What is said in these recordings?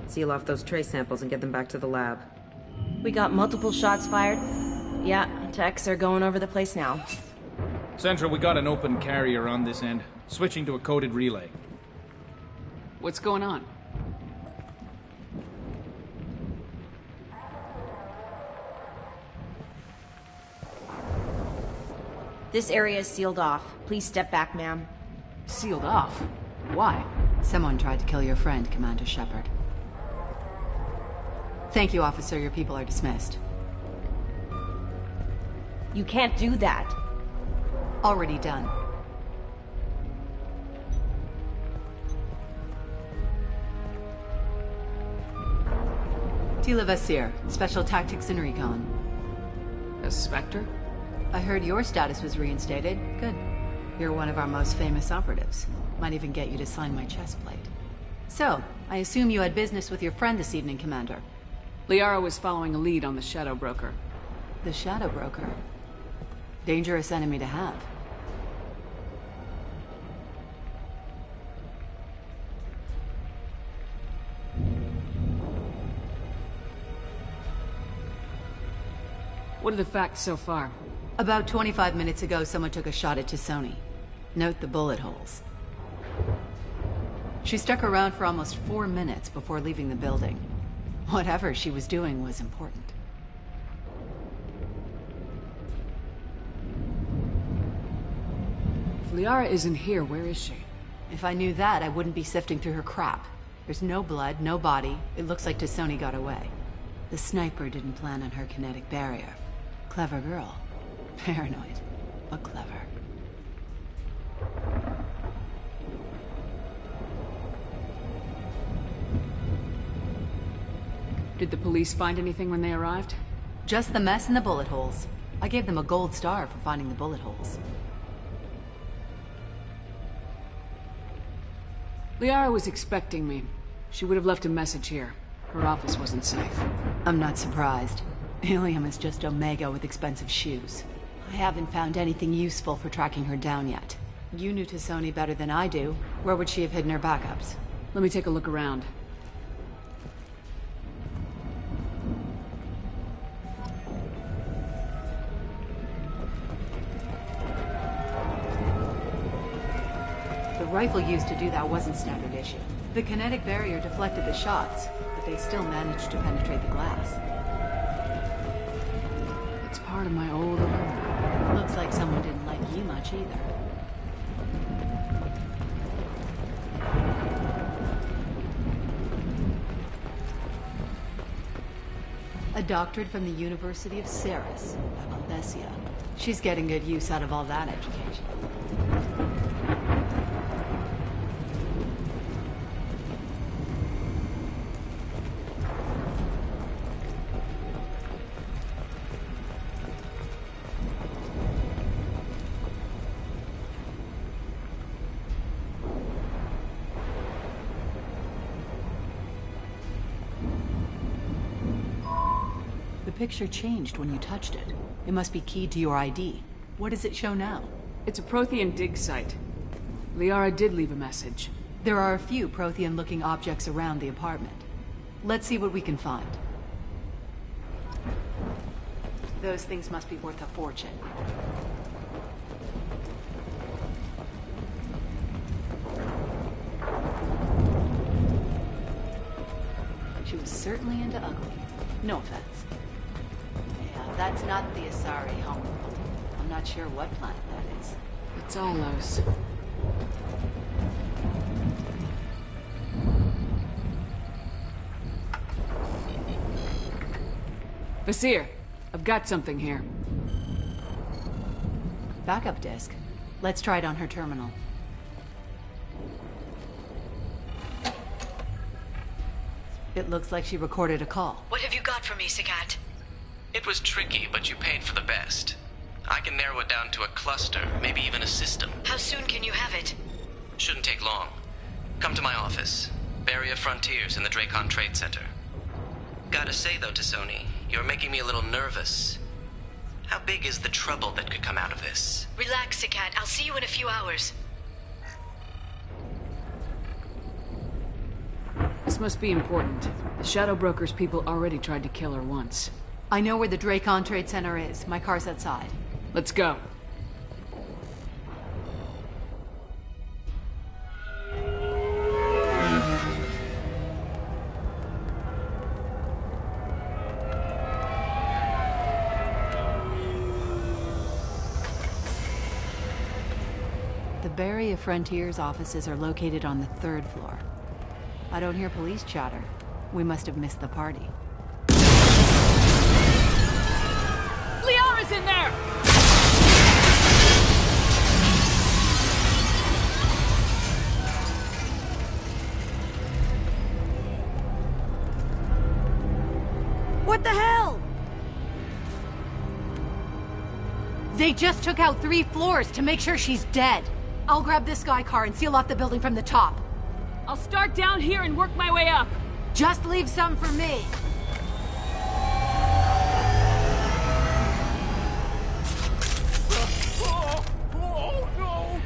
Seal off those trace samples and get them back to the lab. We got multiple shots fired. Yeah, techs are going over the place now. Central, we got an open carrier on this end. Switching to a coded relay. What's going on? This area is sealed off. Please step back, ma'am. Sealed off? Why? Someone tried to kill your friend, Commander Shepard. Thank you, officer. Your people are dismissed. You can't do that. Already done. Tila Vasir, Special Tactics and Recon. A Spectre? I heard your status was reinstated. Good. You're one of our most famous operatives. Might even get you to sign my chest plate. So, I assume you had business with your friend this evening, Commander. Liara was following a lead on the Shadow Broker. The Shadow Broker. Dangerous enemy to have. What are the facts so far? About 25 minutes ago, someone took a shot at Tassoni. Note the bullet holes. She stuck around for almost 4 minutes before leaving the building. Whatever she was doing was important. If Liara isn't here, where is she? If I knew that, I wouldn't be sifting through her crap. There's no blood, no body. It looks like Tassoni got away. The sniper didn't plan on her kinetic barrier. Clever girl. Paranoid, but clever. Did the police find anything when they arrived? Just the mess and the bullet holes. I gave them a gold star for finding the bullet holes. Liara was expecting me. She would have left a message here. Her office wasn't safe. I'm not surprised. Ilium is just Omega with expensive shoes. I haven't found anything useful for tracking her down yet. You knew Tassoni better than I do. Where would she have hidden her backups? Let me take a look around. The rifle used to do that wasn't standard issue. The kinetic barrier deflected the shots, but they still managed to penetrate the glass. It's part of my old armor. Looks like someone didn't like you much either. A doctorate from the University of Ceres, by Valdesia. She's getting good use out of all that education. The picture changed when you touched it. It must be keyed to your ID. What does it show now? It's a Prothean dig site. Liara did leave a message. There are a few Prothean-looking objects around the apartment. Let's see what we can find. Those things must be worth a fortune. She was certainly into ugly. No offense. Yeah, that's not the Asari homeworld. I'm not sure what planet that is. It's Ilos. Vasir, I've got something here. Backup disk. Let's try it on her terminal. It looks like she recorded a call. What have you got for me, Sagat? It was tricky, but you paid for the best. I can narrow it down to a cluster, maybe even a system. How soon can you have it? Shouldn't take long. Come to my office. Barrier Frontiers in the Dracon Trade Center. Gotta say though, Tassoni, you're making me a little nervous. How big is the trouble that could come out of this? Relax, Sagat. I'll see you in a few hours. This This must be important. The Shadow Broker's people already tried to kill her once. I know where the Dracon Trade Center is. My car's outside. Let's go. The Barrier Frontiers offices are located on the 3rd floor. I don't hear police chatter. We must have missed the party. Liara's in there! What the hell? They just took out 3 floors to make sure she's dead. I'll grab this guy car and seal off the building from the top. I'll start down here and work my way up. Just leave some for me. Oh no!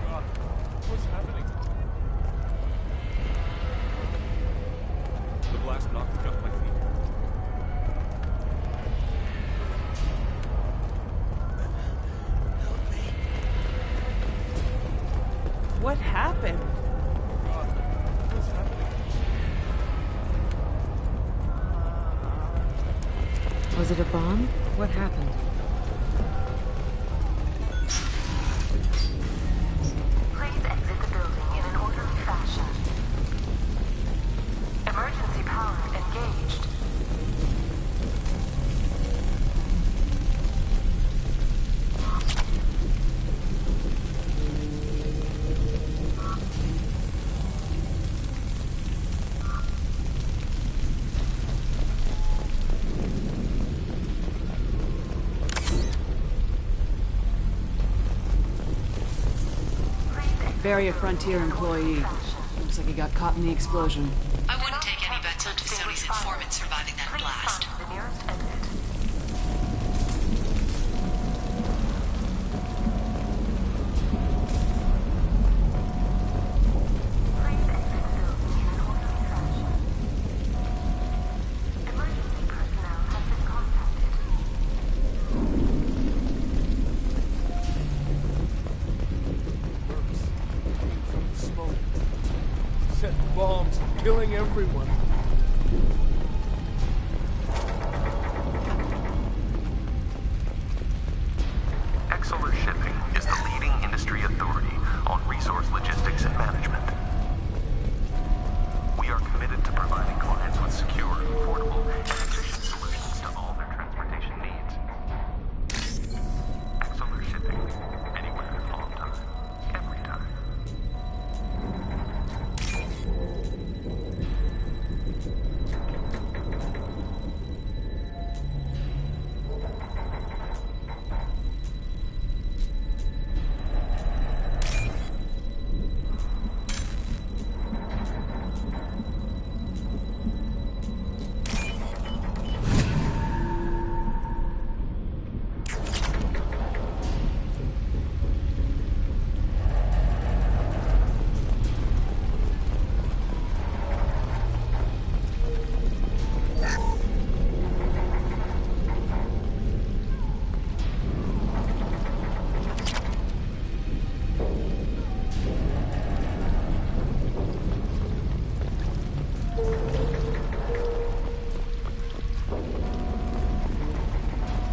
God, what's happening? The blast knocked me off my feet. What happened? God, what's happening? Was it a bomb? What happened? Please exit the building in an orderly fashion. Emergency power engaged. Barrier Frontier employee. Looks like he got caught in the explosion. I wouldn't take any bets on Sony's informant surviving that blast. The nearest exit. Please exit the building in an orderly fashion. Emergency personnel have been contacted. Burps coming from the smoke. Setting bombs, killing everyone. Exoler Shipping is the leading industry authority on resource logistics and management. We are committed to providing clients with secure, affordable, and efficient solutions to all their transportation needs. Exoler Shipping, anywhere, on time, every time.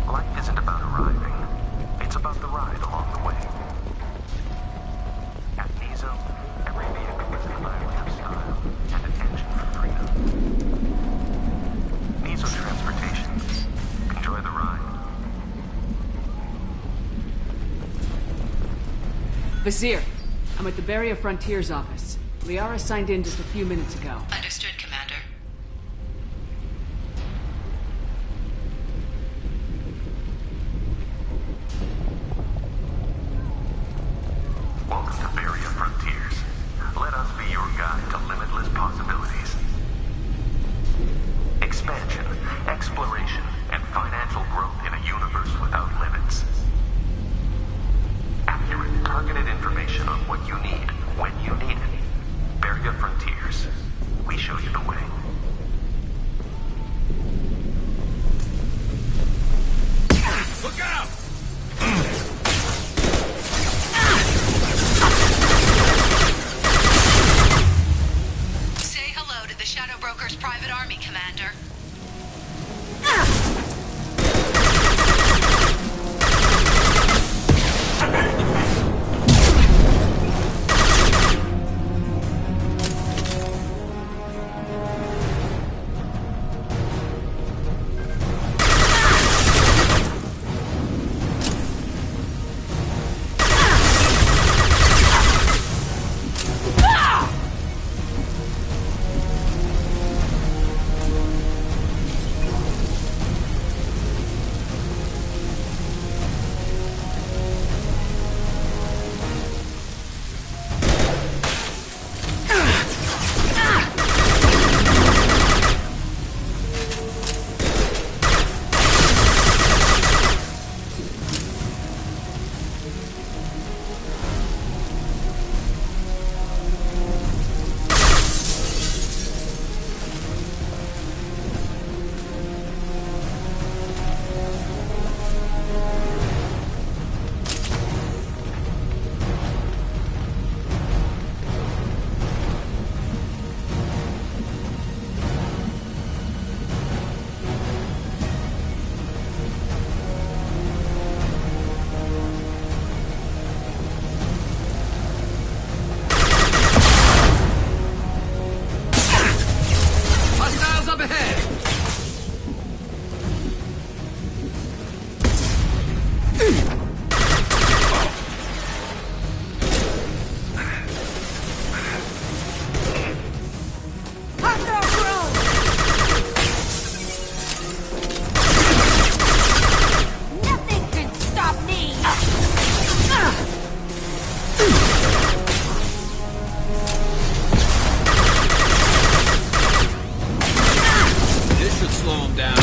Life isn't about arriving. It's about the ride along the way. At Nizo, every vehicle is an island of style and an engine for freedom. Nizo Transportation. Enjoy the ride. Vizier, I'm at the Barrier Frontiers office. Liara signed in just a few minutes ago. Understood, Commander. Welcome to Barrier Frontiers. Let us be your guide to limitless possibilities. Expansion, exploration, and financial growth in a universe without limits. Accurate, targeted information on what you need, when you need it. Barrier Frontiers. We slow him down.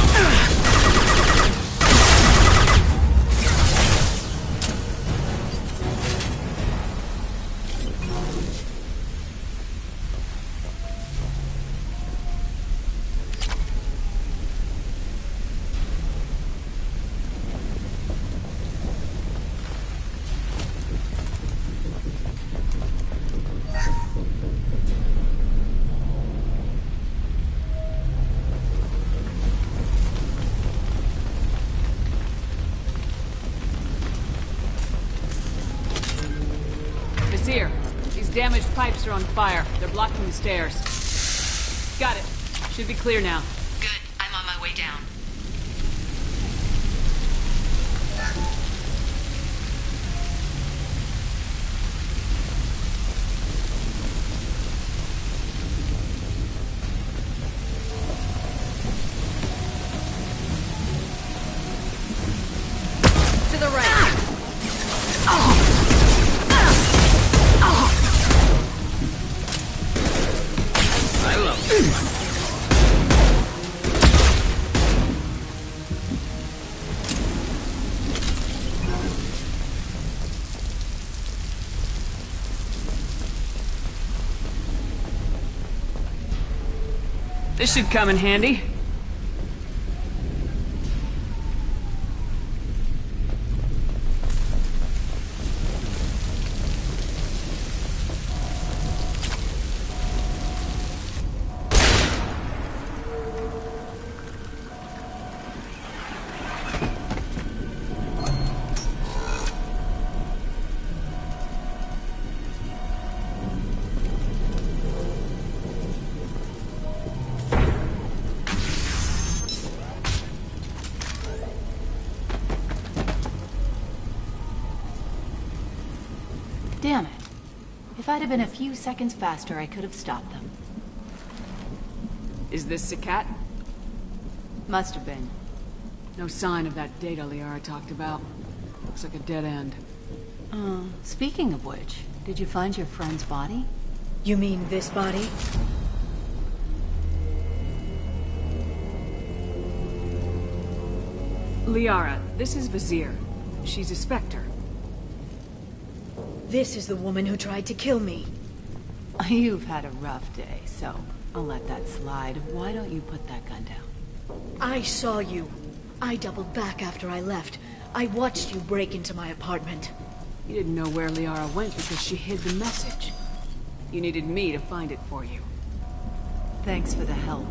Here. These damaged pipes are on fire. They're blocking the stairs. Got it. Should be clear now. Good. I'm on my way down. To the right. I love it. This should come in handy. Damn it. If I'd have been a few seconds faster, I could have stopped them. Is this the cat? Must have been. No sign of that data Liara talked about. Looks like a dead end. Speaking of which, did you find your friend's body? You mean this body? Liara, this is Vizier. She's a Spectre. This is the woman who tried to kill me. You've had a rough day, so I'll let that slide. Why don't you put that gun down? I saw you. I doubled back after I left. I watched you break into my apartment. You didn't know where Liara went because she hid the message. You needed me to find it for you. Thanks for the help.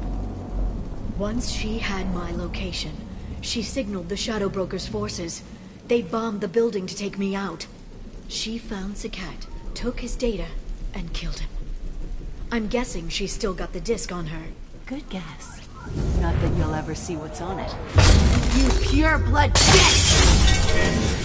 Once she had my location, she signaled the Shadow Broker's forces. They bombed the building to take me out. She found Sakat, took his data, and killed him. I'm guessing she's still got the disc on her. Good guess. Not that you'll ever see what's on it. You pure blood bitch!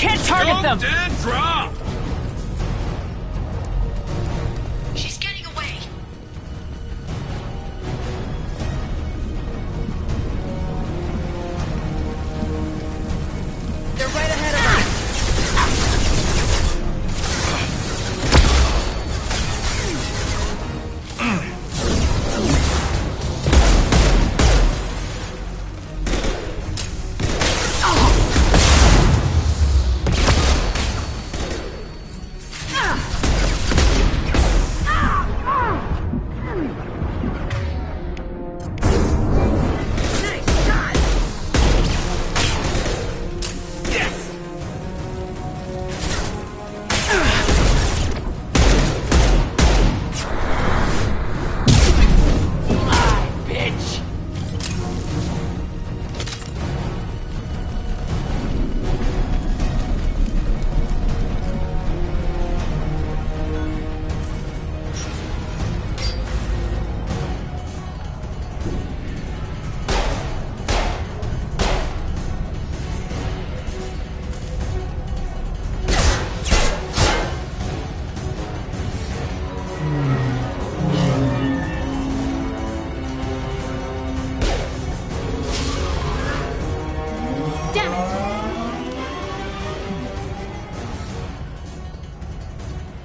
can't target them! Dead drop! She's getting away. They're right ahead of us!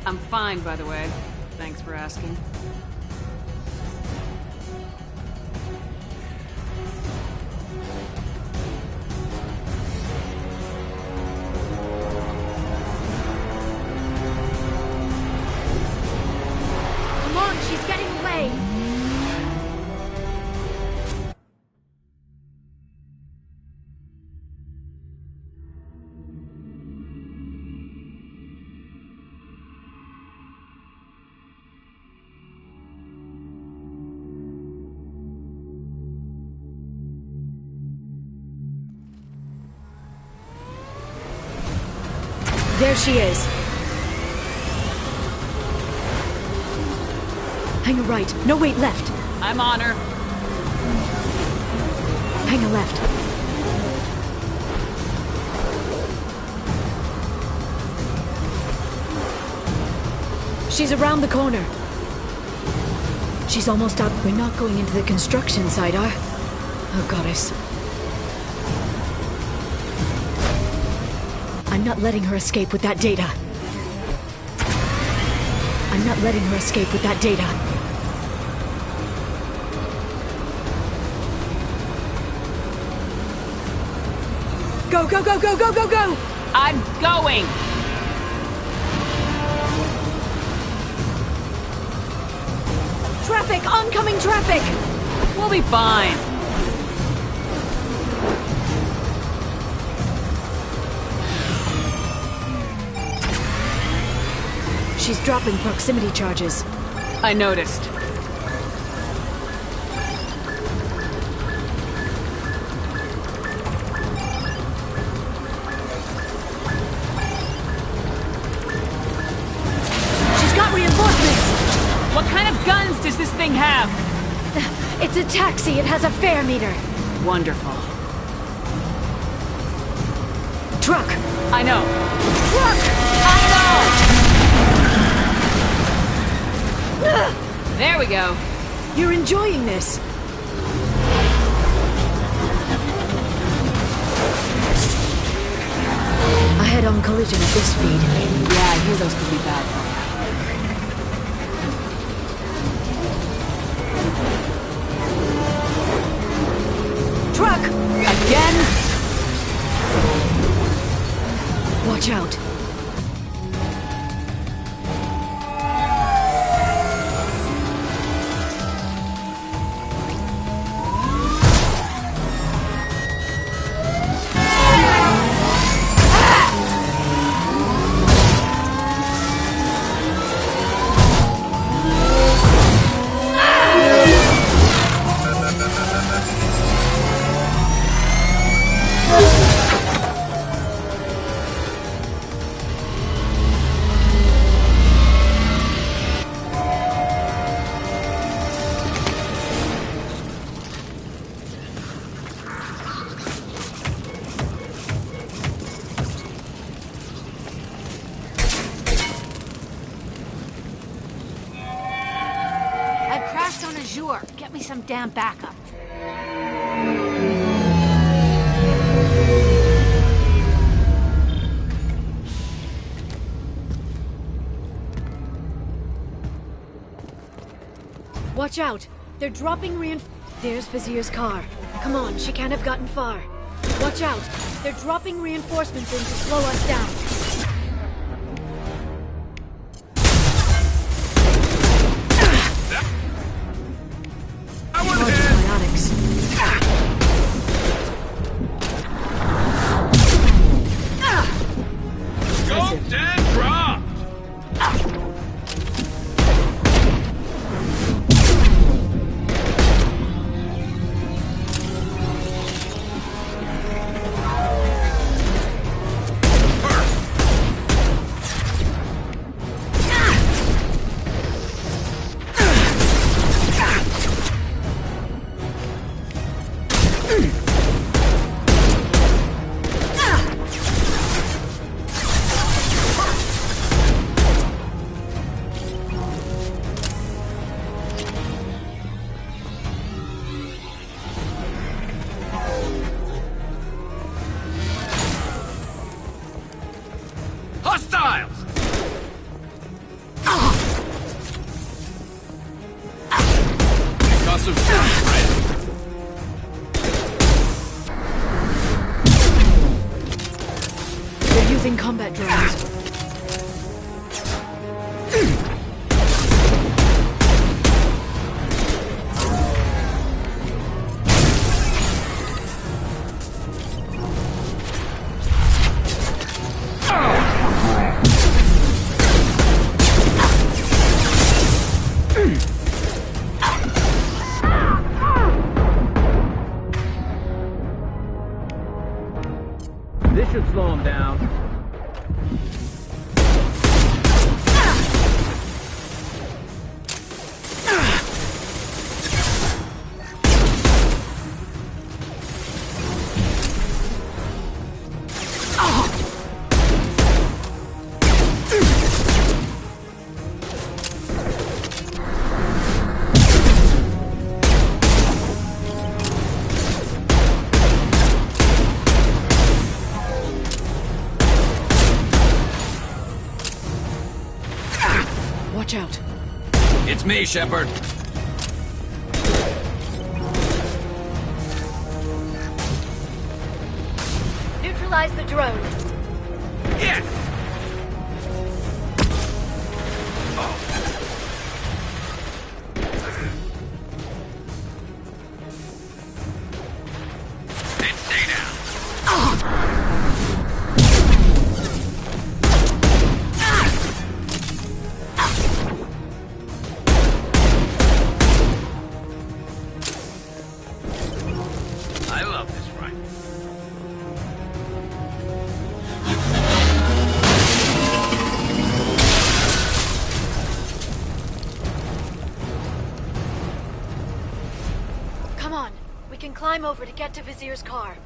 I'm fine, by the way. Thanks for asking. Come on, she's getting away. There she is. Hang a right. No, wait, left. I'm on her. Hang a left. She's around the corner. She's almost up. We're not going into the construction site, are? Oh, goddess. I'm not letting her escape with that data. I'm not letting her escape with that data. Go, go, go, go, go, go, go! I'm going! Traffic! Oncoming traffic! We'll be fine. She's dropping proximity charges. I noticed. She's got reinforcements! What kind of guns does this thing have? It's a taxi. It has a fare meter. Wonderful. Truck! I know. Truck! I know! There we go. You're enjoying this. A head-on collision at this speed. Yeah, I hear those could be bad for you. Truck! Again? Watch out. Bonjour. Get me some damn backup. Watch out! They're dropping There's Vizier's car. Come on, she can't have gotten far. Watch out! They're dropping reinforcements in to slow us down. Biotics. Go dead, drop! Hostiles! Concussive shock, right? They're using combat drones. This should slow him down. Watch out. It's me, Shepard. Neutralize the drone. Yes! Then stay down. I love this rifle. Come on. We can climb over to get to Vizier's car.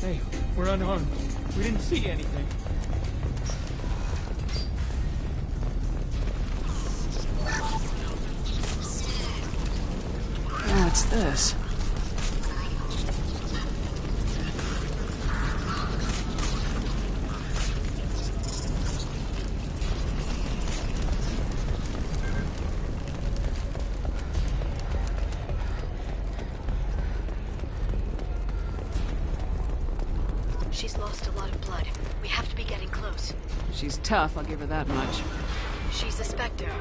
Hey, we're unarmed. We didn't see anything. What's this? She's lost a lot of blood. We have to be getting close. She's tough, I'll give her that much. She's a Spectre.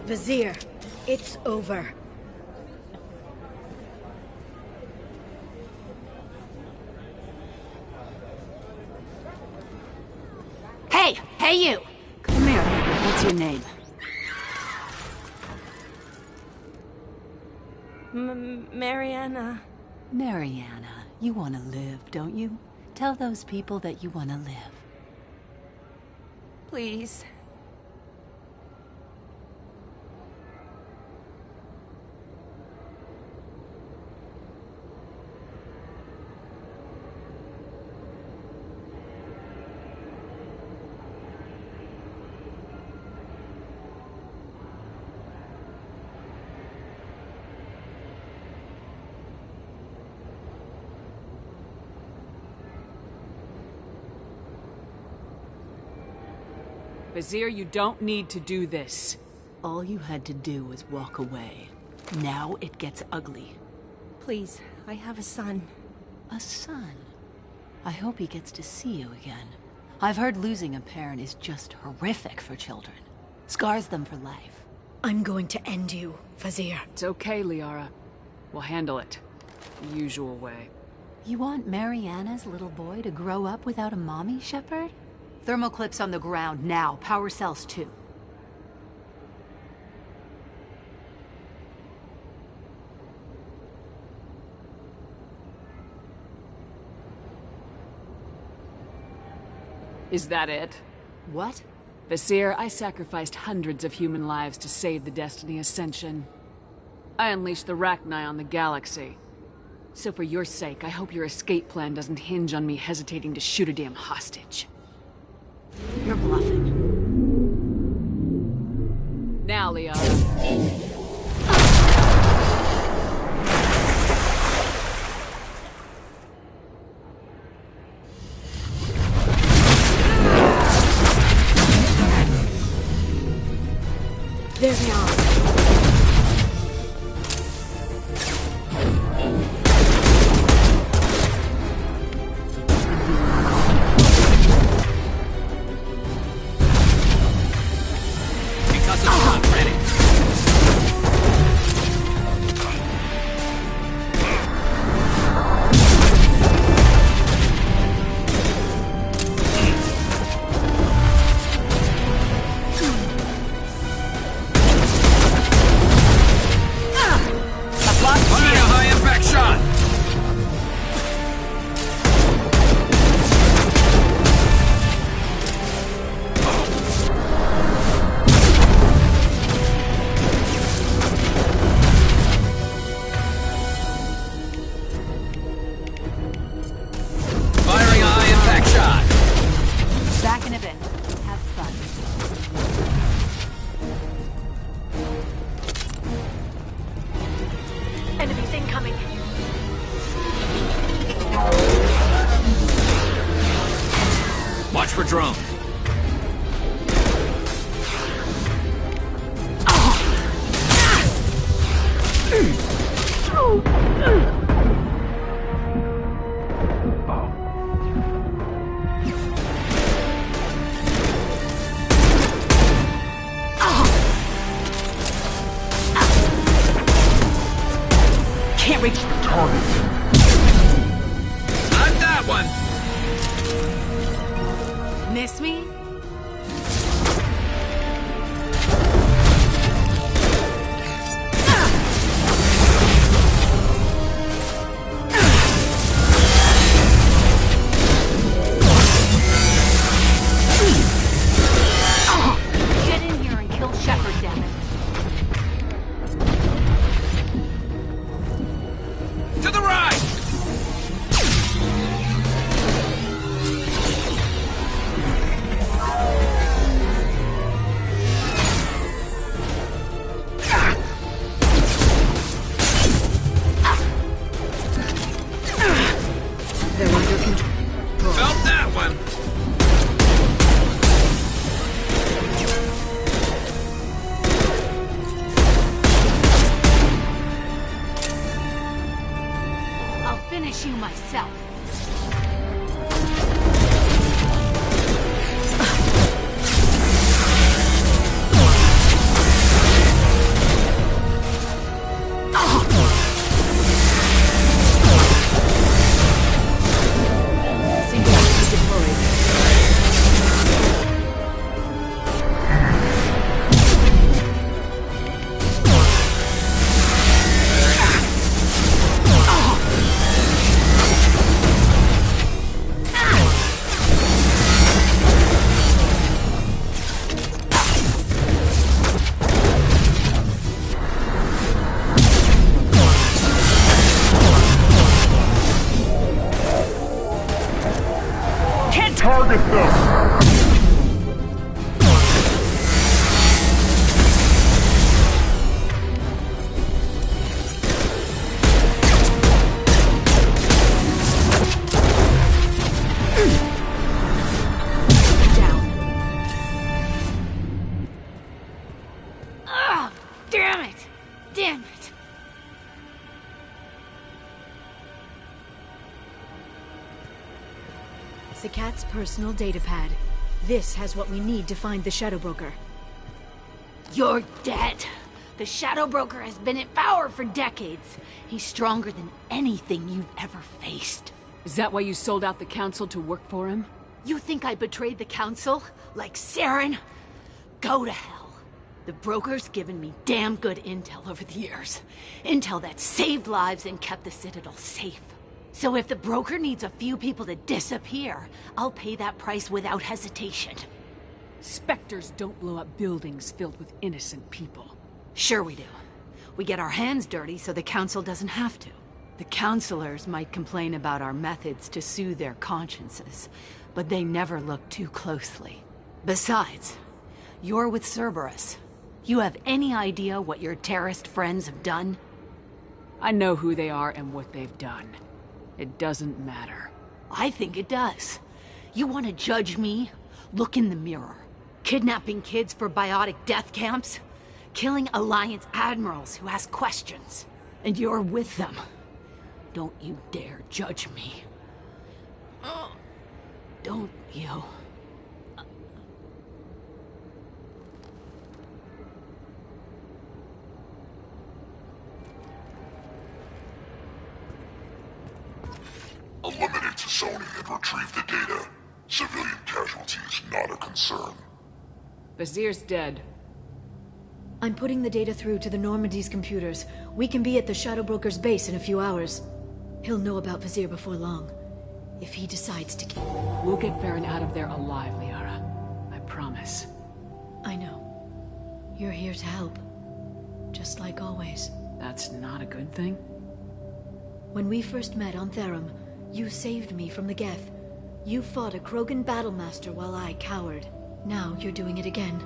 Vizier, it's over. Hey you! Come here. What's your name? Mariana. Mariana, you want to live, don't you? Tell those people that you want to live. Please. Vizier, you don't need to do this. All you had to do was walk away. Now it gets ugly. Please, I have a son. A son? I hope he gets to see you again. I've heard losing a parent is just horrific for children. Scars them for life. I'm going to end you, Vizier. It's okay, Liara. We'll handle it. The usual way. You want Mariana's little boy to grow up without a mommy, Shepard? Thermal clips on the ground now. Power cells too. Is that it? What? Vizier, I sacrificed hundreds of human lives to save the Destiny Ascension. I unleashed the Rachni on the galaxy. So for your sake, I hope your escape plan doesn't hinge on me hesitating to shoot a damn hostage. You're bluffing. Now, Liara. There they are. Back in a bit. Have fun. Enemies incoming. Watch for drone. Can't reach the target. Not that one! Miss me? Get in here and kill Shepard, damn it. To the right! Target them! Ugh! Damn it! Damn it! Sakat's personal data pad. This has what we need to find the Shadow Broker. You're dead. The Shadow Broker has been in power for decades. He's stronger than anything you've ever faced. Is that why you sold out the Council to work for him? You think I betrayed the Council? Like Saren? Go to hell. The Broker's given me damn good intel over the years. Intel that saved lives and kept the Citadel safe. So if the Broker needs a few people to disappear, I'll pay that price without hesitation. Spectres don't blow up buildings filled with innocent people. Sure we do. We get our hands dirty so the Council doesn't have to. The Councilors might complain about our methods to soothe their consciences, but they never look too closely. Besides, you're with Cerberus. You have any idea what your terrorist friends have done? I know who they are and what they've done. It doesn't matter. I think it does. You want to judge me? Look in the mirror. Kidnapping kids for biotic death camps? Killing Alliance admirals who ask questions. And you're with them. Don't you dare judge me. Don't you? Eliminate Sony and retrieve the data. Civilian casualties not a concern. Vazir's dead. I'm putting the data through to the Normandy's computers. We can be at the Shadow Broker's base in a few hours. He'll know about Vazir before long. If he decides to keep... We'll get Farron out of there alive, Liara. I promise. I know. You're here to help. Just like always. That's not a good thing? When we first met on Therum, you saved me from the Geth. You fought a Krogan battlemaster while I cowered. Now you're doing it again.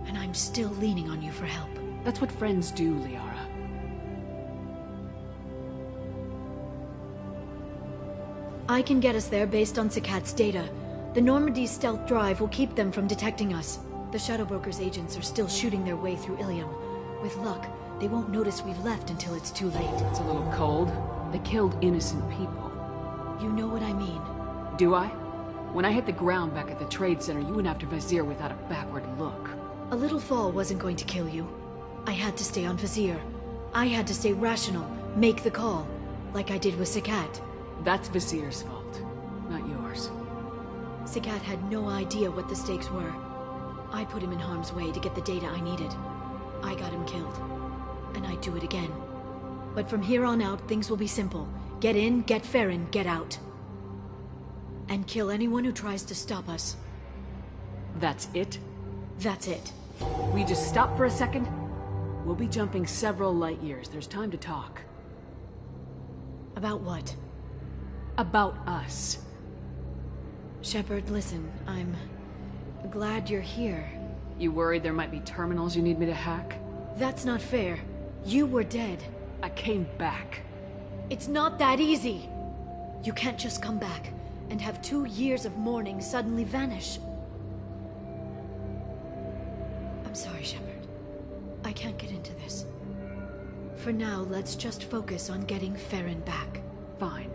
And I'm still leaning on you for help. That's what friends do, Liara. I can get us there based on Sakat's data. The Normandy's stealth drive will keep them from detecting us. The Shadow Broker's agents are still shooting their way through Ilium. With luck, they won't notice we've left until it's too late. It's a little cold. They killed innocent people. You know what I mean. Do I? When I hit the ground back at the Trade Center, you went after Vazir without a backward look. A little fall wasn't going to kill you. I had to stay on Vazir. I had to stay rational, make the call, like I did with Sakat. That's Vazir's fault, not yours. Sakat had no idea what the stakes were. I put him in harm's way to get the data I needed. I got him killed. And I'd do it again. But from here on out, things will be simple. Get in, get Farron, get out. And kill anyone who tries to stop us. That's it? That's it. We just stop for a second? We'll be jumping several light years. There's time to talk. About what? About us. Shepard, listen, I'm glad you're here. You worried there might be terminals you need me to hack? That's not fair. You were dead. I came back. It's not that easy. You can't just come back and have 2 years of mourning suddenly vanish. I'm sorry, Shepard. I can't get into this. For now, let's just focus on getting Farron back. Fine.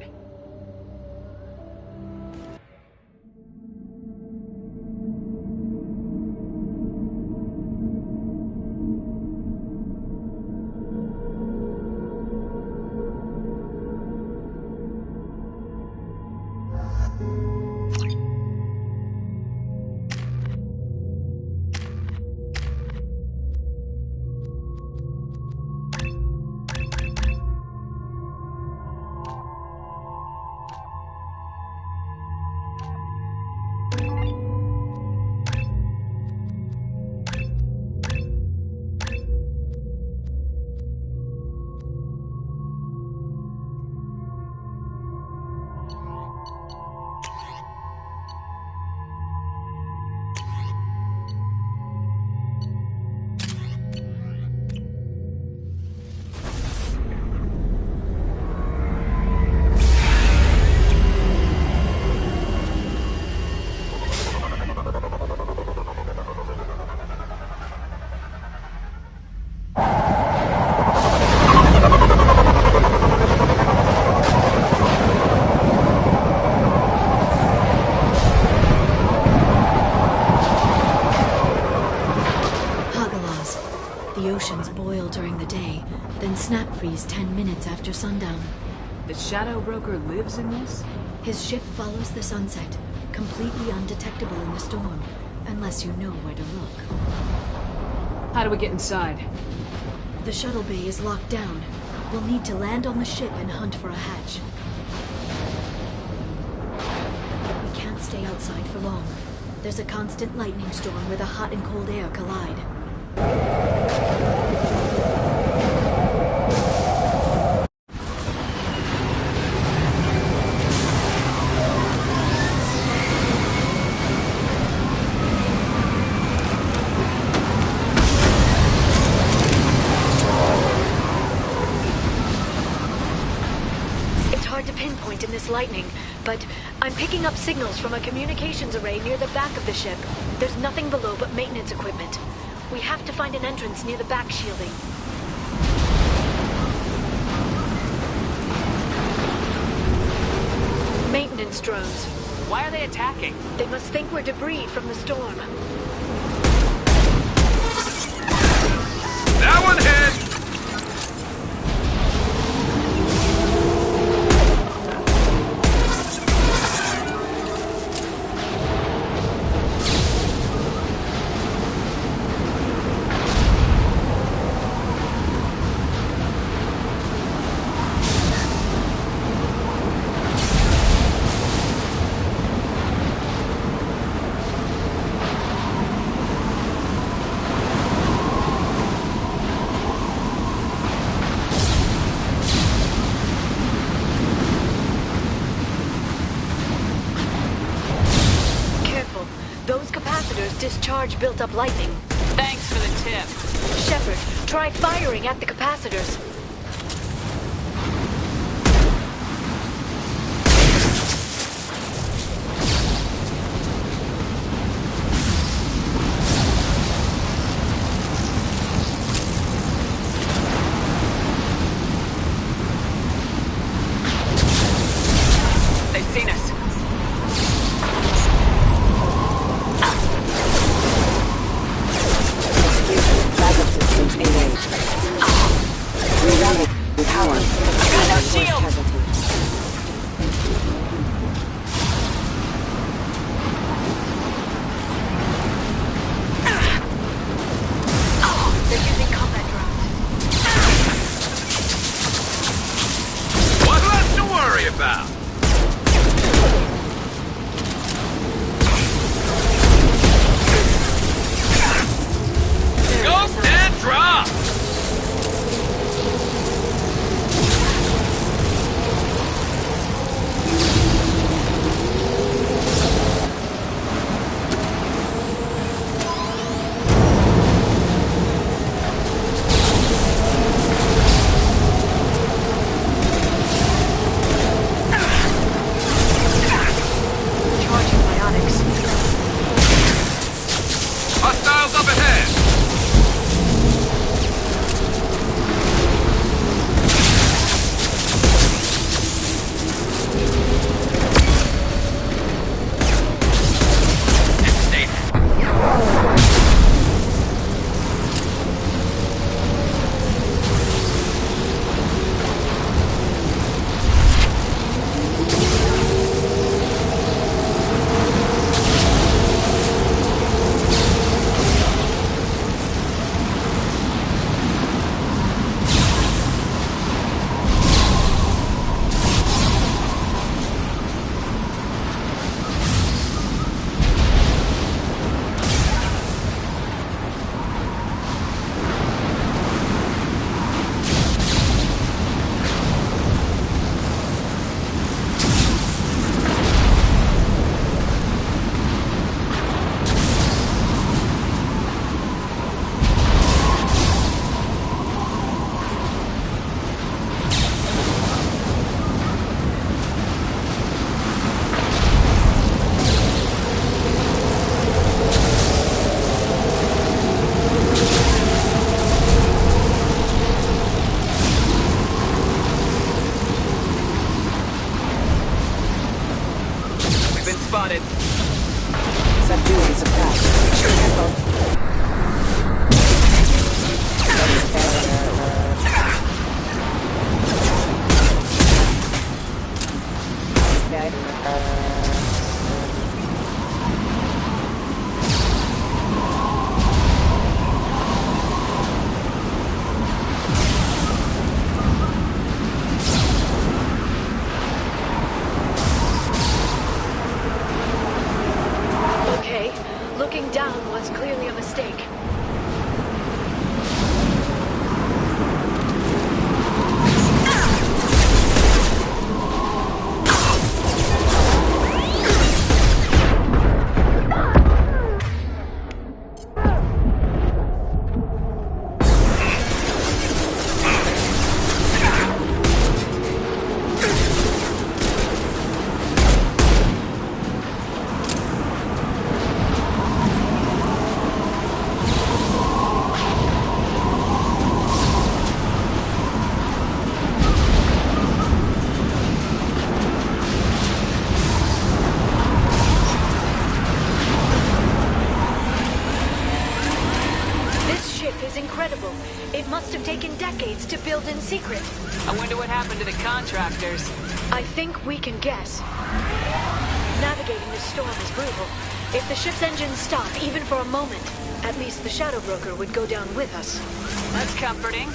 freeze 10 minutes after sundown. The Shadow Broker lives in this? His ship follows the sunset, completely undetectable in the storm, unless you know where to look. How do we get inside? The shuttle bay is locked down. We'll need to land on the ship and hunt for a hatch. We can't stay outside for long. There's a constant lightning storm where the hot and cold air collide. In this lightning, but I'm picking up signals from a communications array near the back of the ship. There's nothing below but maintenance equipment. We have to find an entrance near the back shielding. Maintenance drones. Why are they attacking? They must think we're debris from the storm. That one hit! Discharge built-up lightning. Thanks for the tip. Shepard, try firing at the capacitors. They've seen us. spotted. Subdue and suppress. Okay, looking down was clearly a mistake. Incredible. It must have taken decades to build in secret. I wonder what happened to the contractors. I think we can guess. Navigating this storm is brutal. If the ship's engines stop, even for a moment, at least the Shadow Broker would go down with us. That's comforting.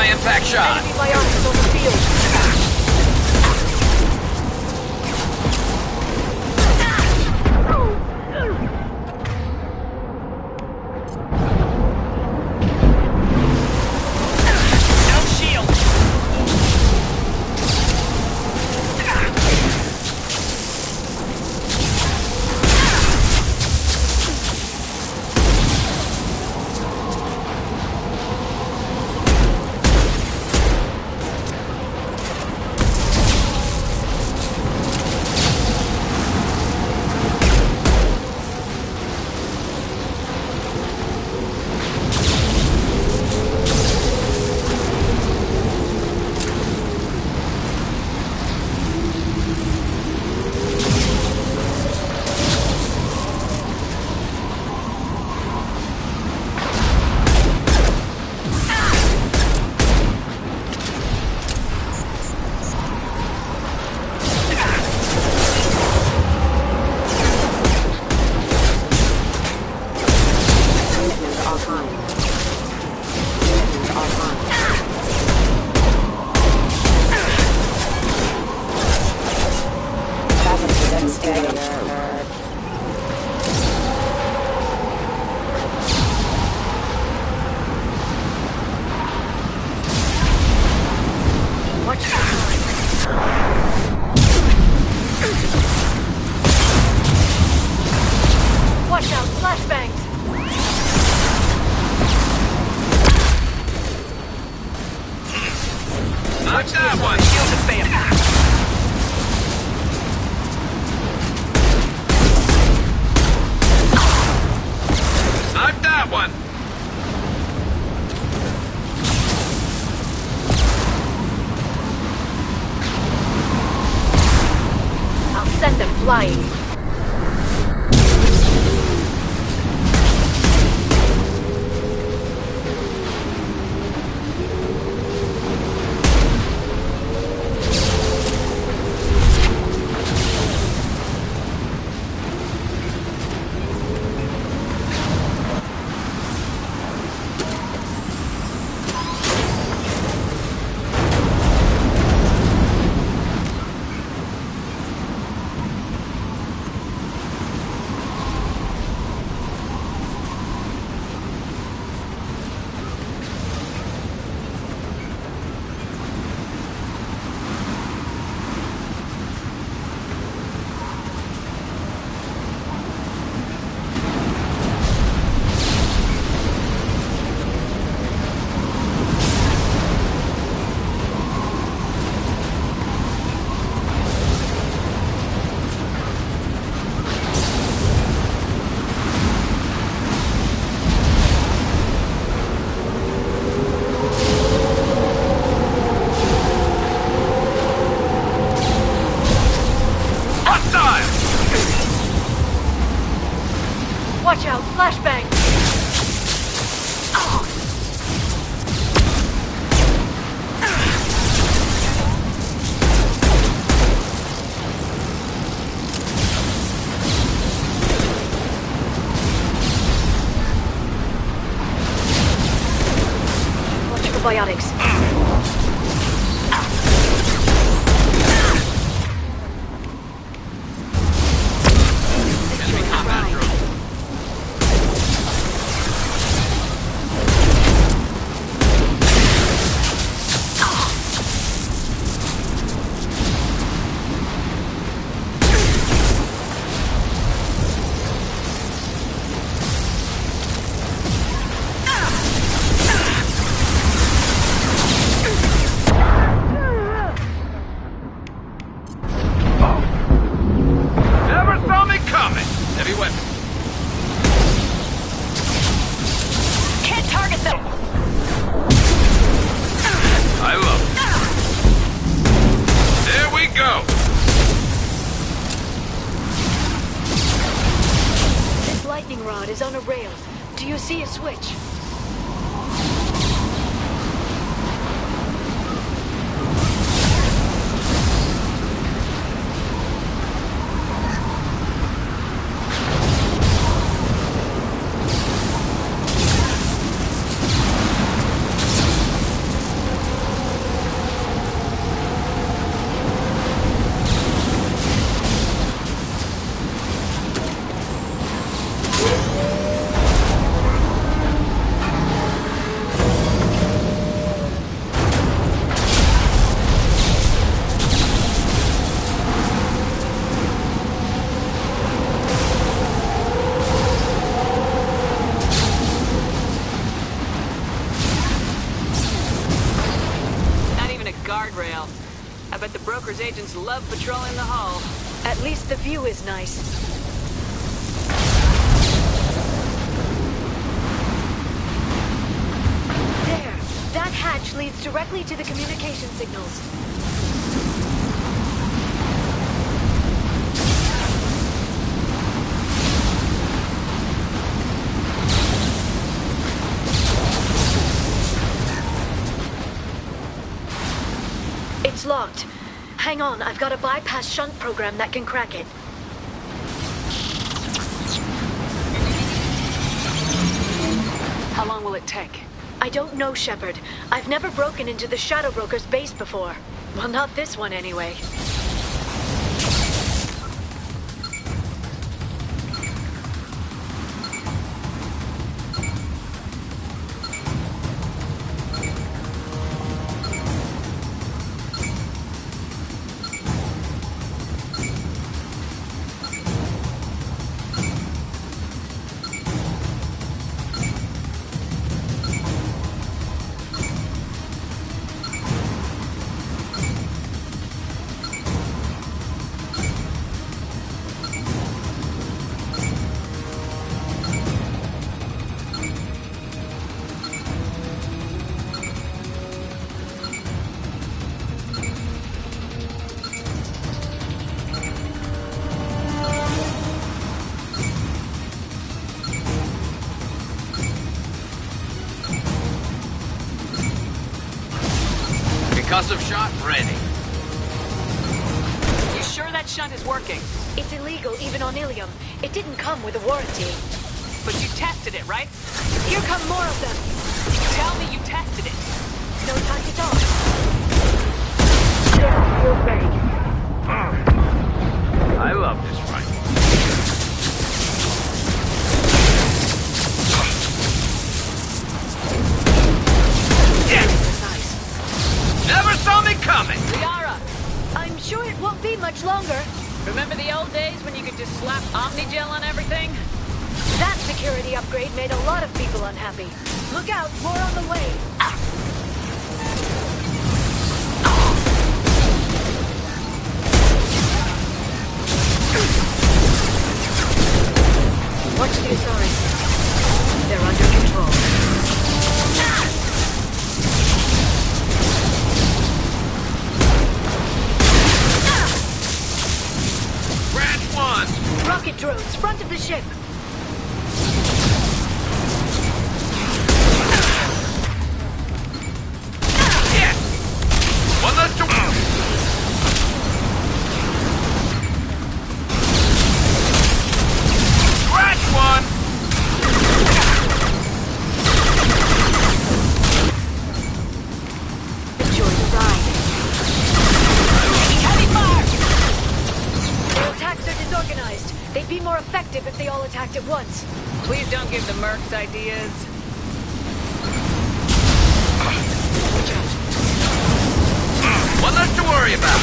Impact shot. Enemy biotics on the field. Watch out! Flashbang! Oh. Watch for biotics. Is on a rail. Do you see a switch? Guardrail. I bet the broker's agents love patrolling the hull. At least the view is nice. There! That hatch leads directly to the communication signals. It's locked. Hang on, I've got a bypass shunt program that can crack it. How long will it take? I don't know, Shepard. I've never broken into the Shadow Broker's base before. Well, not this one anyway. Concussive shot ready. You sure that shunt is working? It's illegal even on Ilium. It didn't come with a warranty. But you tested it, right? Here come more of them. Tell me you tested it. No time to talk. There, you're ready. I love this rifle. Never saw me coming! Liara! I'm sure it won't be much longer. Remember the old days when you could just slap Omnigel on everything? That security upgrade made a lot of people unhappy. Look out, more on the way. Watch the Asari. They're under control. Branch one! Rocket drones, front of the ship. they all attacked at once. Please don't give the mercs ideas. One less to worry about.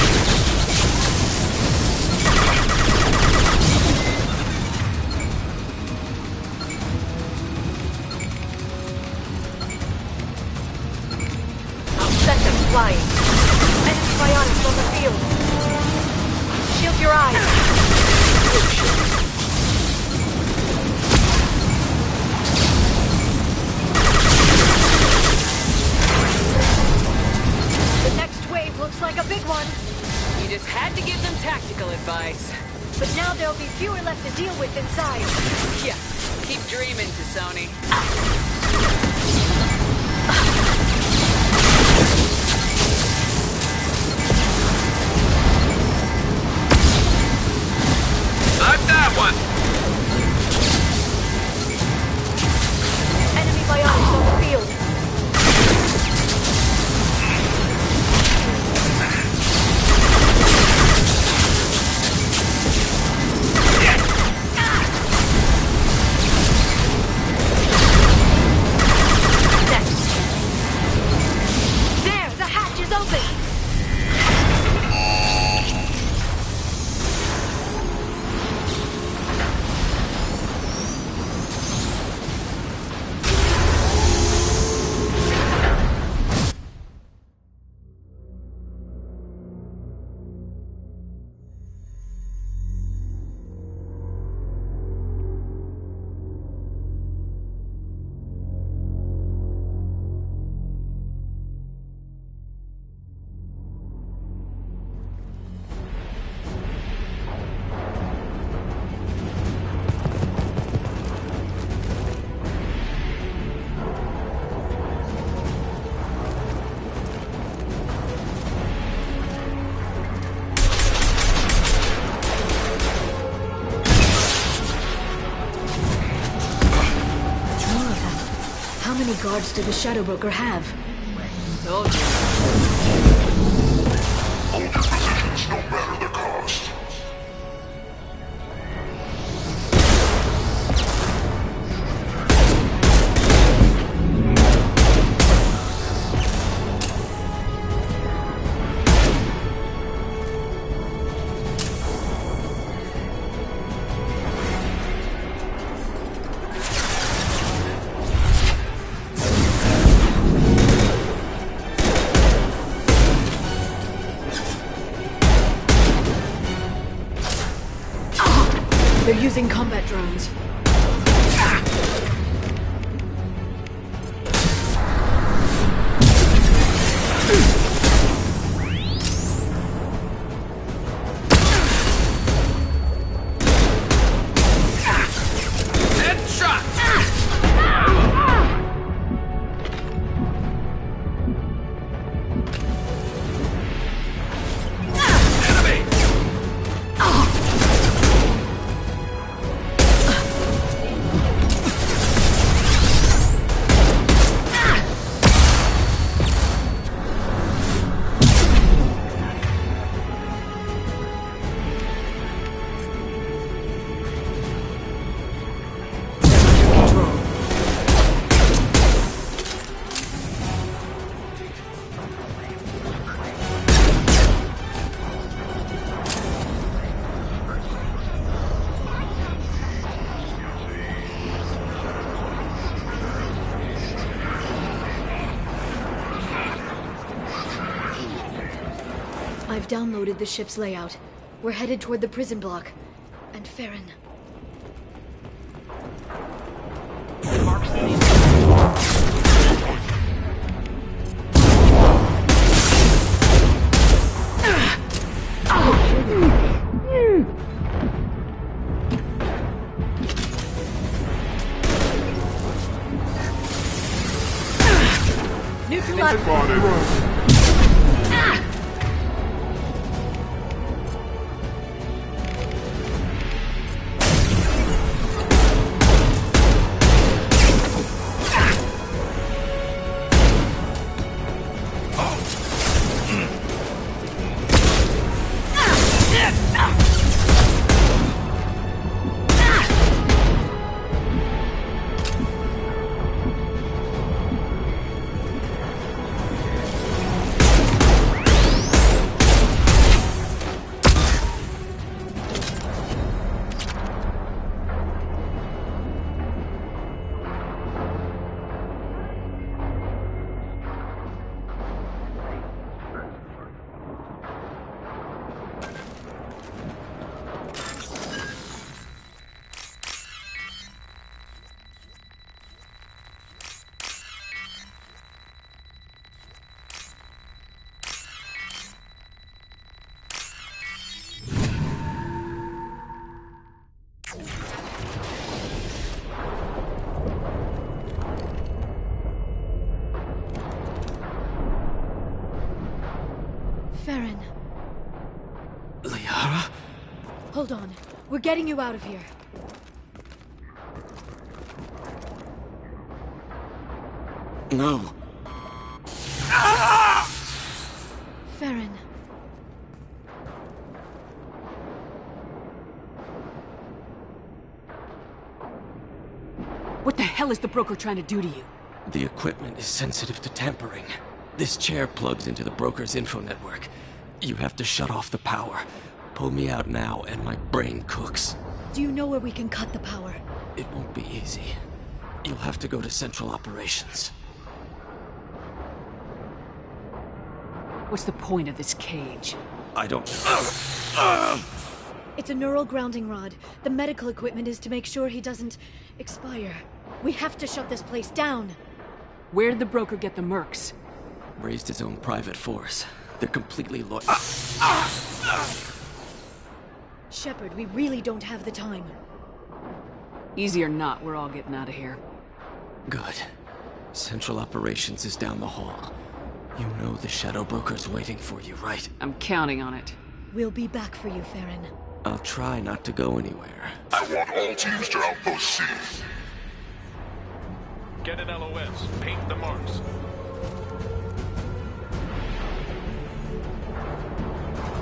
I'll set them flying. Enemy bionics on the field. Shield your eyes. The next wave looks like a big one. You just had to give them tactical advice. But now there'll be fewer left to deal with inside. Yeah, keep dreaming, Sony. Knock that one! Enemy bionics on the field. There, the hatch is open. How many guards did the Shadow Broker have? Told you. Hold your positions no matter the cost. They're using combat drones. Headshot! Enemy! I've downloaded the ship's layout. We're headed toward the prison block. And Farron. Neutralize. Hold on. We're getting you out of here. No. Farron. What the hell is the broker trying to do to you? The equipment is sensitive to tampering. This chair plugs into the broker's info network. You have to shut off the power. Pull me out now, and my brain cooks. Do you know where we can cut the power? It won't be easy. You'll have to go to Central Operations. What's the point of this cage? I don't... It's a neural grounding rod. The medical equipment is to make sure he doesn't expire. We have to shut this place down. Where did the broker get the mercs? Raised his own private force. They're completely loyal. Shepard, we really don't have the time. Easy or not, we're all getting out of here. Good. Central Operations is down the hall. You know the Shadow Broker's waiting for you, right? I'm counting on it. We'll be back for you, Farron. I'll try not to go anywhere. I want all teams to Outpost C. Get an LOS. Paint the marks.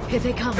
Here they come.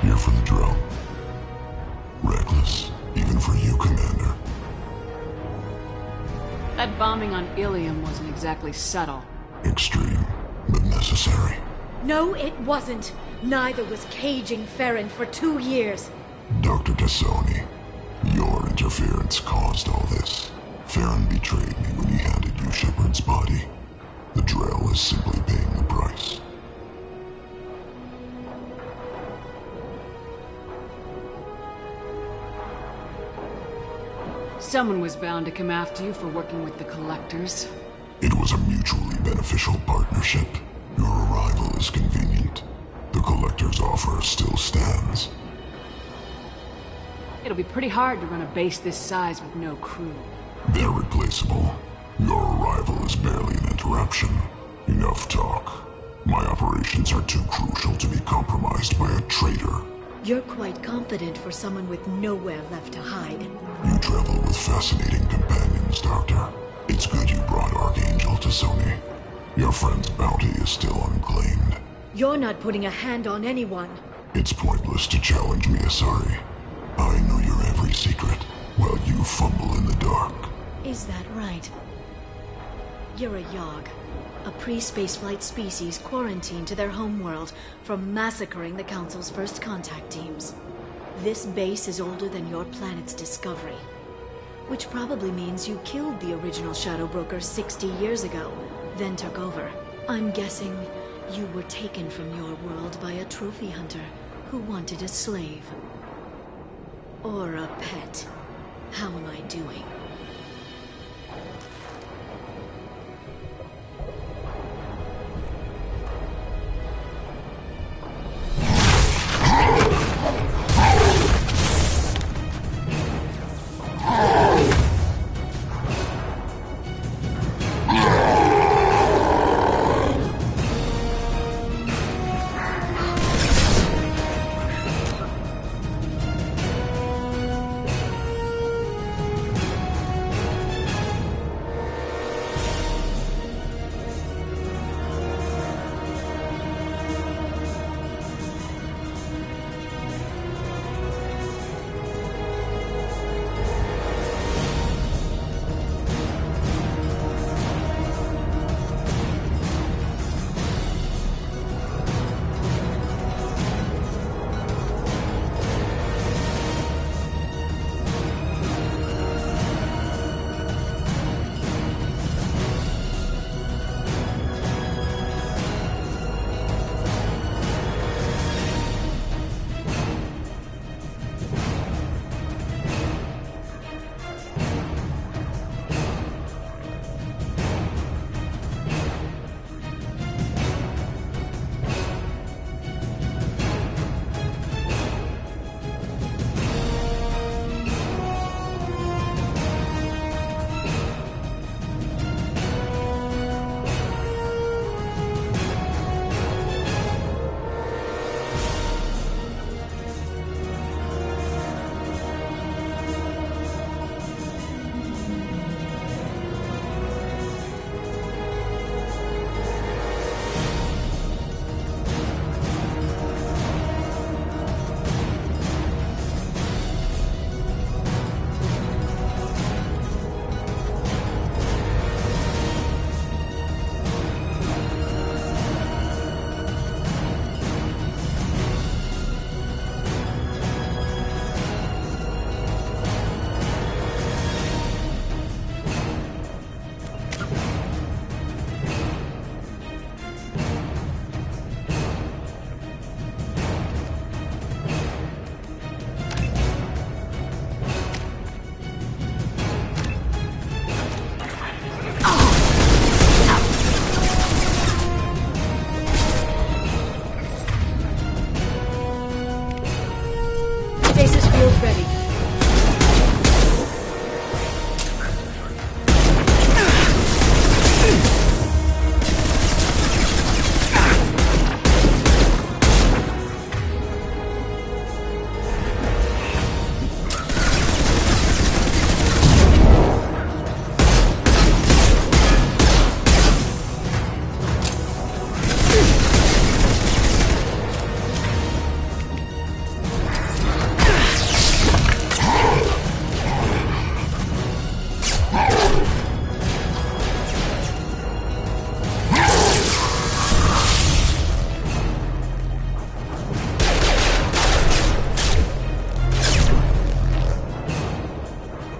Here for the drill. Reckless, even for you, Commander. That bombing on Ilium wasn't exactly subtle. Extreme, but necessary. No, it wasn't. Neither was caging Farron for 2 years. Dr. Tassoni, your interference caused all this. Farron betrayed me when he handed you Shepard's body. The drill is simply paying the price. Someone was bound to come after you for working with the Collectors. It was a mutually beneficial partnership. Your arrival is convenient. The Collector's offer still stands. It'll be pretty hard to run a base this size with no crew. They're replaceable. Your arrival is barely an interruption. Enough talk. My operations are too crucial to be compromised by a traitor. You're quite confident for someone with nowhere left to hide. You travel with fascinating companions, Doctor. It's good you brought Archangel Tassoni. Your friend's bounty is still unclaimed. You're not putting a hand on anyone. It's pointless to challenge me, Asari. I know your every secret, while you fumble in the dark. Is that right? You're a Yogg, a pre-spaceflight species quarantined to their homeworld from massacring the Council's first contact teams. This base is older than your planet's discovery, which probably means you killed the original Shadow Broker 60 years ago, then took over. I'm guessing you were taken from your world by a trophy hunter who wanted a slave. Or a pet. How am I doing?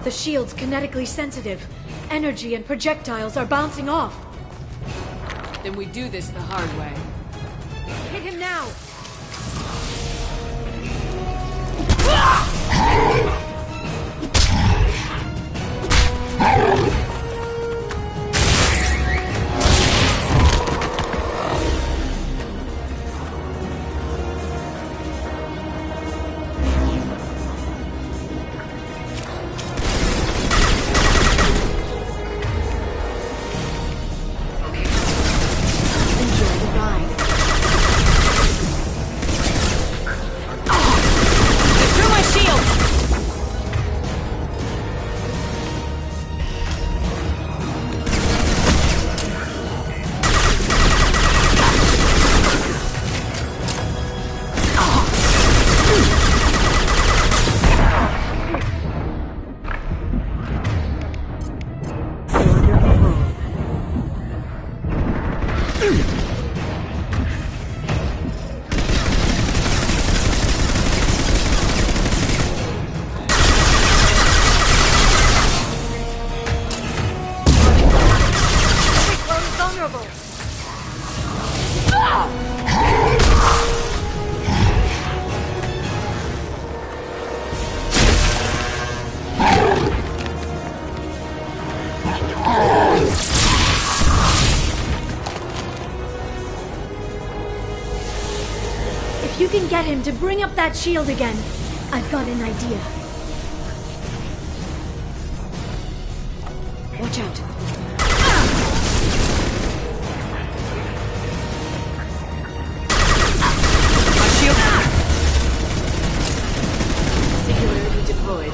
The shield's kinetically sensitive. Energy and projectiles are bouncing off. Then we do this the hard way. Hit him now! If you can get him to bring up that shield again, I've got an idea. Watch out. My shield! Singularity deployed.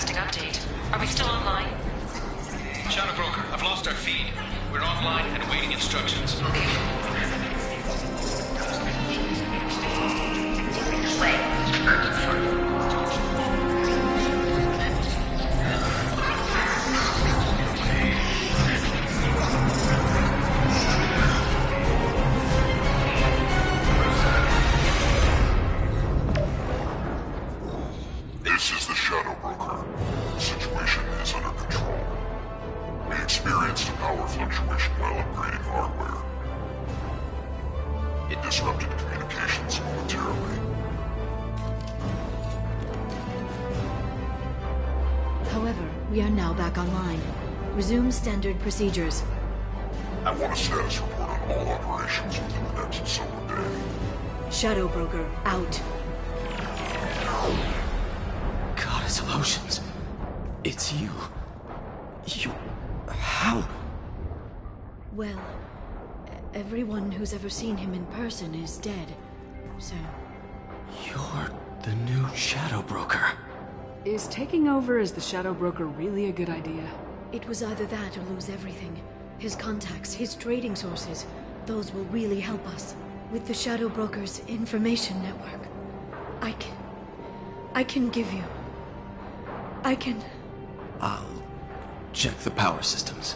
Broadcasting update. Are we still online? Shadow Broker, I've lost our feed. We're online and awaiting instructions. This is the Shadow Broker. The situation is under control. We experienced a power fluctuation while upgrading hardware. It disrupted communications momentarily. However, we are now back online. Resume standard procedures. I want a status report on all operations within the next solar day. Shadow Broker, out. Goddess of Oceans. It's you. How? Well, everyone who's ever seen him in person is dead, so... You're the new Shadow Broker. Is taking over as the Shadow Broker really a good idea? It was either that or lose everything. His contacts, his trading sources, those will really help us. With the Shadow Broker's information network, I can give you... I'll check the power systems.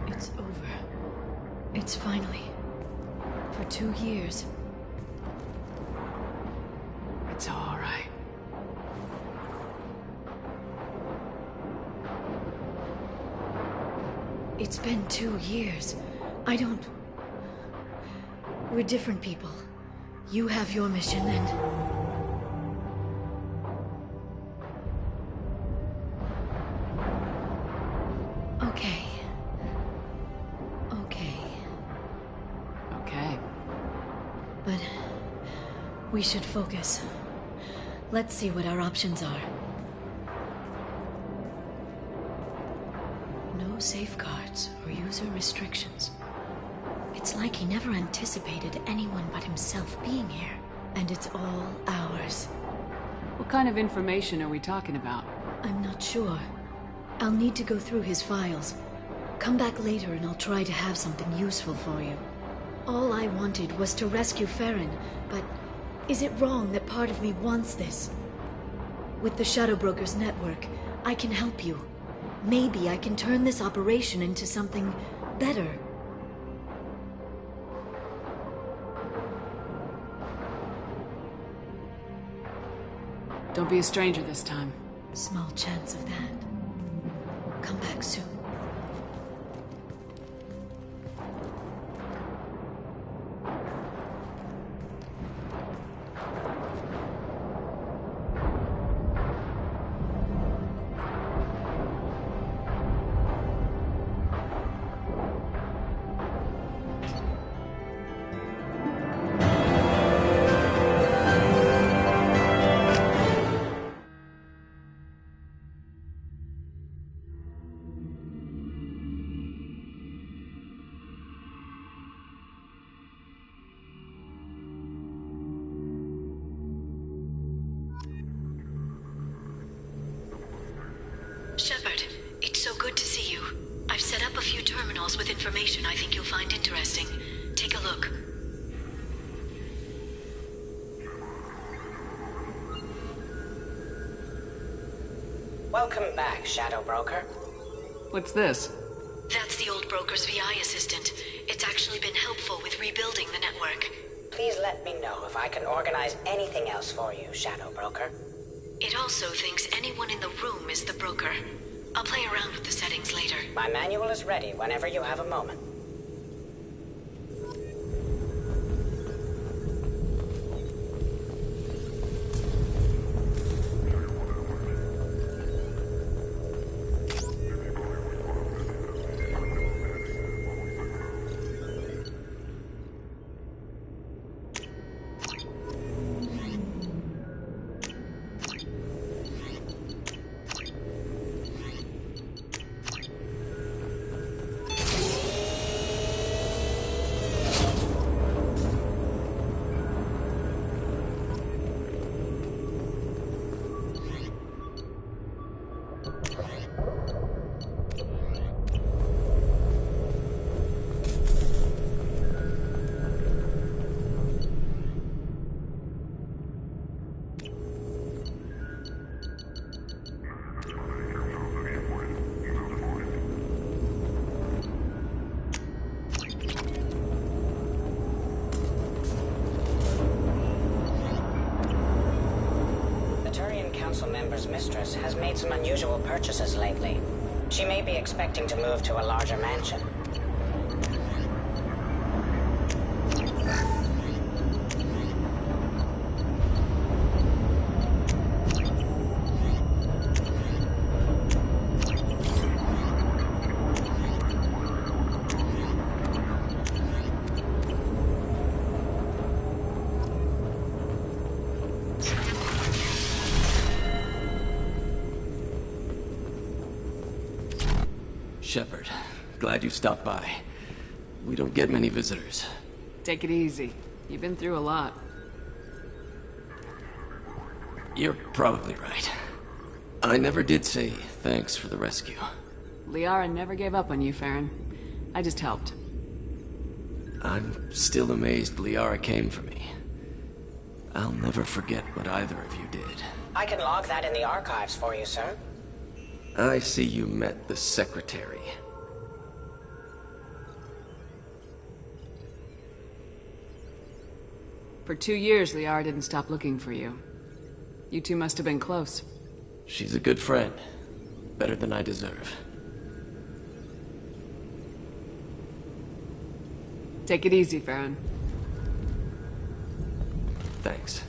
It's over. It's finally. For 2 years. It's all right. It's been 2 years. I don't... We're different people. You have your mission and... Okay. Okay. But... we should focus. Let's see what our options are. No safeguards or user restrictions. It's like he never anticipated anyone but himself being here. And it's all ours. What kind of information are we talking about? I'm not sure. I'll need to go through his files. Come back later and I'll try to have something useful for you. All I wanted was to rescue Farron, but is it wrong that part of me wants this? With the Shadow Broker's network, I can help you. Maybe I can turn this operation into something better. Don't be a stranger this time. Small chance of that. Come back soon. Shepard, it's so good to see you. I've set up a few terminals with information I think you'll find interesting. Take a look. Welcome back, Shadow Broker. What's this? That's the old broker's VI assistant. It's actually been helpful with rebuilding the network. Please let me know if I can organize anything else for you, Shadow Broker. It also thinks anyone in the room is the broker. I'll play around with the settings later. My manual is ready whenever you have a moment. council member's mistress has made some unusual purchases lately. She may be expecting to move to a larger mansion. Shepard, glad you stopped by. We don't get many visitors. Take it easy. You've been through a lot. You're probably right. I never did say thanks for the rescue. Liara never gave up on you, Farron. I just helped. I'm still amazed Liara came for me. I'll never forget what either of you did. I can log that in the archives for you, sir. I see you met the secretary. For 2 years, Liara didn't stop looking for you. You two must have been close. She's a good friend. Better than I deserve. Take it easy, Farron. Thanks.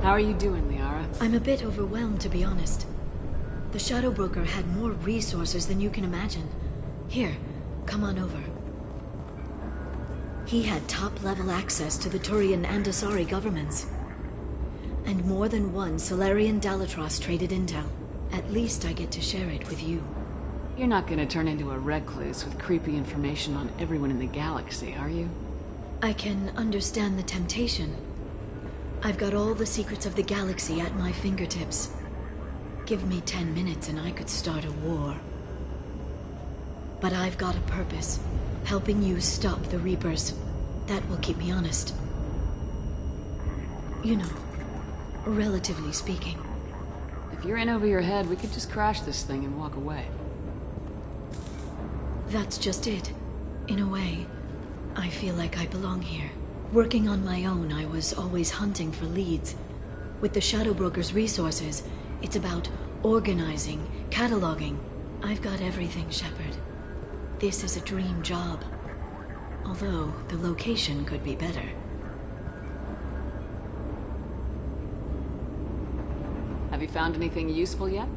How are you doing, Liara? I'm a bit overwhelmed, to be honest. The Shadow Broker had more resources than you can imagine. Here, come on over. He had top-level access to the Turian and Asari governments. And more than one Solarian Dalatros traded intel. At least I get to share it with you. You're not gonna turn into a recluse with creepy information on everyone in the galaxy, are you? I can understand the temptation. I've got all the secrets of the galaxy at my fingertips. Give me 10 minutes and I could start a war. But I've got a purpose. Helping you stop the Reapers. That will keep me honest. You know, relatively speaking. If you're in over your head, we could just crash this thing and walk away. That's just it. In a way, I feel like I belong here. Working on my own, I was always hunting for leads. With the Shadow Broker's resources, it's about organizing, cataloging. I've got everything, Shepard. This is a dream job. Although, the location could be better. Have you found anything useful yet?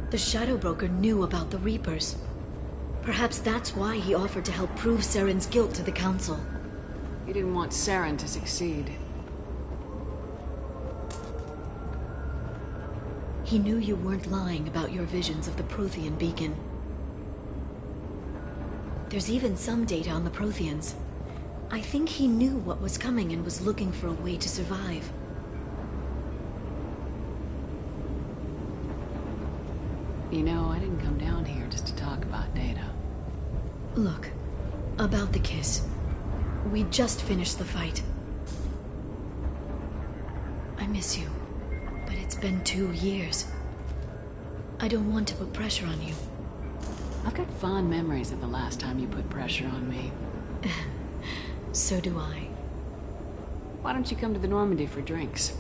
The Shadow Broker knew about the Reapers. Perhaps that's why he offered to help prove Saren's guilt to the Council. He didn't want Saren to succeed. He knew you weren't lying about your visions of the Prothean beacon. There's even some data on the Protheans. I think he knew what was coming and was looking for a way to survive. You know, I didn't come down here just to talk about data. Look, about the kiss. We just finished the fight. I miss you, but it's been 2 years. I don't want to put pressure on you. I've got fond memories of the last time you put pressure on me. So do I. Why don't you come to the Normandy for drinks?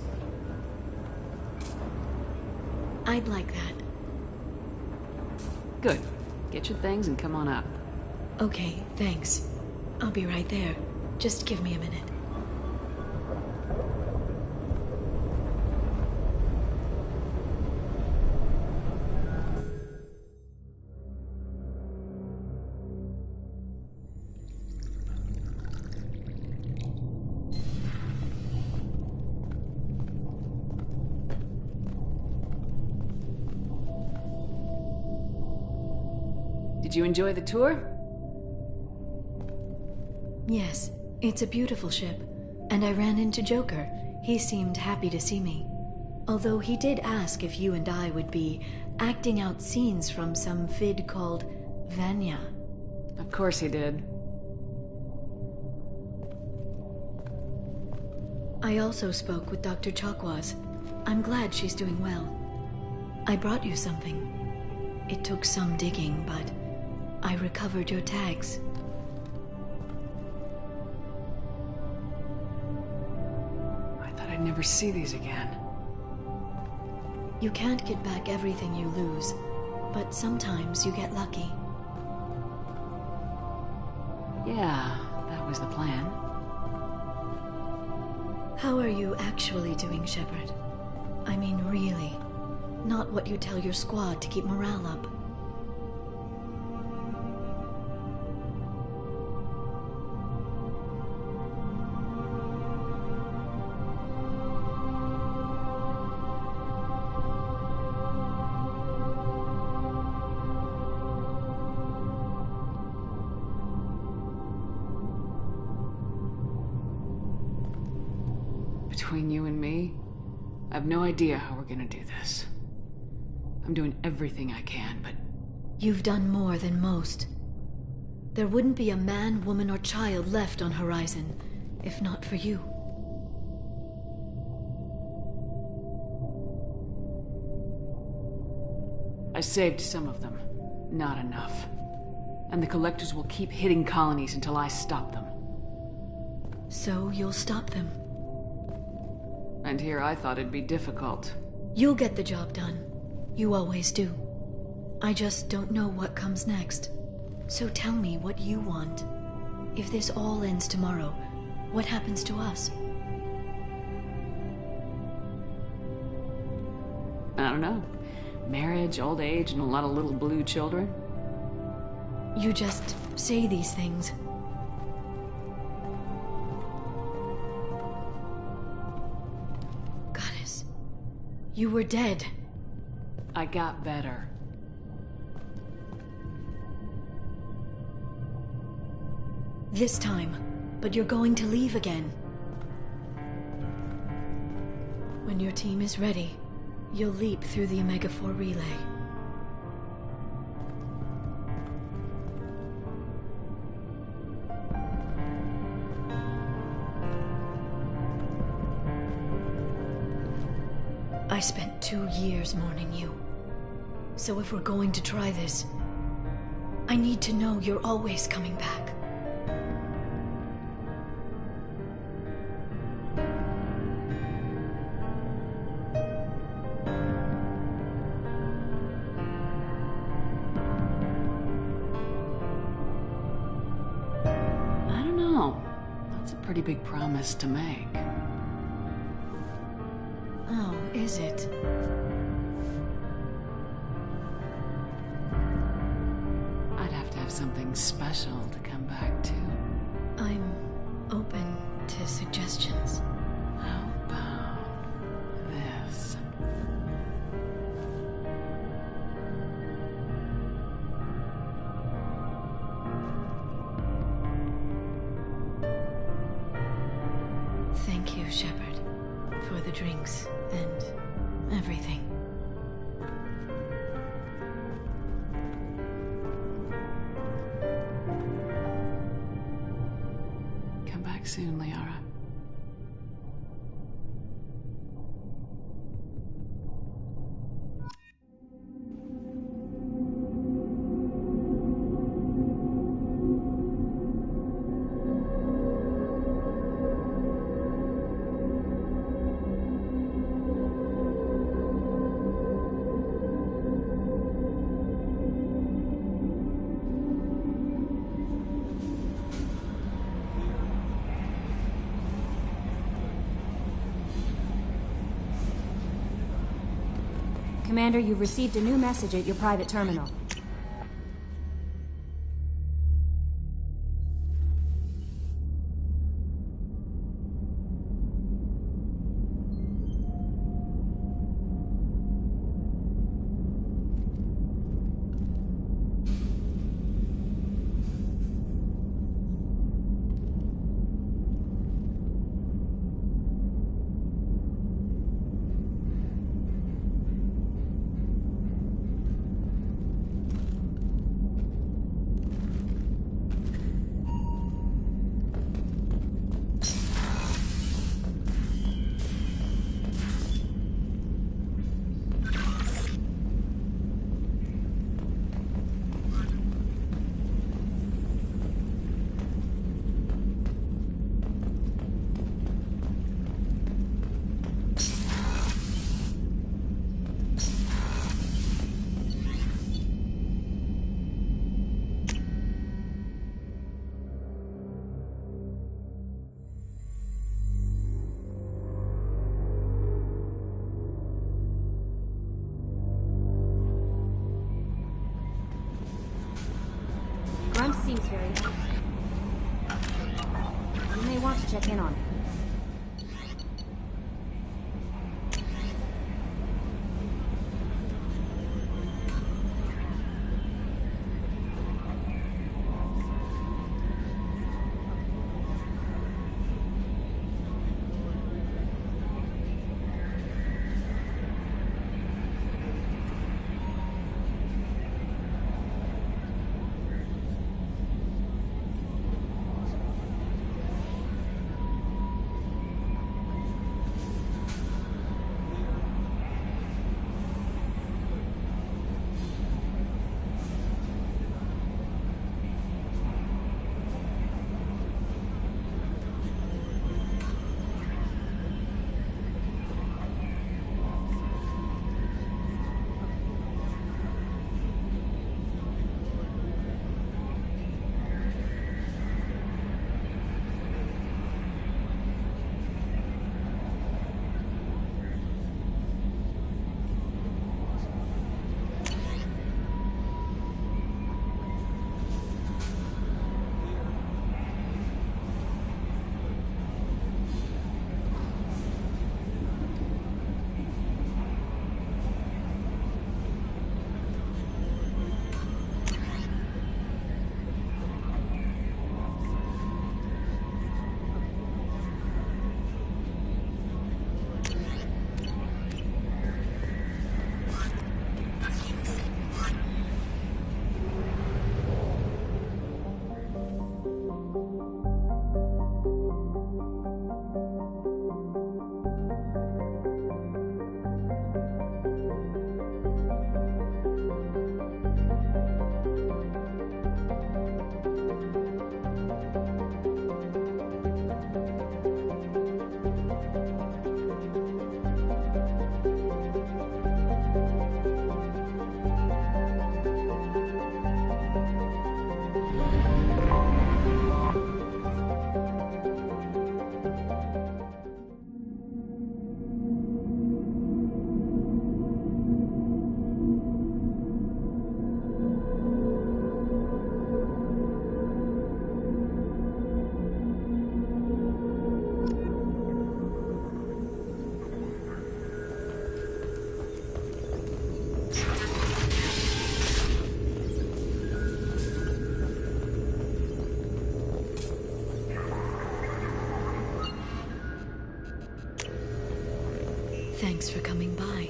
I'd like that. Good. Get your things and come on up. Okay, thanks. I'll be right there. Just give me a minute. Did you enjoy the tour? Yes, it's a beautiful ship. And I ran into Joker. He seemed happy to see me. Although he did ask if you and I would be acting out scenes from some vid called Vanya. Of course he did. I also spoke with Dr. Chakwas. I'm glad she's doing well. I brought you something. It took some digging, but I recovered your tags. I thought I'd never see these again. You can't get back everything you lose, but sometimes you get lucky. Yeah, that was the plan. How are you actually doing, Shepard? I mean, really. Not what you tell your squad to keep morale up. Between you and me, I have no idea how we're gonna do this. I'm doing everything I can, but... You've done more than most. There wouldn't be a man, woman, or child left on Horizon, if not for you. I saved some of them. Not enough. And the Collectors will keep hitting colonies until I stop them. So you'll stop them. And here I thought it'd be difficult. You'll get the job done. You always do. I just don't know what comes next. So tell me what you want. If this all ends tomorrow, what happens to us? I don't know. Marriage, old age, and a lot of little blue children? You just say these things. Goddess, you were dead. I got better. This time, but you're going to leave again. When your team is ready, you'll leap through the Omega-4 relay. I spent 2 years mourning you. So if we're going to try this, I need to know you're always coming back. I don't know. That's a pretty big promise to make. Oh, is it? I'd have to have something special to come back to. I'm open to suggestions. How about this? Thank you, Shepard, for the drinks and everything. Come back soon, Liara. Commander, you've received a new message at your private terminal. You may want to check in on it. Thanks for coming by.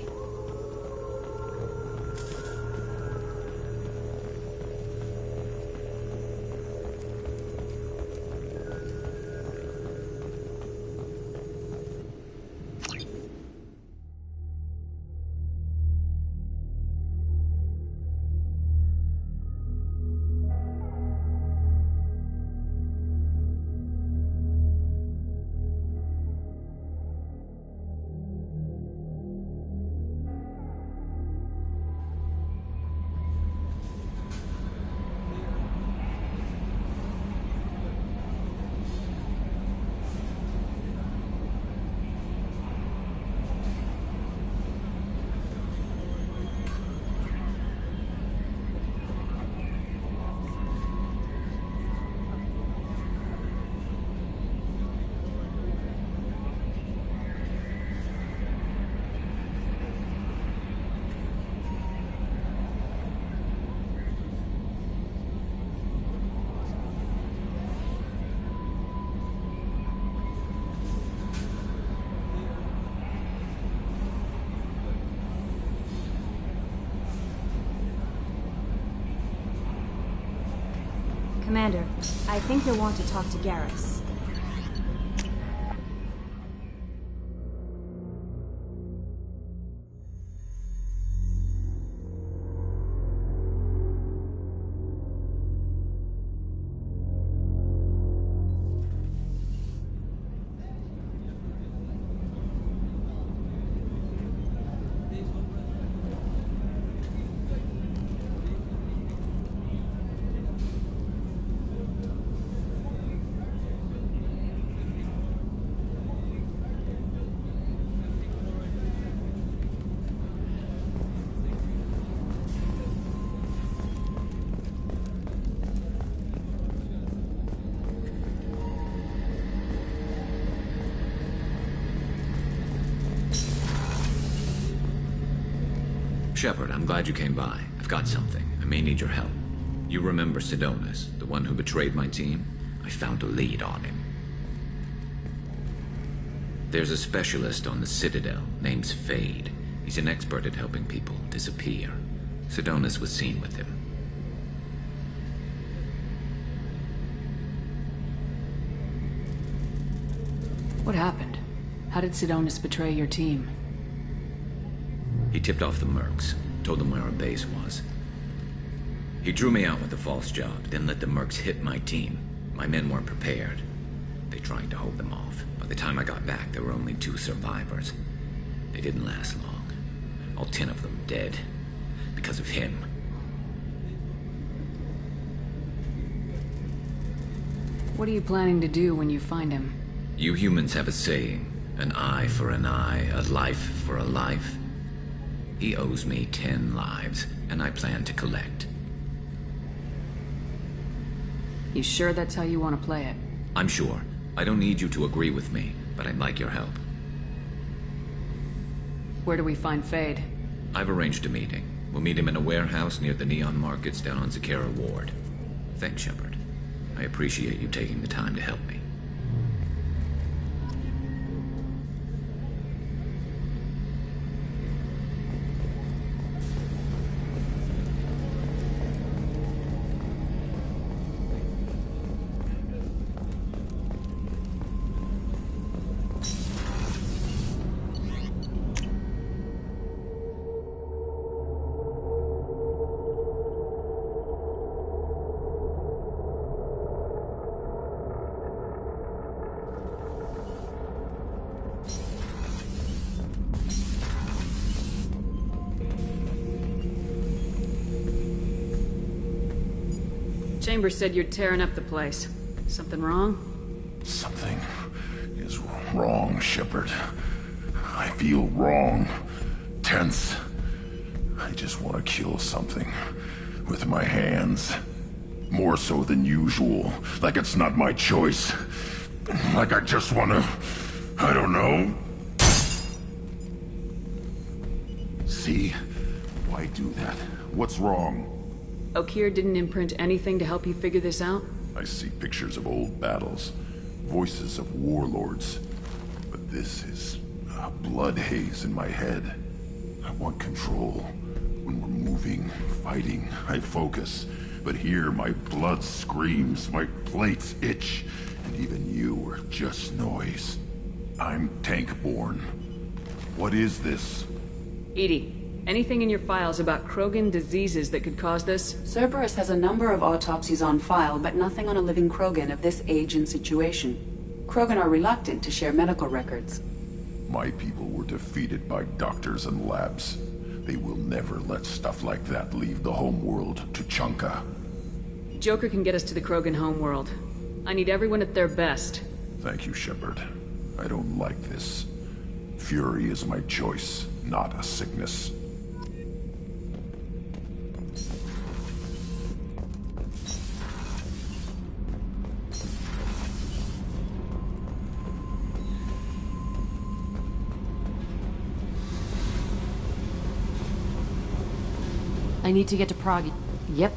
Commander, I think you'll want to talk to Garrus. Shepard, I'm glad you came by. I've got something. I may need your help. You remember Sidonis, the one who betrayed my team? I found a lead on him. There's a specialist on the Citadel named Fade. He's an expert at helping people disappear. Sidonis was seen with him. What happened? How did Sidonis betray your team? He tipped off the mercs, told them where our base was. He drew me out with a false job, then let the mercs hit my team. My men weren't prepared. They tried to hold them off. By the time I got back, there were only 2 survivors. They didn't last long. All 10 of them dead. Because of him. What are you planning to do when you find him? You humans have a saying, an eye for an eye, a life for a life. He owes me 10 lives, and I plan to collect. You sure that's how you want to play it? I'm sure. I don't need you to agree with me, but I'd like your help. Where do we find Fade? I've arranged a meeting. We'll meet him in a warehouse near the Neon Markets down on Zakera Ward. Thanks, Shepard. I appreciate you taking the time to help me. Chambers said you're tearing up the place. Something wrong? Something is wrong, Shepard. I feel wrong. Tense. I just want to kill something. With my hands. More so than usual. Like it's not my choice. Like I just want to... I don't know. See? Why do that? What's wrong? Okeer didn't imprint anything to help you figure this out? I see pictures of old battles, voices of warlords. But this is a blood haze in my head. I want control. When we're moving, fighting, I focus. But here my blood screams, my plates itch, and even you are just noise. I'm tank-born. What is this? Edie. Anything in your files about Krogan diseases that could cause this? Cerberus has a number of autopsies on file, but nothing on a living Krogan of this age and situation. Krogan are reluctant to share medical records. My people were defeated by doctors and labs. They will never let stuff like that leave the homeworld to Chunka. Joker can get us to the Krogan homeworld. I need everyone at their best. Thank you, Shepard. I don't like this. Fury is my choice, not a sickness. I need to get to Prague. Yep.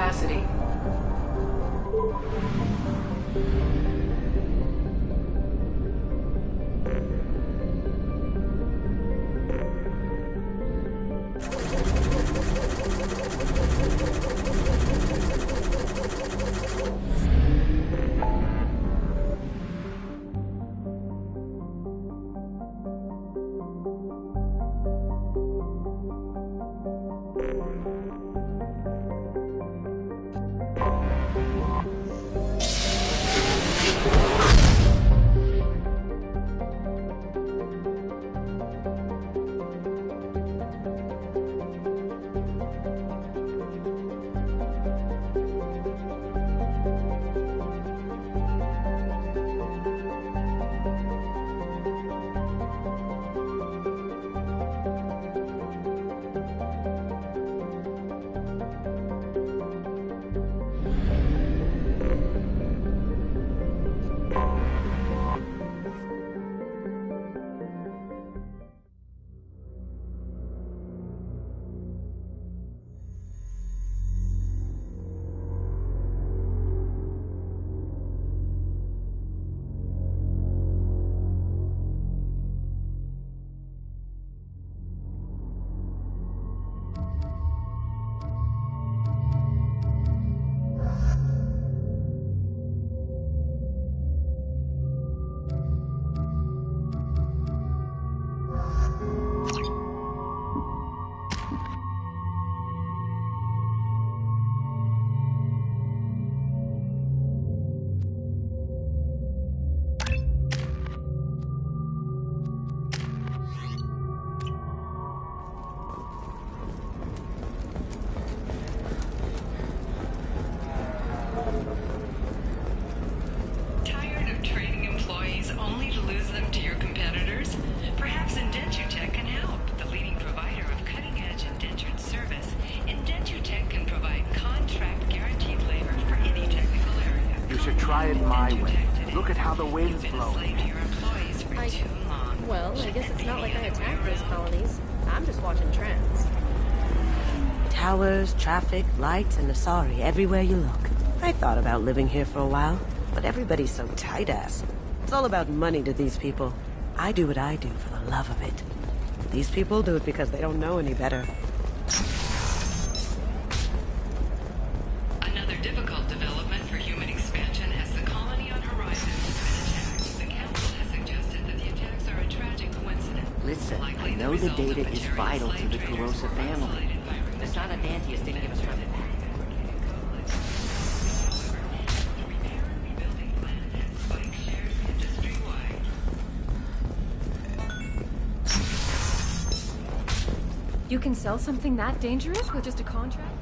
capacity. Tired of trading employees only to lose them to your competitors? Perhaps Indentutech can help. The leading provider of cutting-edge indentured service, Indentutech can provide contract guaranteed labor for any technical area. You should try it my way. Look at how the wind's blowing. Well, I guess it's not like I attacked those colonies. I'm just watching trends. Towers, traffic, lights, and Asari everywhere you look. I thought about living here for a while, but everybody's so tight-ass. It's all about money to these people. I do what I do for the love of it. These people do it because they don't know any better. Another difficult development for human expansion as the colony on horizon has been attacked. The Council has suggested that the attacks are a tragic coincidence. Listen, I know the data is vital to the Kurosa family. The Sana Dantius didn't give us time to pack. You can sell something that dangerous with just a contract?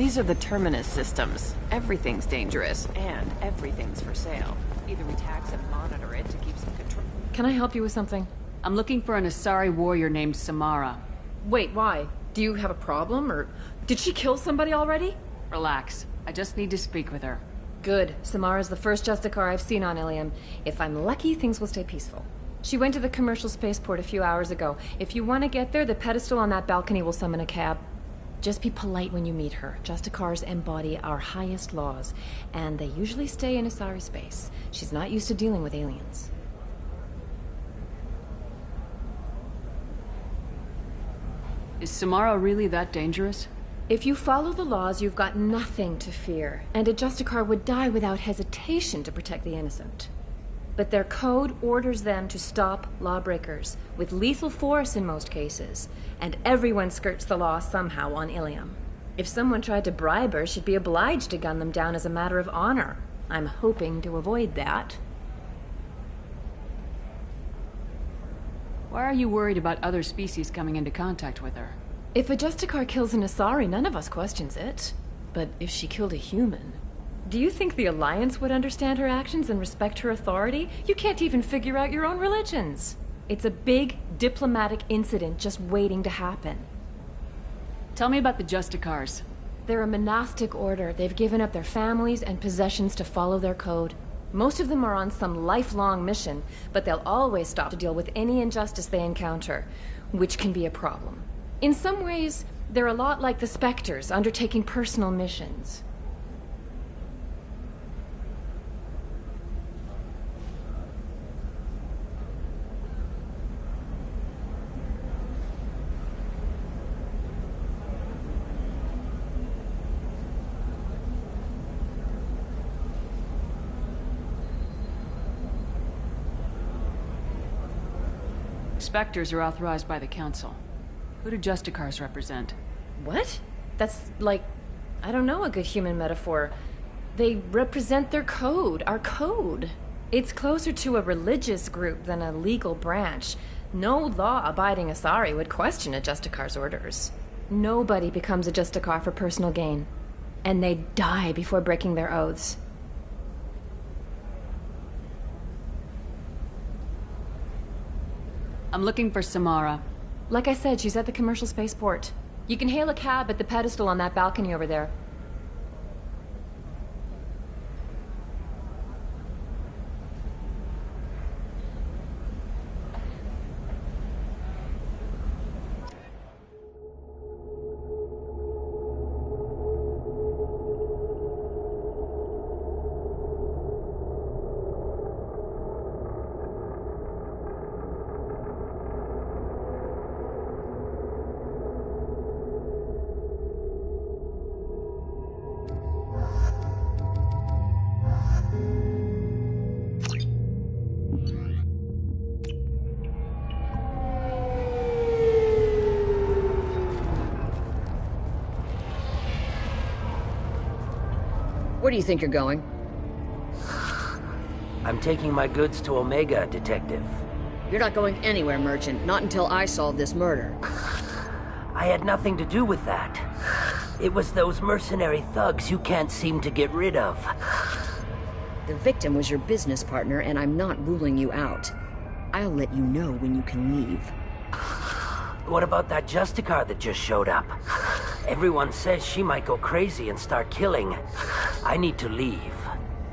These are the Terminus systems. Everything's dangerous, and everything's for sale. Either we tax and monitor it to keep some control. Can I help you with something? I'm looking for an Asari warrior named Samara. Wait, why? Do you have a problem, or did she kill somebody already? Relax. I just need to speak with her. Good. Samara's the first Justicar I've seen on Ilium. If I'm lucky, things will stay peaceful. She went to the commercial spaceport a few hours ago. If you want to get there, the pedestal on that balcony will summon a cab. Just be polite when you meet her. Justicars embody our highest laws, and they usually stay in Asari space. She's not used to dealing with aliens. Is Samara really that dangerous? If you follow the laws, you've got nothing to fear, and a Justicar would die without hesitation to protect the innocent. But their code orders them to stop lawbreakers, with lethal force in most cases, and everyone skirts the law somehow on Ilium. If someone tried to bribe her, she'd be obliged to gun them down as a matter of honor. I'm hoping to avoid that. Why are you worried about other species coming into contact with her? If a Justicar kills an Asari, none of us questions it. But if she killed a human... Do you think the Alliance would understand her actions and respect her authority? You can't even figure out your own religions. It's a big diplomatic incident just waiting to happen. Tell me about the Justicars. They're a monastic order. They've given up their families and possessions to follow their code. Most of them are on some lifelong mission, but they'll always stop to deal with any injustice they encounter, which can be a problem. In some ways, they're a lot like the Spectres, undertaking personal missions. Spectres are authorized by the Council. Who do Justicars represent? What? That's like, I don't know, a good human metaphor. They represent their code, our code. It's closer to a religious group than a legal branch. No law-abiding Asari would question a Justicar's orders. Nobody becomes a Justicar for personal gain. And they die before breaking their oaths. I'm looking for Samara. Like I said, she's at the commercial spaceport. You can hail a cab at the pedestal on that balcony over there. Where do you think you're going? I'm taking my goods to Omega, Detective. You're not going anywhere, Merchant. Not until I solve this murder. I had nothing to do with that. It was those mercenary thugs you can't seem to get rid of. The victim was your business partner, and I'm not ruling you out. I'll let you know when you can leave. What about that Justicar that just showed up? Everyone says she might go crazy and start killing. I need to leave.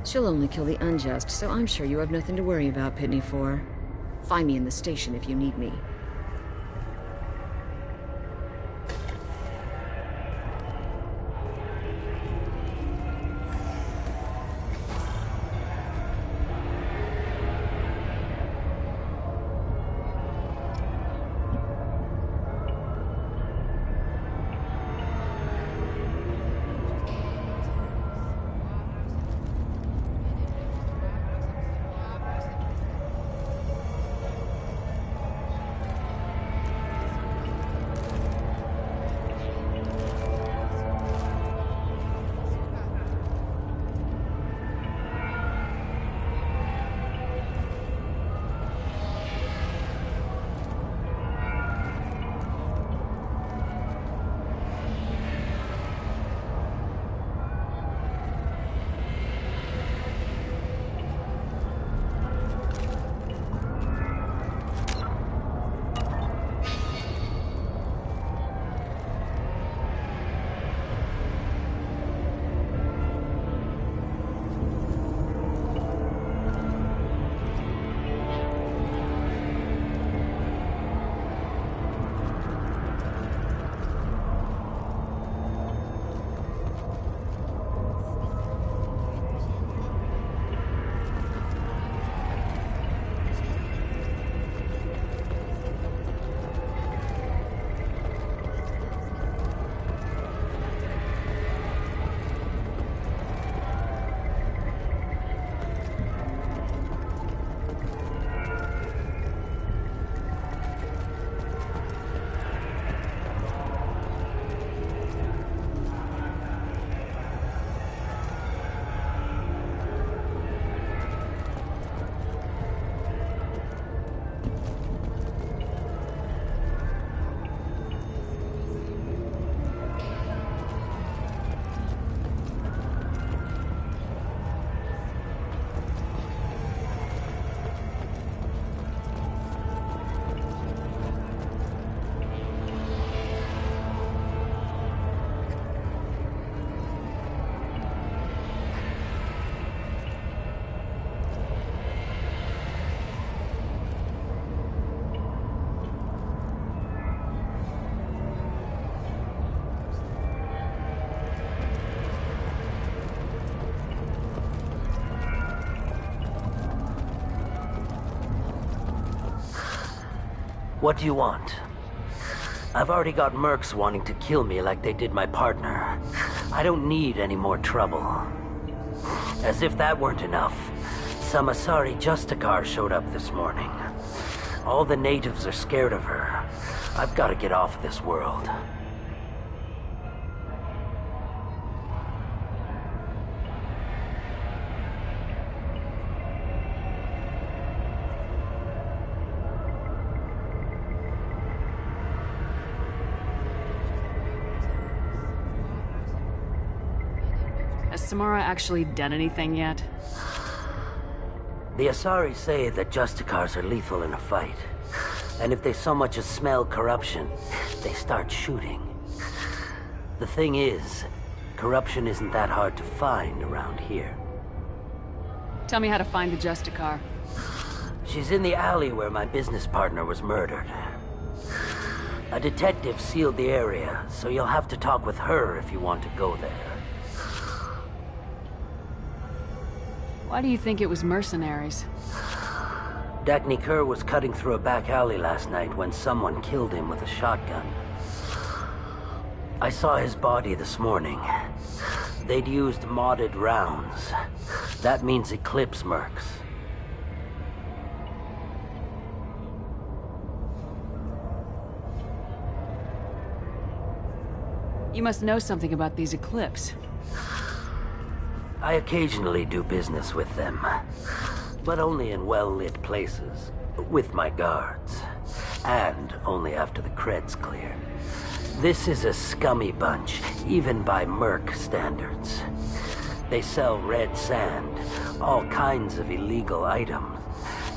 She'll only kill the unjust, so I'm sure you have nothing to worry about, Pitney 4. Find me in the station if you need me. What do you want? I've already got mercs wanting to kill me like they did my partner. I don't need any more trouble. As if that weren't enough, some Asari Justicar showed up this morning. All the natives are scared of her. I've got to get off this world. Has Samara actually done anything yet? The Asari say that Justicars are lethal in a fight. And if they so much as smell corruption, they start shooting. The thing is, corruption isn't that hard to find around here. Tell me how to find the Justicar. She's in the alley where my business partner was murdered. A detective sealed the area, so you'll have to talk with her if you want to go there. Why do you think it was mercenaries? Dagny Kerr was cutting through a back alley last night when someone killed him with a shotgun. I saw his body this morning. They'd used modded rounds. That means Eclipse mercs. You must know something about these Eclipse. I occasionally do business with them, but only in well-lit places, with my guards, and only after the creds clear. This is a scummy bunch, even by merc standards. They sell red sand, all kinds of illegal items,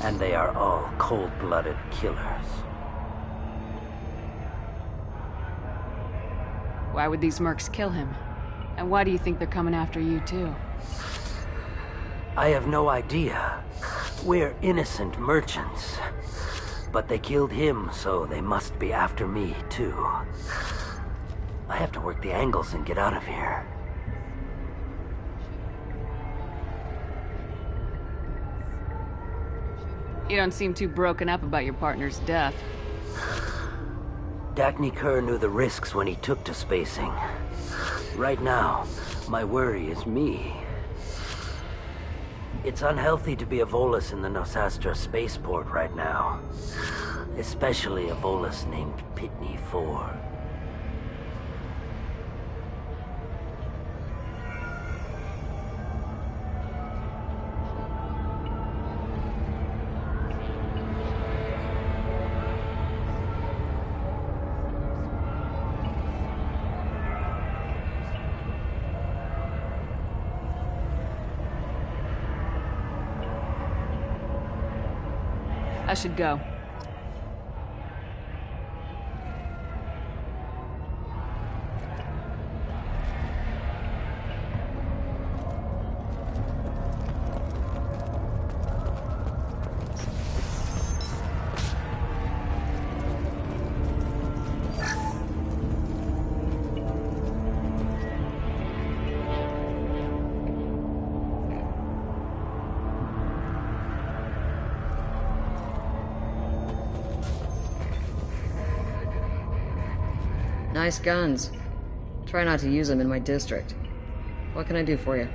and they are all cold-blooded killers. Why would these mercs kill him? And why do you think they're coming after you too? I have no idea. We're innocent merchants. But they killed him, so they must be after me, too. I have to work the angles and get out of here. You don't seem too broken up about your partner's death. Dagny Kerr knew the risks when he took to spacing. Right now, my worry is me. It's unhealthy to be a Volus in the Nosastra spaceport right now. Especially a Volus named Pitney 4. I should go. Nice guns. Try not to use them in my district. What can I do for you?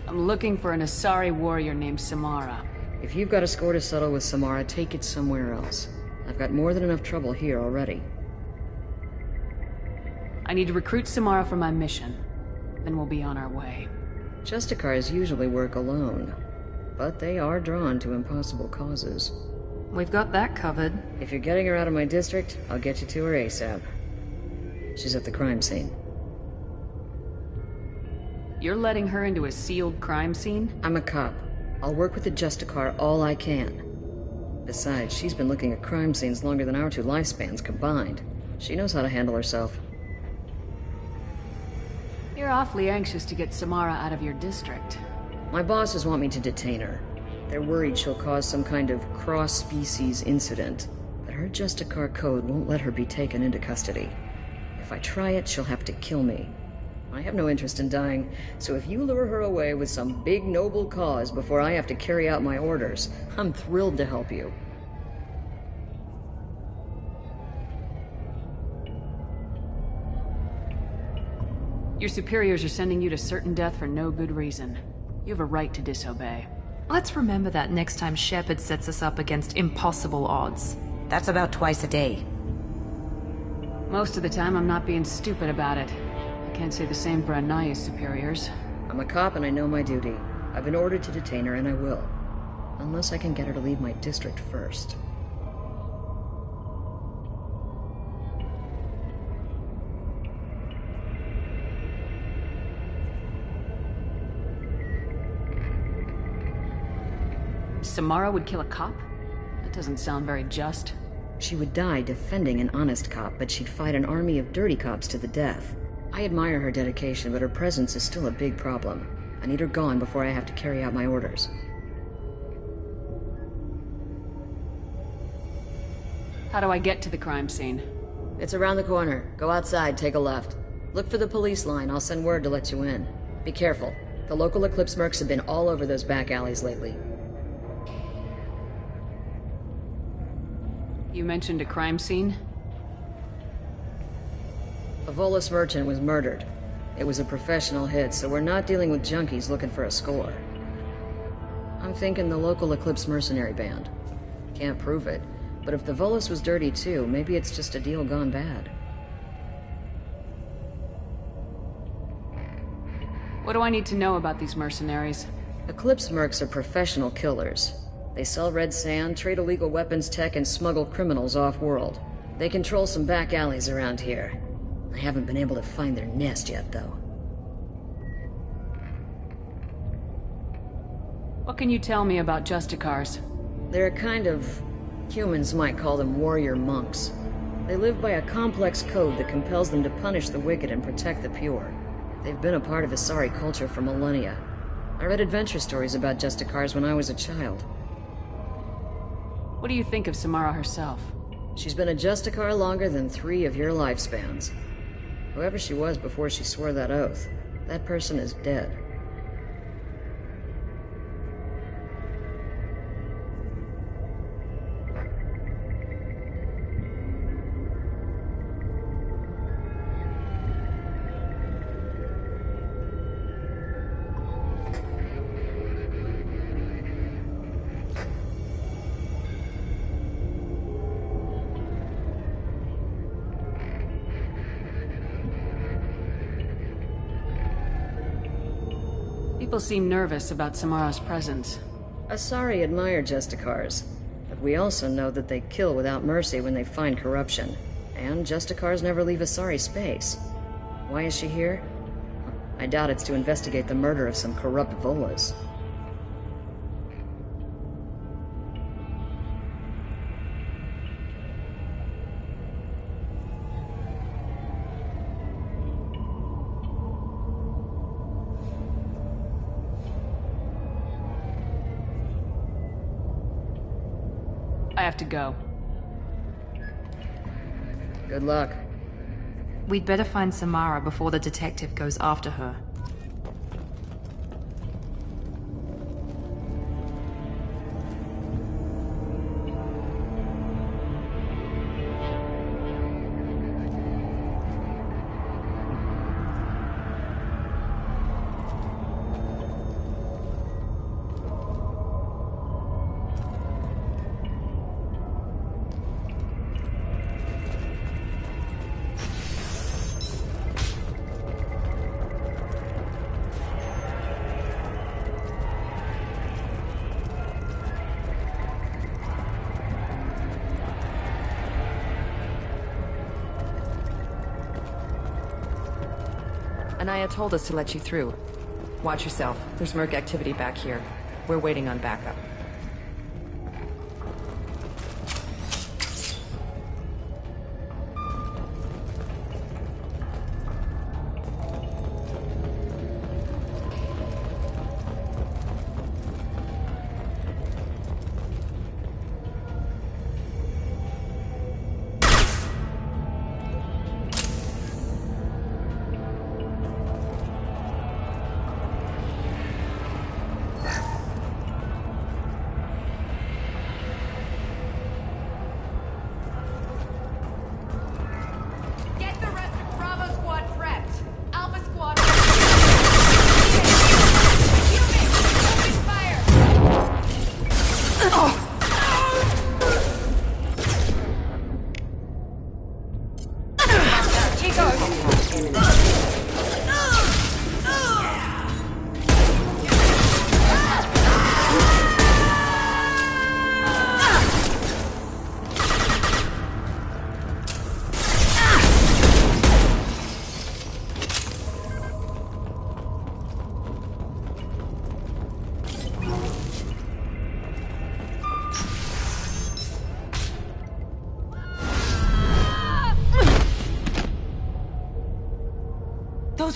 I'm looking for an Asari warrior named Samara. If you've got a score to settle with Samara, take it somewhere else. I've got more than enough trouble here already. I need to recruit Samara for my mission. Then we'll be on our way. Justicars usually work alone, but they are drawn to impossible causes. We've got that covered. If you're getting her out of my district, I'll get you to her ASAP. She's at the crime scene. You're letting her into a sealed crime scene? I'm a cop. I'll work with the Justicar all I can. Besides, she's been looking at crime scenes longer than our two lifespans combined. She knows how to handle herself. You're awfully anxious to get Samara out of your district. My bosses want me to detain her. They're worried she'll cause some kind of cross-species incident, but her Justicar code won't let her be taken into custody. If I try it, she'll have to kill me. I have no interest in dying, so if you lure her away with some big noble cause before I have to carry out my orders, I'm thrilled to help you. Your superiors are sending you to certain death for no good reason. You have a right to disobey. Let's remember that next time Shepard sets us up against impossible odds. That's about twice a day. Most of the time, I'm not being stupid about it. I can't say the same for Anaya's superiors. I'm a cop and I know my duty. I've been ordered to detain her and I will. Unless I can get her to leave my district first. Samara would kill a cop? That doesn't sound very just. She would die defending an honest cop, but she'd fight an army of dirty cops to the death. I admire her dedication, but her presence is still a big problem. I need her gone before I have to carry out my orders. How do I get to the crime scene? It's around the corner. Go outside, take a left. Look for the police line. I'll send word to let you in. Be careful. The local Eclipse mercs have been all over those back alleys lately. You mentioned a crime scene? A Volus merchant was murdered. It was a professional hit, so we're not dealing with junkies looking for a score. I'm thinking the local Eclipse mercenary band. Can't prove it, but if the Volus was dirty too, maybe it's just a deal gone bad. What do I need to know about these mercenaries? Eclipse mercs are professional killers. They sell red sand, trade illegal weapons tech, and smuggle criminals off-world. They control some back alleys around here. I haven't been able to find their nest yet, though. What can you tell me about Justicars? They're a kind of... humans might call them warrior monks. They live by a complex code that compels them to punish the wicked and protect the pure. They've been a part of Asari culture for millennia. I read adventure stories about Justicars when I was a child. What do you think of Samara herself? She's been a Justicar longer than 3 of your lifespans. Whoever she was before she swore that oath, that person is dead. People seem nervous about Samara's presence. Asari admire Justicars, but we also know that they kill without mercy when they find corruption. And Justicars never leave Asari space. Why is she here? I doubt it's to investigate the murder of some corrupt Volas. I have to go. Good luck. We'd better find Samara before the detective goes after her. Anaya told us to let you through. Watch yourself. There's merc activity back here. We're waiting on backup.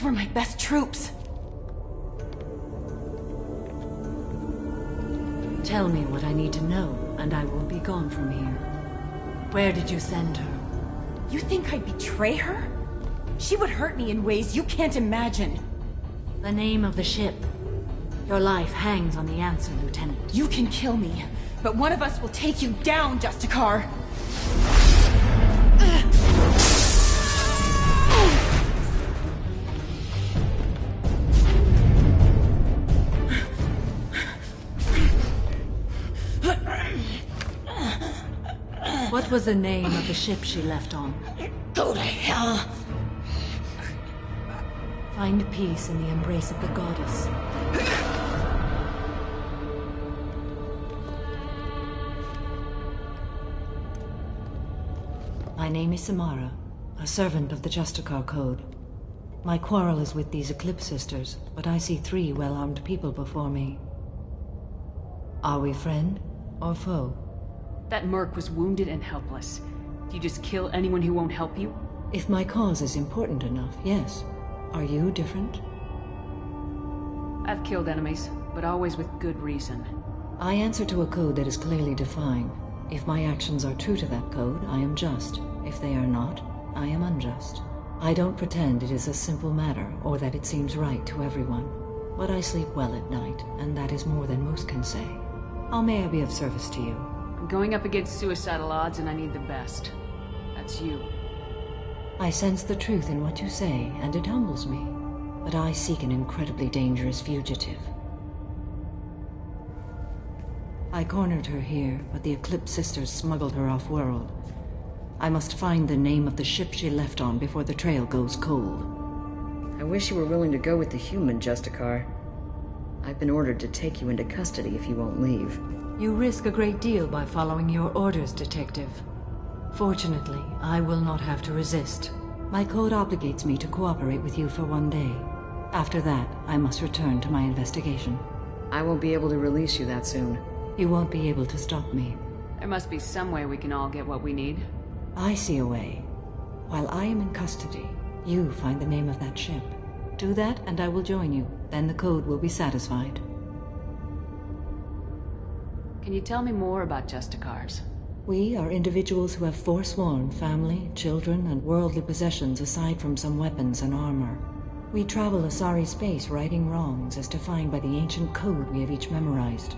Those were my best troops. Tell me what I need to know, and I will be gone from here. Where did you send her? You think I'd betray her? She would hurt me in ways you can't imagine. The name of the ship. Your life hangs on the answer, Lieutenant. You can kill me, but one of us will take you down, Justicar! What was the name of the ship she left on? Go to hell! Find peace in the embrace of the goddess. My name is Samara, a servant of the Justicar Code. My quarrel is with these Eclipse Sisters, but I see 3 well-armed people before me. Are we friend or foe? That merc was wounded and helpless. Do you just kill anyone who won't help you? If my cause is important enough, yes. Are you different? I've killed enemies, but always with good reason. I answer to a code that is clearly defined. If my actions are true to that code, I am just. If they are not, I am unjust. I don't pretend it is a simple matter, or that it seems right to everyone. But I sleep well at night, and that is more than most can say. How may I be of service to you? I'm going up against suicidal odds, and I need the best. That's you. I sense the truth in what you say, and it humbles me. But I seek an incredibly dangerous fugitive. I cornered her here, but the Eclipse Sisters smuggled her off-world. I must find the name of the ship she left on before the trail goes cold. I wish you were willing to go with the human, Justicar. I've been ordered to take you into custody if you won't leave. You risk a great deal by following your orders, Detective. Fortunately, I will not have to resist. My code obligates me to cooperate with you for 1 day. After that, I must return to my investigation. I won't be able to release you that soon. You won't be able to stop me. There must be some way we can all get what we need. I see a way. While I am in custody, you find the name of that ship. Do that, and I will join you. Then the code will be satisfied. Can you tell me more about Justicars? We are individuals who have forsworn family, children, and worldly possessions aside from some weapons and armor. We travel Asari space righting wrongs as defined by the ancient code we have each memorized.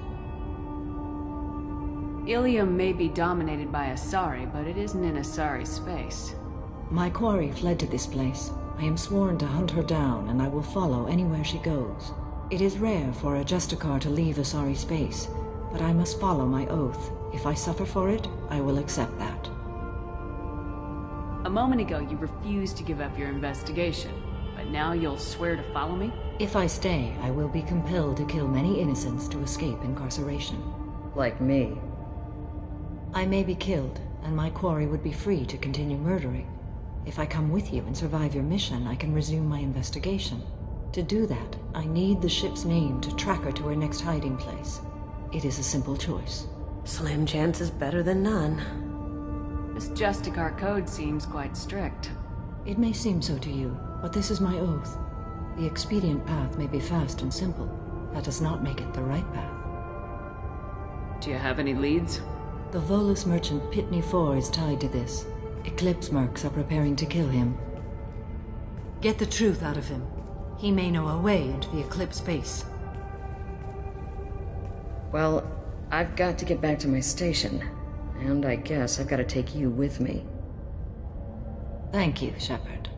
Ilium may be dominated by Asari, but it isn't in Asari space. My quarry fled to this place. I am sworn to hunt her down, and I will follow anywhere she goes. It is rare for a Justicar to leave Asari space, but I must follow my oath. If I suffer for it, I will accept that. A moment ago, you refused to give up your investigation, but now you'll swear to follow me? If I stay, I will be compelled to kill many innocents to escape incarceration. Like me. I may be killed, and my quarry would be free to continue murdering. If I come with you and survive your mission, I can resume my investigation. To do that, I need the ship's name to track her to her next hiding place. It is a simple choice. Slim chance is better than none. This Justicar code seems quite strict. It may seem so to you, but this is my oath. The expedient path may be fast and simple. That does not make it the right path. Do you have any leads? The Volus merchant Pitney 4 is tied to this. Eclipse mercs are preparing to kill him. Get the truth out of him. He may know a way into the Eclipse base. Well, I've got to get back to my station. And I guess I've got to take you with me. Thank you, Shepard.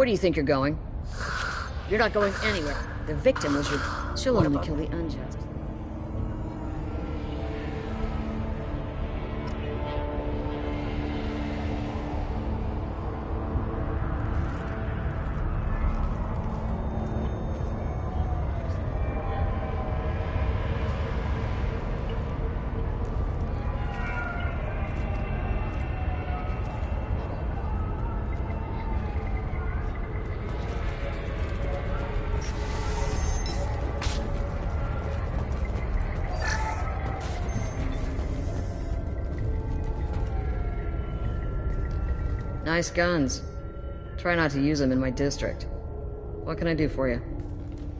Where do you think you're going? You're not going anywhere. The victim was your... She'll only kill the unjust. Nice guns. Try not to use them in my district. What can I do for you?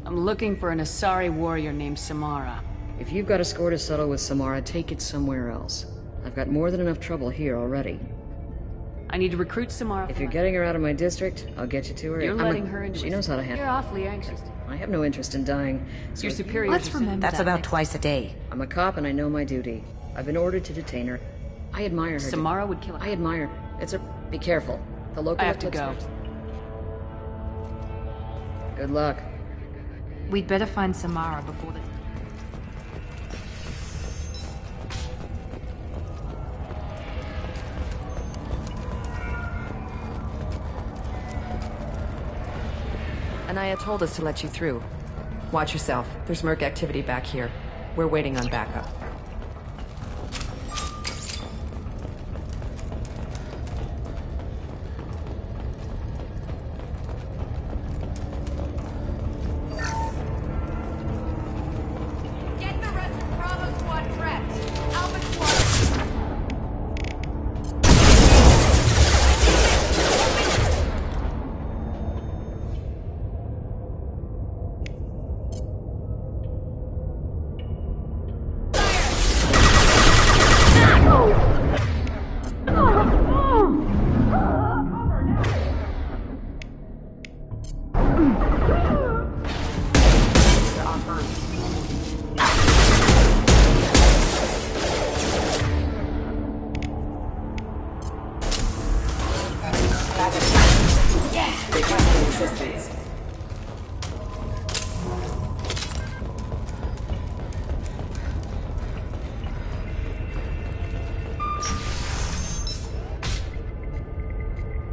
I'm looking for an Asari warrior named Samara. If you've got a score to settle with Samara, take it somewhere else. I've got more than enough trouble here already. I need to recruit Samara. If you're getting her out of my district, I'll get you to her. You're letting her into She knows how to handle. You're awfully anxious. I have no interest in dying. So Your superior. Let's remember that's about twice a day. I'm a cop and I know my duty. I've been ordered to detain her. I admire her. Samara would kill her. I admire. It's a. Be careful. The local. I have to go. Good luck. We'd better find Samara before the... Anaya told us to let you through. Watch yourself. There's Merc activity back here. We're waiting on backup.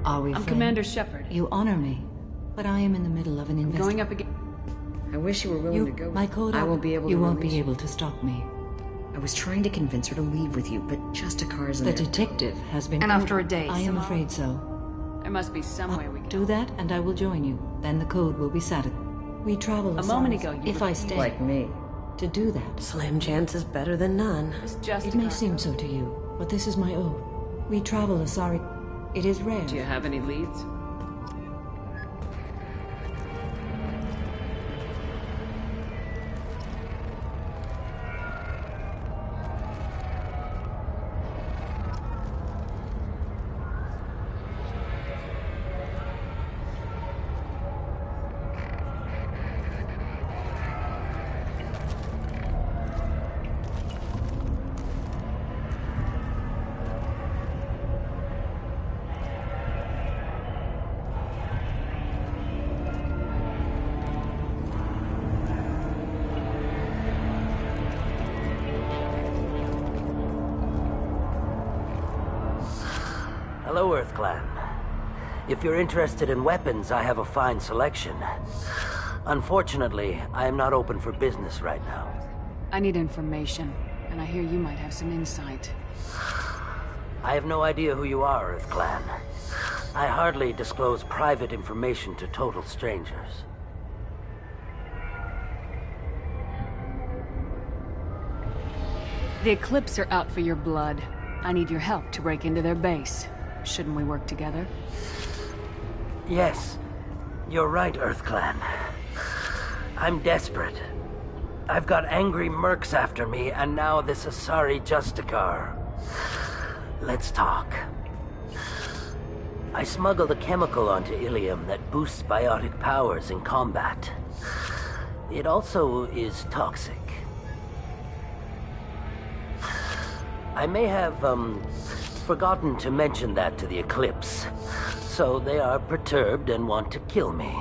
Are we I'm friends? Commander Shepard. You honor me, but I am in the middle of an investigation. Going up again. I wish you were willing to go. My code. I won't be able to. You won't release be able to stop me. I was trying to convince her to leave with you, but Justicar's in The there. detective has been. And after a day, I am Samara- afraid so. There must be some way we can. Do that, and I will join you. Then the code will be satisfied. We travel. A moment ago, you if were I stay, like me. to do that. Slim chance is better than none. It may seem so to you, but this is my oath. We travel Asari. It is rare. Do you have any leads? Hello, Earth Clan. If you're interested in weapons, I have a fine selection. Unfortunately, I am not open for business right now. I need information, and I hear you might have some insight. I have no idea who you are, Earth Clan. I hardly disclose private information to total strangers. The Eclipse are out for your blood. I need your help to break into their base. Shouldn't we work together? Yes, you're right, Earth Clan. I'm desperate. I've got angry mercs after me, and now this Asari Justicar. Let's talk. I smuggled a chemical onto Ilium that boosts biotic powers in combat. It also is toxic. I may have, forgotten to mention that to the Eclipse. So they are perturbed and want to kill me.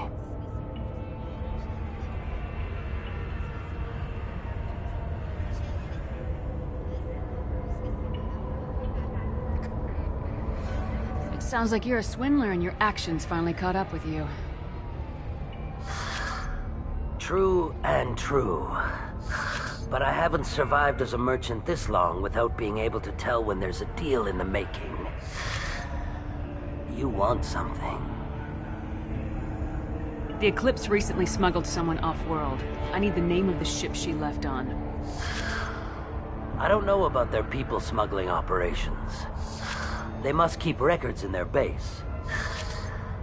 It sounds like you're a swindler and your actions finally caught up with you. True and true. But I haven't survived as a merchant this long without being able to tell when there's a deal in the making. You want something. The Eclipse recently smuggled someone off-world. I need the name of the ship she left on. I don't know about their people smuggling operations. They must keep records in their base.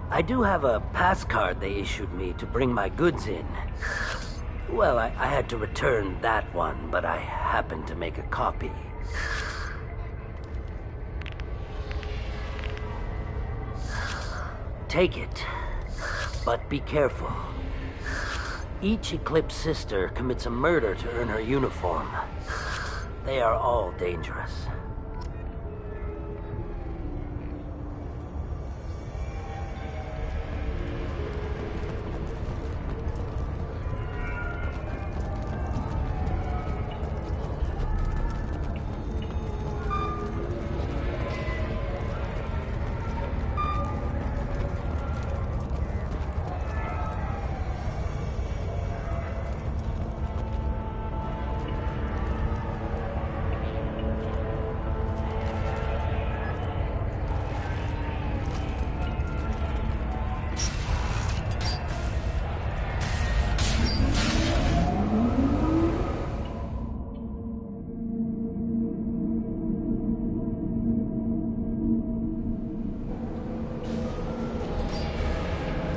I do have a pass card they issued me to bring my goods in. Well, I had to return that one, but I happened to make a copy. Take it, but be careful. Each Eclipse sister commits a murder to earn her uniform. They are all dangerous.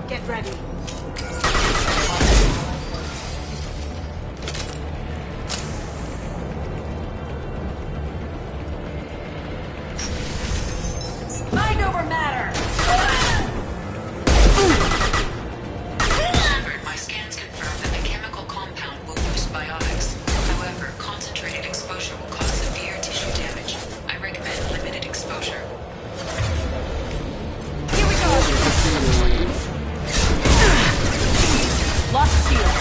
Get ready. Mind over matter! My scans confirm that the chemical compound will boost biotics. However, concentrated exposure will cause severe tissue damage. I recommend limited exposure. Here we go! Lost shield.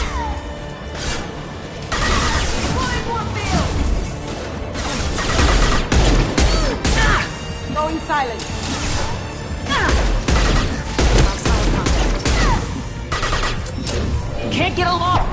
Deploying more field. Going silent. Can't get along!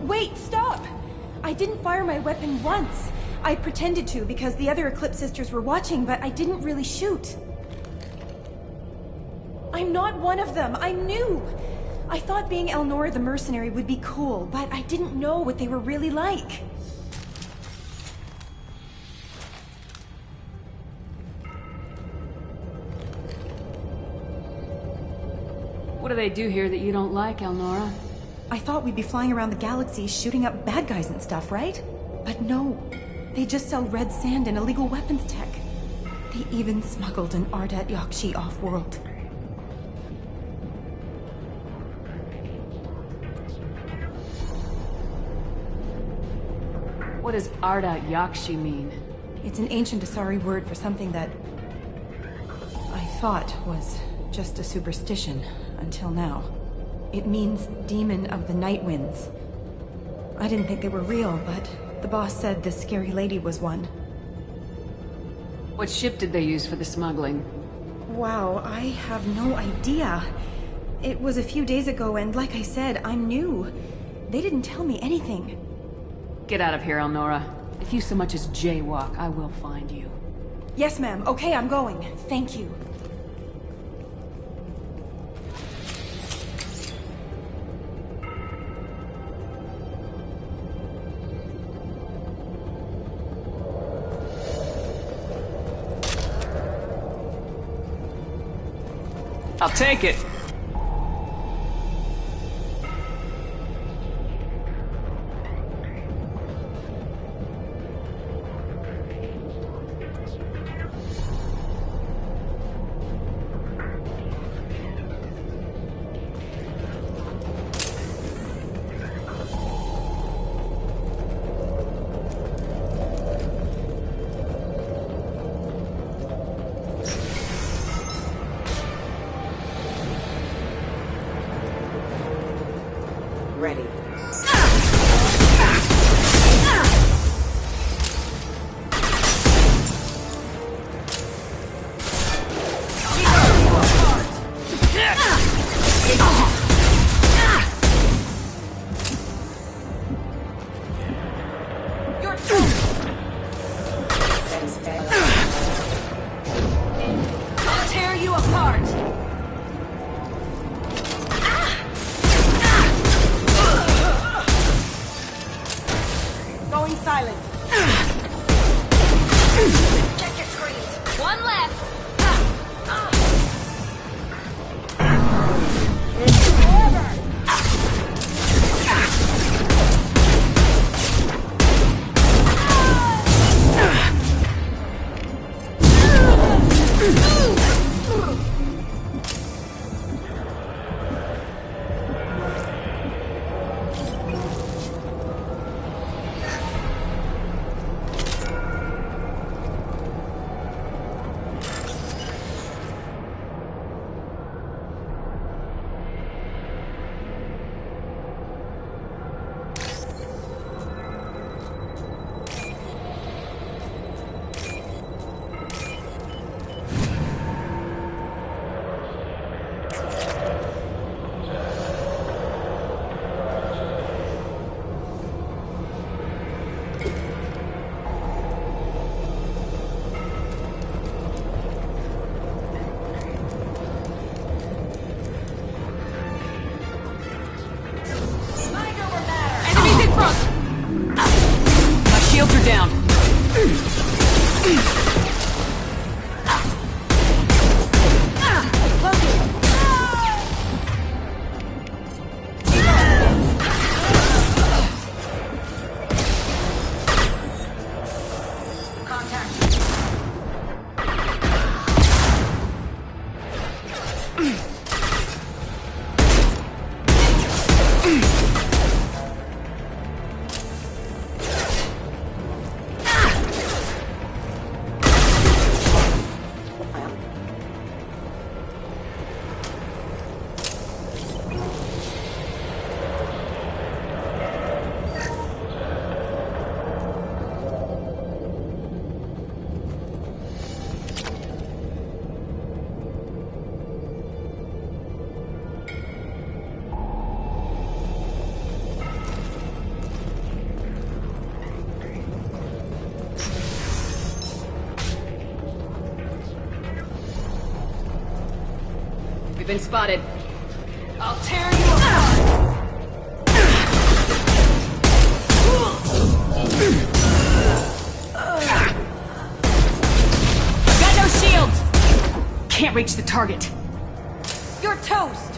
Wait, stop! I didn't fire my weapon once. I pretended to because the other Eclipse sisters were watching, but I didn't really shoot. I'm not one of them. I'm new. I thought being Elnora the mercenary would be cool, but I didn't know what they were really like. What do they do here that you don't like, Elnora? I thought we'd be flying around the galaxy shooting up bad guys and stuff, right? But no. They just sell red sand and illegal weapons tech. They even smuggled an Ardat Yakshi off-world. What does Ardat Yakshi mean? It's an ancient Asari word for something that thought was just a superstition until now. It means Demon of the Night Winds. I didn't think they were real, but the boss said this scary lady was one. What ship did they use for the smuggling? Wow, I have no idea. It was a few days ago, and like I said, I'm new. They didn't tell me anything. Get out of here, Elnora. If you so much as jaywalk, I will find you. Yes, ma'am. Okay, I'm going. Thank you. I'll take it. Ready. I'll tear you apart! Going silent. Check your screens. One left. Shields are down. We've been spotted. I'll tear you apart! Got no shields! Can't reach the target. You're toast!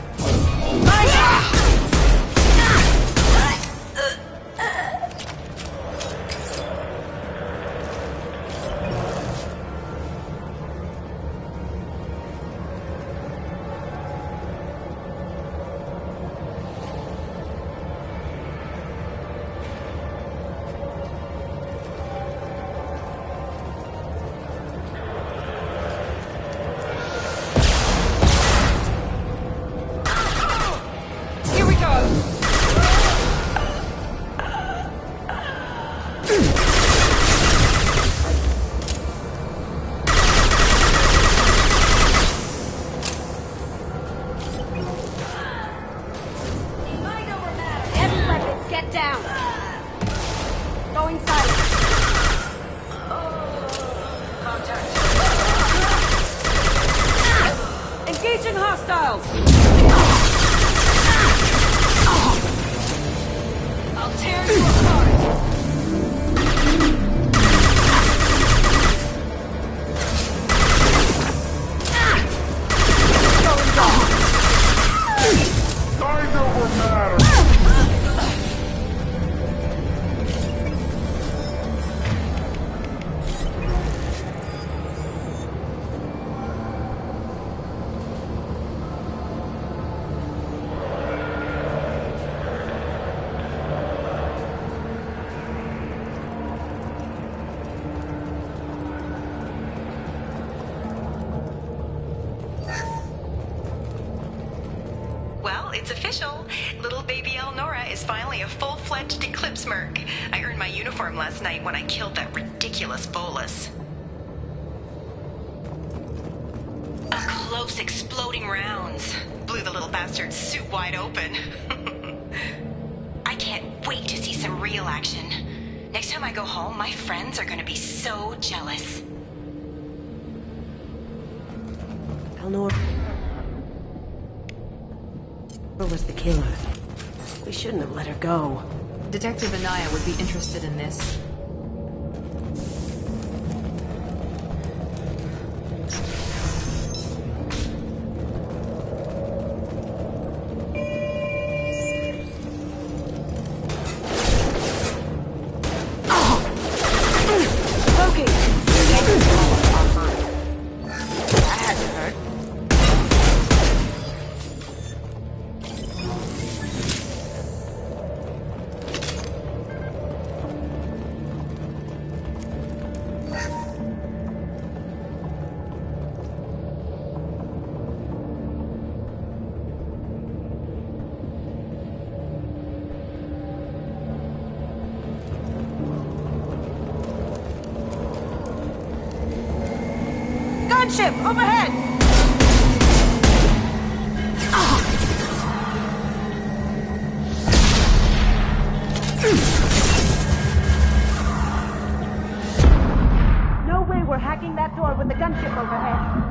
Get down! Going silent. Engaging hostiles! I'll tear you apart! Mind over matter! Well, it's official. Little baby Elnora is finally a full-fledged Eclipse Merc. I earned my uniform last night when I killed that ridiculous bolus. Up close exploding rounds. Blew the little bastard's suit wide open. I can't wait to see some real action. Next time I go home, my friends are gonna be so jealous. Elnora was the killer. We shouldn't have let her go. Detective Anaya would be interested in this. Gunship overhead! No way we're hacking that door with the gunship overhead.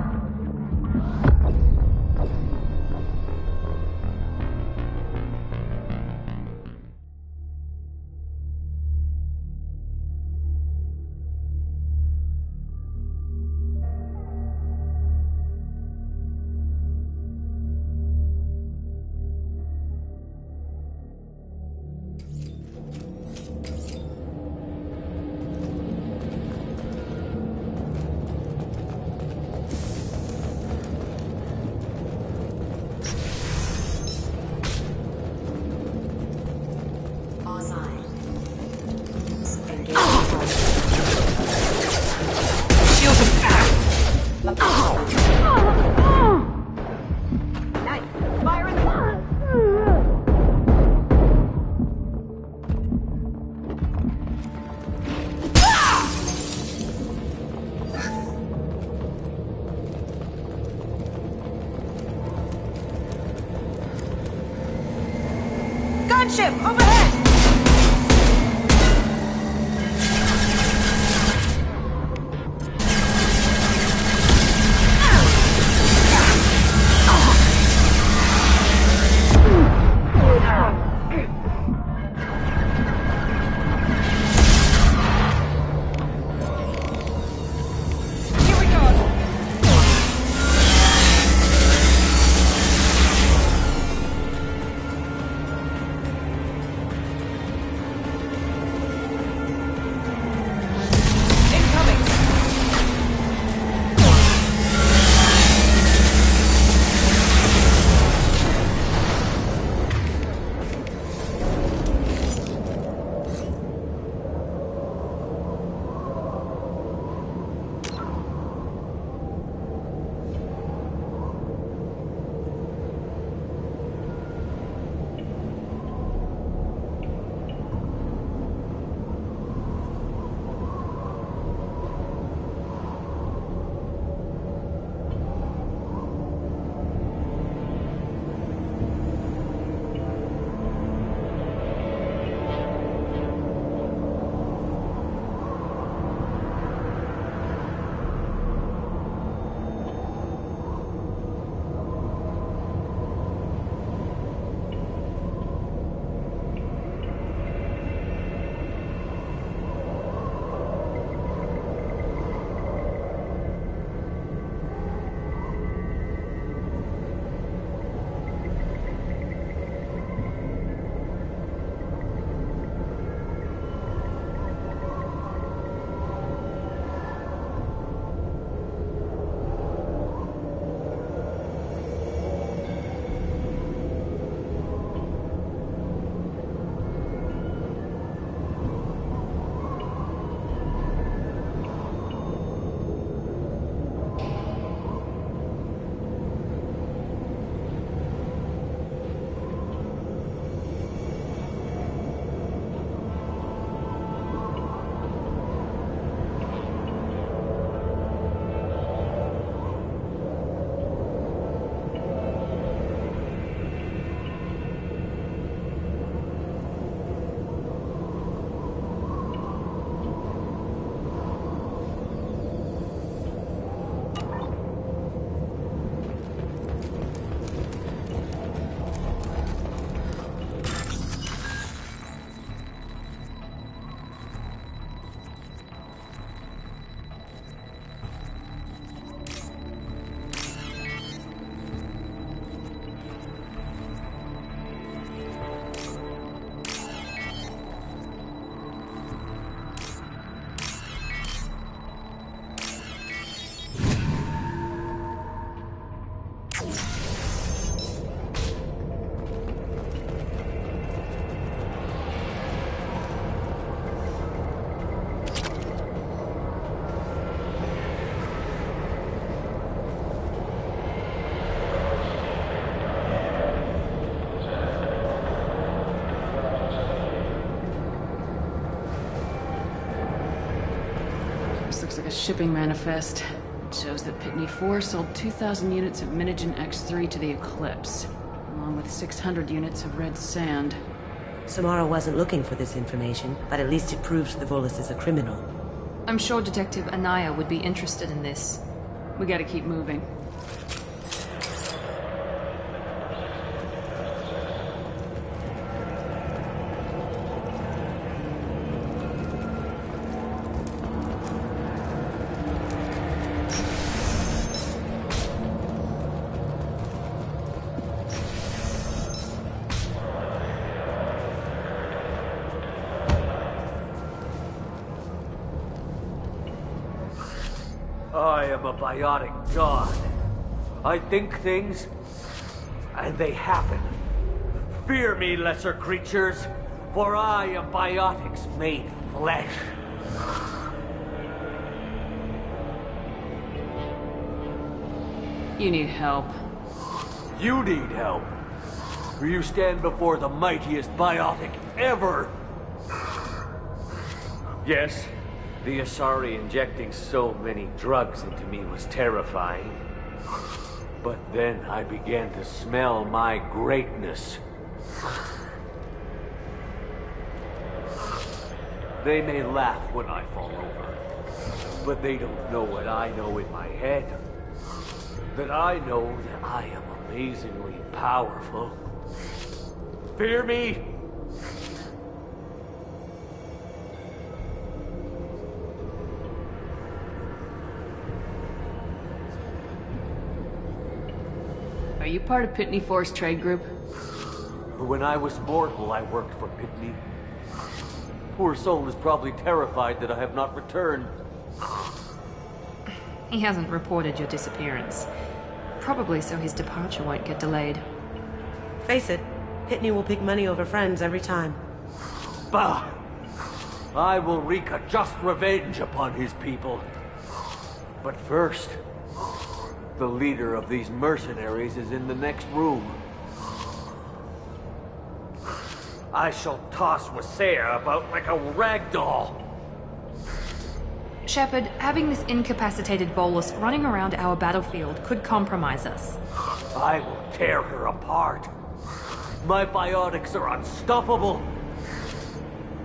Gunship overhead! looks like a shipping manifest. It shows that Pitney 4 sold 2,000 units of Minigen X3 to the Eclipse, along with 600 units of red sand. Samara wasn't looking for this information, but at least it proves the Volus is a criminal. I'm sure Detective Anaya would be interested in this. We gotta keep moving. I am a biotic god. I think things, and they happen. Fear me, lesser creatures, for I am biotics made flesh. You need help. You need help. For you stand before the mightiest biotic ever. Yes, the Asari injecting so many drugs into me was terrifying. But then I began to smell my greatness. They may laugh when I fall over, but they don't know what I know in my head. That I know that I am amazingly powerful. Fear me? Are you part of Pitney 4's trade group? When I was mortal, I worked for Pitney. Poor soul is probably terrified that I have not returned. He hasn't reported your disappearance. Probably so his departure won't get delayed. Face it, Pitney will pick money over friends every time. Bah! I will wreak a just revenge upon his people. But first, the leader of these mercenaries is in the next room. I shall toss Wasea about like a rag doll. Shepard, having this incapacitated Volus running around our battlefield could compromise us. I will tear her apart. My biotics are unstoppable.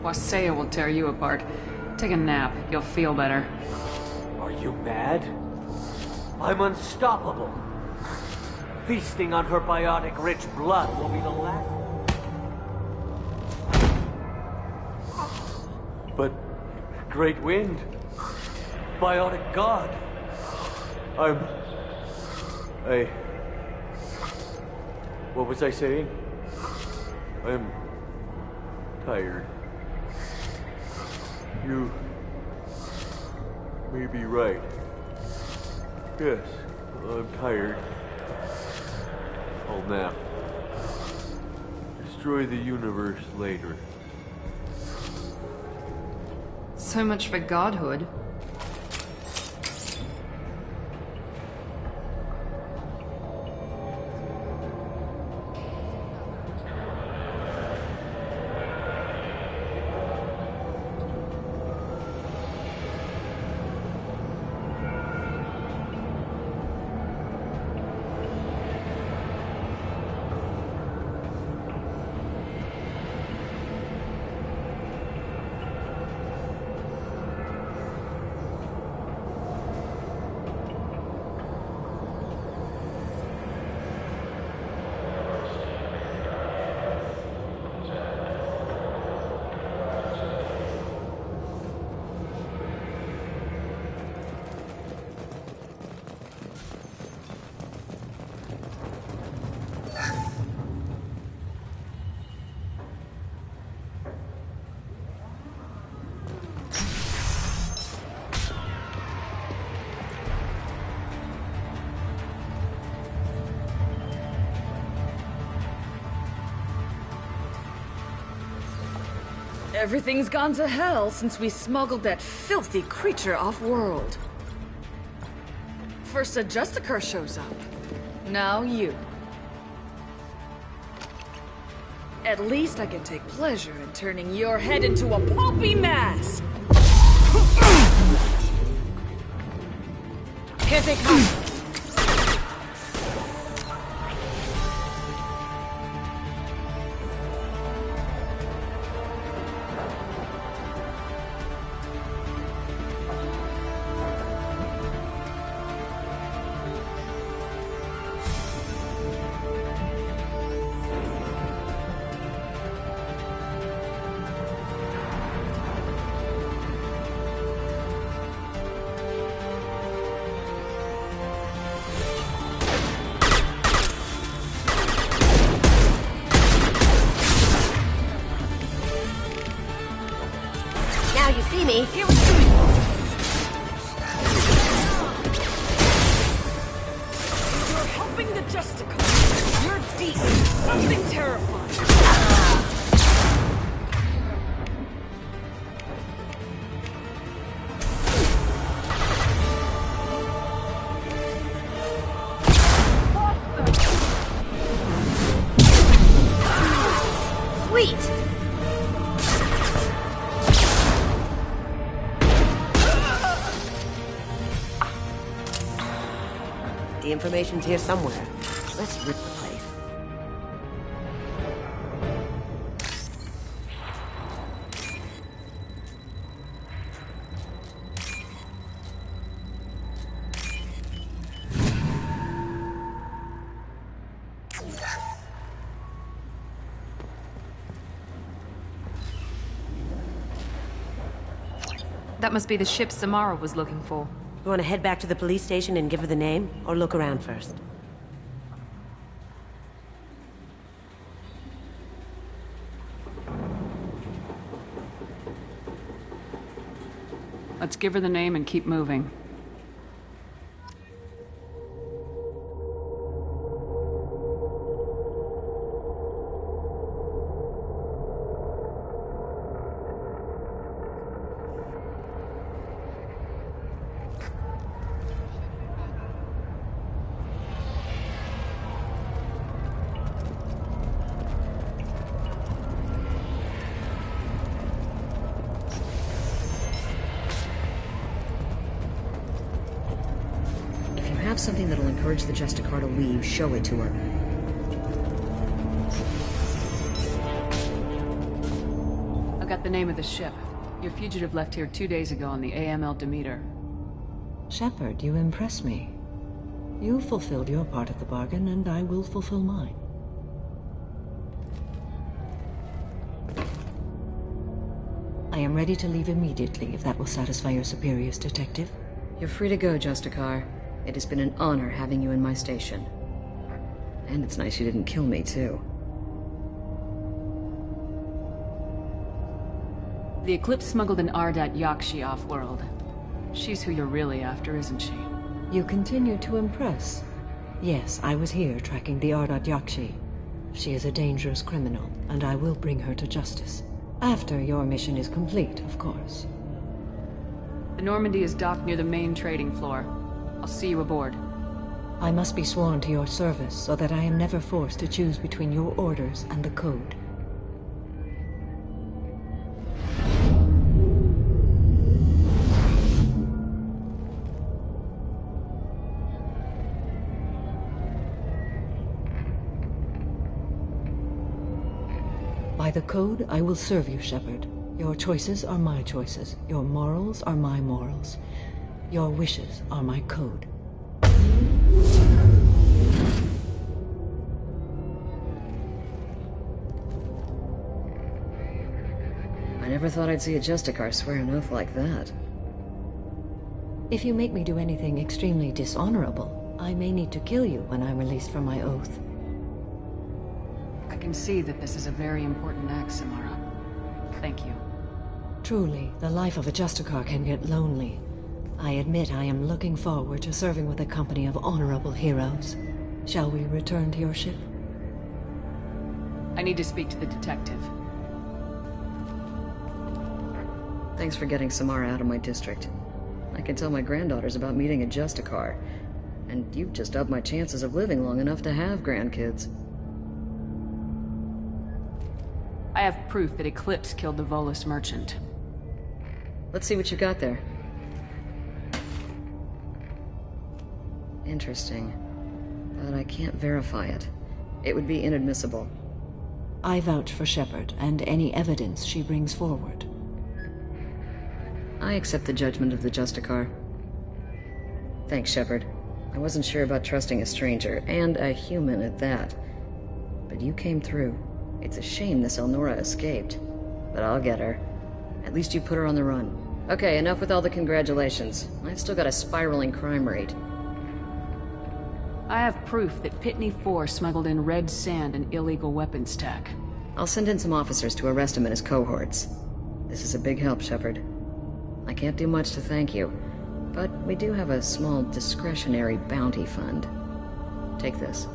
Wasea will tear you apart. Take a nap. You'll feel better. Are you mad? I'm unstoppable. Feasting on her biotic-rich blood will be the last. But Great Wind, biotic god. What was I saying? I'm tired. You may be right. Yes, I'm tired. I'll nap. Destroy the universe later. So much for godhood. Everything's gone to hell since we smuggled that filthy creature off-world. First a Justicar shows up. Now you. At least I can take pleasure in turning your head into a pulpy mass! Here they come! You see me? Here we go. You're helping the Justicar. You're deep. Something terrifying. Sweet! The information's here somewhere. Let's rip the place. That must be the ship Samara was looking for. You want to head back to the police station and give her the name, or look around first? Let's give her the name and keep moving. Have something that'll encourage the Justicar to leave, show it to her. I got the name of the ship. Your fugitive left here 2 days ago on the AML Demeter. Shepard, you impress me. You fulfilled your part of the bargain, and I will fulfill mine. I am ready to leave immediately, if that will satisfy your superiors, Detective. You're free to go, Justicar. It has been an honor having you in my station. And it's nice you didn't kill me, too. The Eclipse smuggled an Ardat Yakshi off-world. She's who you're really after, isn't she? You continue to impress. Yes, I was here tracking the Ardat Yakshi. She is a dangerous criminal, and I will bring her to justice. After your mission is complete, of course. The Normandy is docked near the main trading floor. I'll see you aboard. I must be sworn to your service so that I am never forced to choose between your orders and the Code. By the Code, I will serve you, Shepard. Your choices are my choices. Your morals are my morals. Your wishes are my code. I never thought I'd see a Justicar swear an oath like that. If you make me do anything extremely dishonorable, I may need to kill you when I'm released from my oath. I can see that this is a very important act, Samara. Thank you. Truly, the life of a Justicar can get lonely. I admit I am looking forward to serving with a company of honorable heroes. Shall we return to your ship? I need to speak to the detective. Thanks for getting Samara out of my district. I can tell my granddaughters about meeting a Justicar. And you've just upped my chances of living long enough to have grandkids. I have proof that Eclipse killed the Volus merchant. Let's see what you got there. Interesting. But I can't verify it. It would be inadmissible. I vouch for Shepard and any evidence she brings forward. I accept the judgment of the Justicar. Thanks, Shepard. I wasn't sure about trusting a stranger, and a human at that. But you came through. It's a shame this Elnora escaped. But I'll get her. At least you put her on the run. Okay, enough with all the congratulations. I've still got a spiraling crime rate. I have proof that Pitney 4 smuggled in red sand and illegal weapons tech. I'll send in some officers to arrest him and his cohorts. This is a big help, Shepard. I can't do much to thank you, but we do have a small discretionary bounty fund. Take this.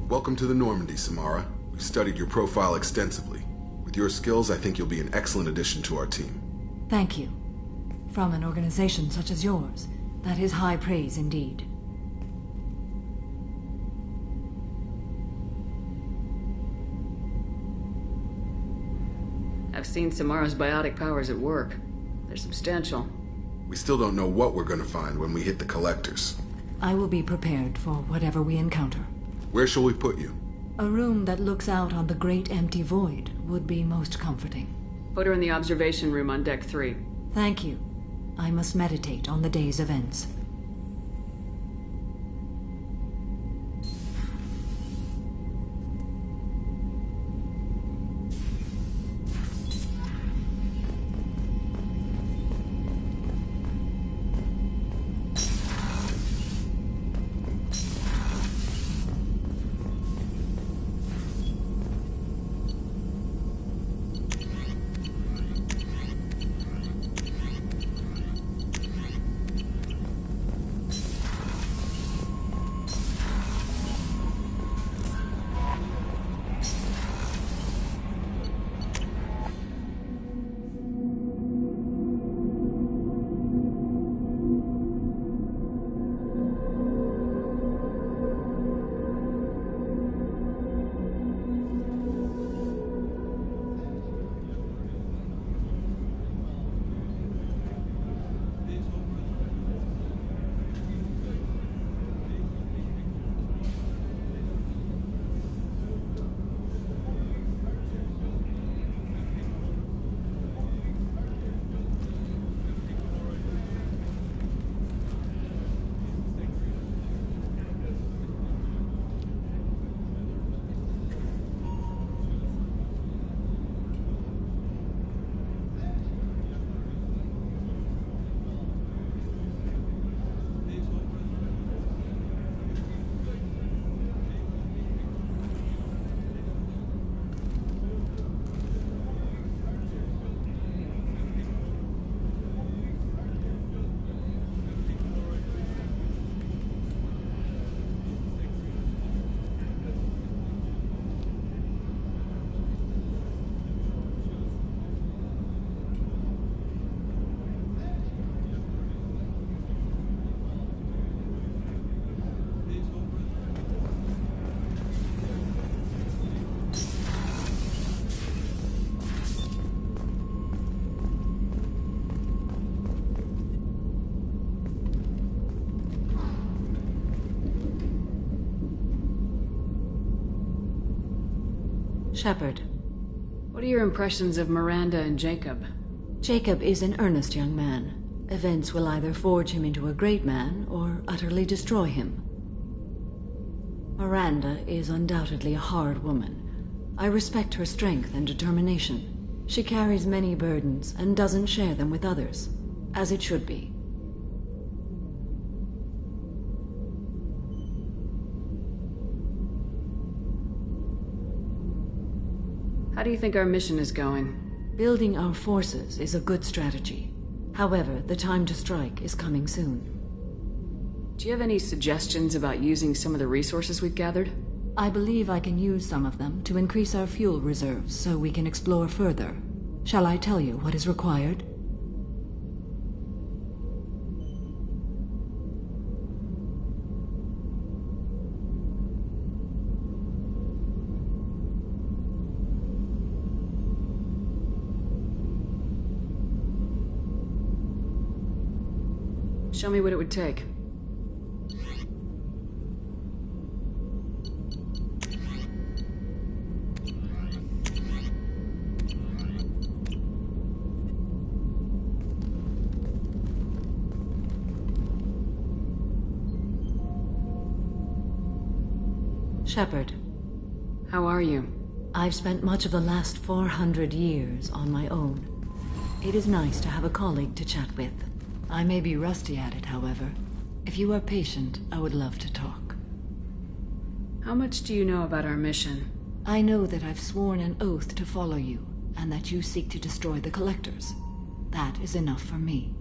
Welcome to the Normandy, Samara. We've studied your profile extensively. With your skills, I think you'll be an excellent addition to our team. Thank you. From an organization such as yours, that is high praise indeed. I've seen Samara's biotic powers at work. They're substantial. We still don't know what we're going to find when we hit the collectors. I will be prepared for whatever we encounter. Where shall we put you? A room that looks out on the great empty void would be most comforting. Put her in the observation room on deck 3. Thank you. I must meditate on the day's events. Shepard. What are your impressions of Miranda and Jacob? Jacob is an earnest young man. Events will either forge him into a great man or utterly destroy him. Miranda is undoubtedly a hard woman. I respect her strength and determination. She carries many burdens and doesn't share them with others, as it should be. How do you think our mission is going? Building our forces is a good strategy. However, the time to strike is coming soon. Do you have any suggestions about using some of the resources we've gathered? I believe I can use some of them to increase our fuel reserves so we can explore further. Shall I tell you what is required? Show me what it would take. Shepard. How are you? I've spent much of the last 400 years on my own. It is nice to have a colleague to chat with. I may be rusty at it, however. If you are patient, I would love to talk. How much do you know about our mission? I know that I've sworn an oath to follow you, and that you seek to destroy the Collectors. That is enough for me.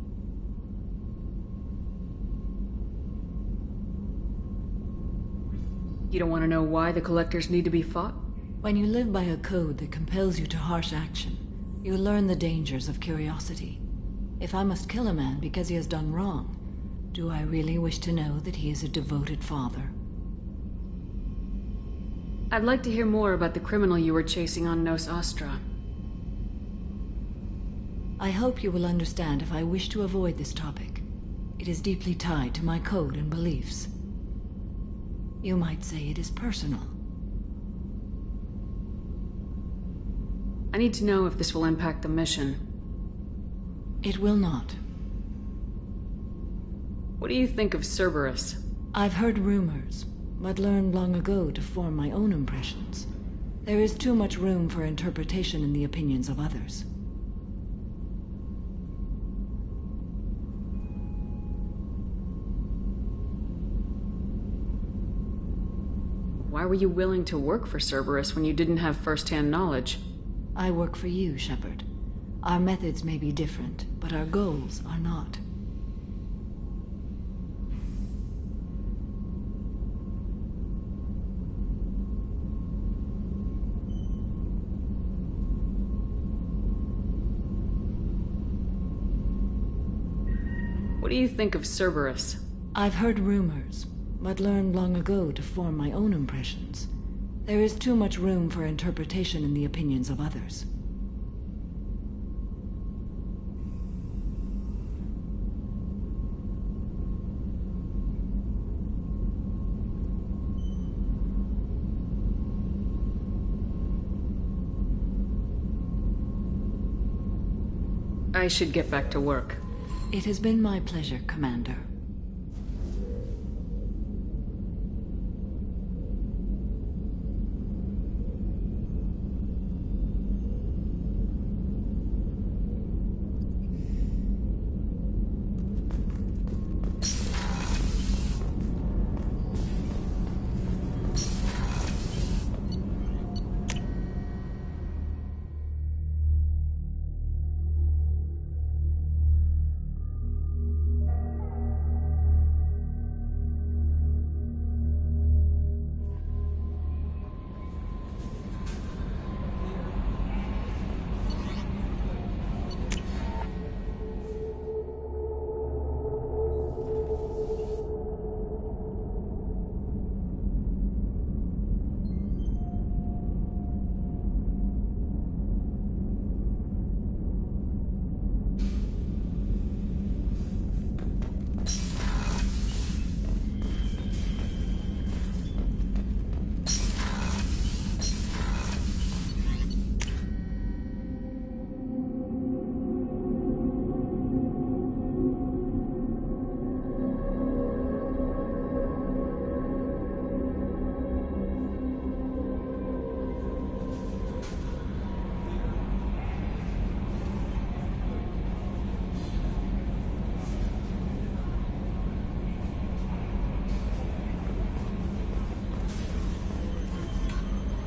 You don't want to know why the Collectors need to be fought? When you live by a code that compels you to harsh action, you learn the dangers of curiosity. If I must kill a man because he has done wrong, do I really wish to know that he is a devoted father? I'd like to hear more about the criminal you were chasing on Nos Astra. I hope you will understand if I wish to avoid this topic. It is deeply tied to my code and beliefs. You might say it is personal. I need to know if this will impact the mission. It will not. What do you think of Cerberus? I've heard rumors, but learned long ago to form my own impressions. There is too much room for interpretation in the opinions of others. Why were you willing to work for Cerberus when you didn't have first-hand knowledge? I work for you, Shepard. Our methods may be different, but our goals are not. What do you think of Cerberus? I've heard rumors, but learned long ago to form my own impressions. There is too much room for interpretation in the opinions of others. I should get back to work. It has been my pleasure, Commander.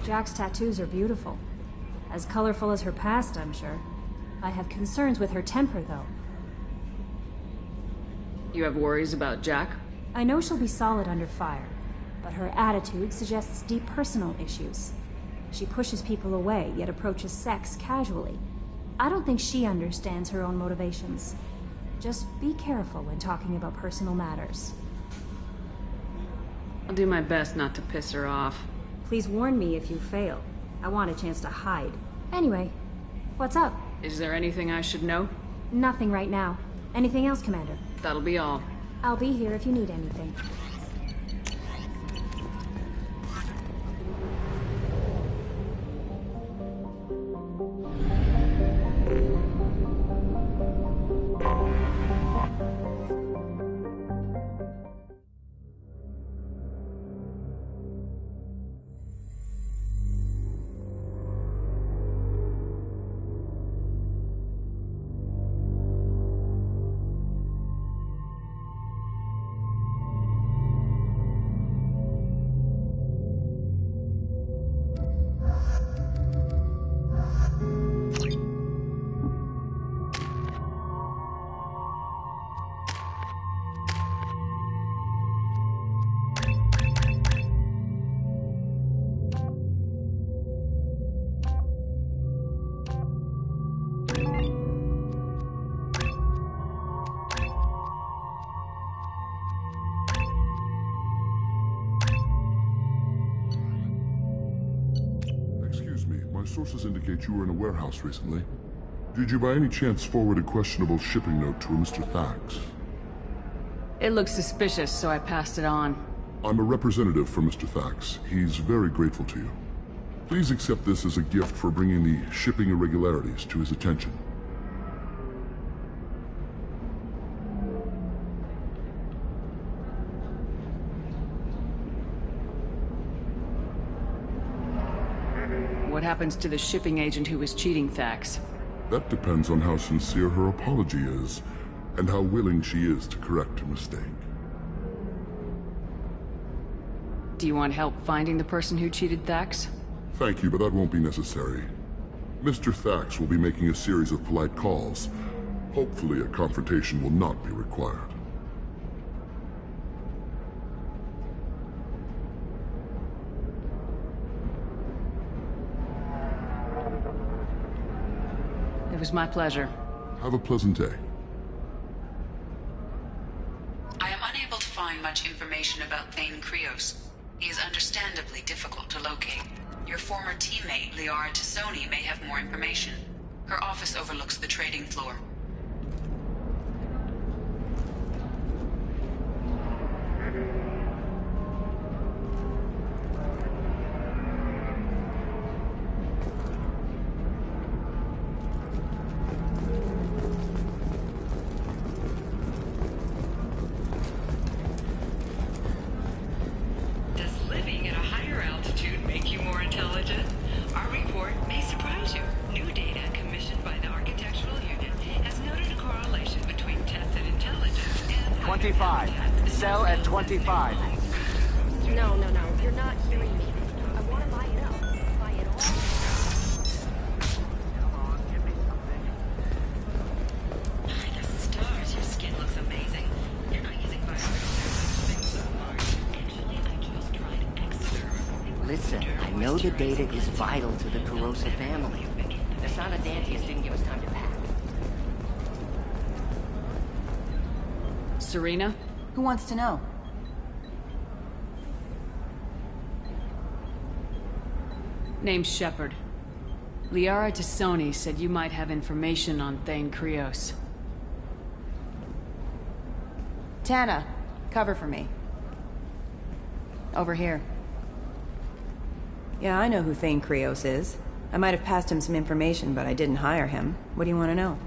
Jack's tattoos are beautiful. As colorful as her past, I'm sure. I have concerns with her temper, though. You have worries about Jack? I know she'll be solid under fire, but her attitude suggests deep personal issues. She pushes people away, yet approaches sex casually. I don't think she understands her own motivations. Just be careful when talking about personal matters. I'll do my best not to piss her off. Please warn me if you fail. I want a chance to hide. Anyway, what's up? Is there anything I should know? Nothing right now. Anything else, Commander? That'll be all. I'll be here if you need anything. My sources indicate you were in a warehouse recently. Did you by any chance forward a questionable shipping note to a Mr. Thax? It looked suspicious, so I passed it on. I'm a representative for Mr. Thax. He's very grateful to you. Please accept this as a gift for bringing the shipping irregularities to his attention. What happens to the shipping agent who was cheating Thax? That depends on how sincere her apology is, and how willing she is to correct her mistake. Do you want help finding the person who cheated Thax? Thank you, but that won't be necessary. Mr. Thax will be making a series of polite calls. Hopefully a confrontation will not be required. It was my pleasure. Have a pleasant day. I am unable to find much information about Thane Krios. He is understandably difficult to locate. Your former teammate, Liara Tassoni, may have more information. Her office overlooks the trading floor. May surprise you. New data commissioned by the Architectural Unit has noted a correlation between tested intelligence and... 25. Sell at 25. No. You're not hearing me. I want to buy it up. Buy it all. The stars, your skin looks amazing. You're not using bioreactors so far. Actually, I just tried external. Listen, I know the data is vital to the corrosive family. The son of Dantius didn't give us time to pack. Serena? Who wants to know? Name's Shepard. Liara Tassoni said you might have information on Thane Krios. Tana, cover for me. Over here. Yeah, I know who Thane Krios is. I might have passed him some information, but I didn't hire him. What do you want to know?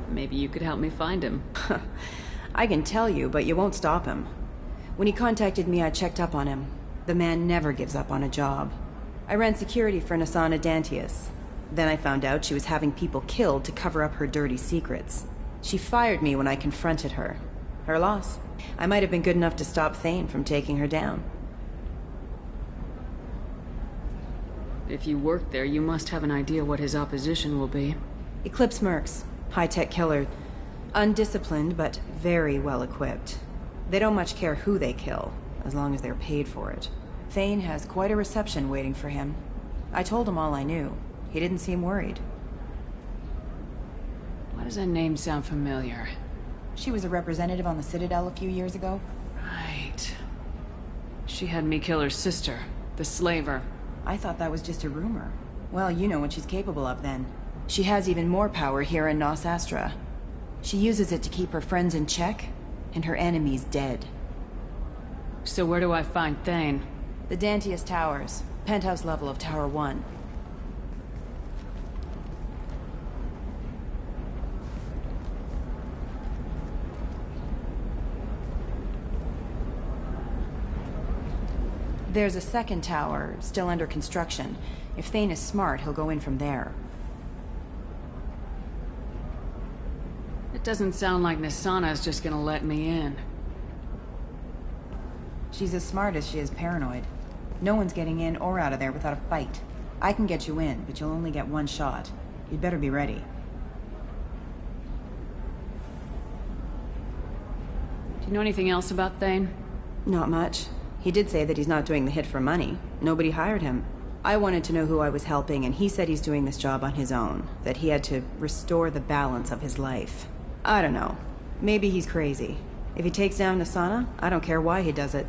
Maybe you could help me find him. I can tell you, but you won't stop him. When he contacted me, I checked up on him. The man never gives up on a job. I ran security for Nasana Dantius. Then I found out she was having people killed to cover up her dirty secrets. She fired me when I confronted her. Her loss. I might have been good enough to stop Thane from taking her down. If you work there, you must have an idea what his opposition will be. Eclipse mercs. High-tech killer. Undisciplined, but very well equipped. They don't much care who they kill, as long as they're paid for it. Thane has quite a reception waiting for him. I told him all I knew. He didn't seem worried. Why does that name sound familiar? She was a representative on the Citadel a few years ago. Right. She had me kill her sister, the slaver. I thought that was just a rumor. Well, you know what she's capable of then. She has even more power here in Nos Astra. She uses it to keep her friends in check, and her enemies dead. So where do I find Thane? The Dantius Towers. Penthouse level of Tower 1. There's a second tower, still under construction. If Thane is smart, he'll go in from there. It doesn't sound like Nisana is just gonna let me in. She's as smart as she is paranoid. No one's getting in or out of there without a fight. I can get you in, but you'll only get one shot. You'd better be ready. Do you know anything else about Thane? Not much. He did say that he's not doing the hit for money. Nobody hired him. I wanted to know who I was helping, and he said he's doing this job on his own. That he had to restore the balance of his life. I don't know. Maybe he's crazy. If he takes down Nisana, I don't care why he does it.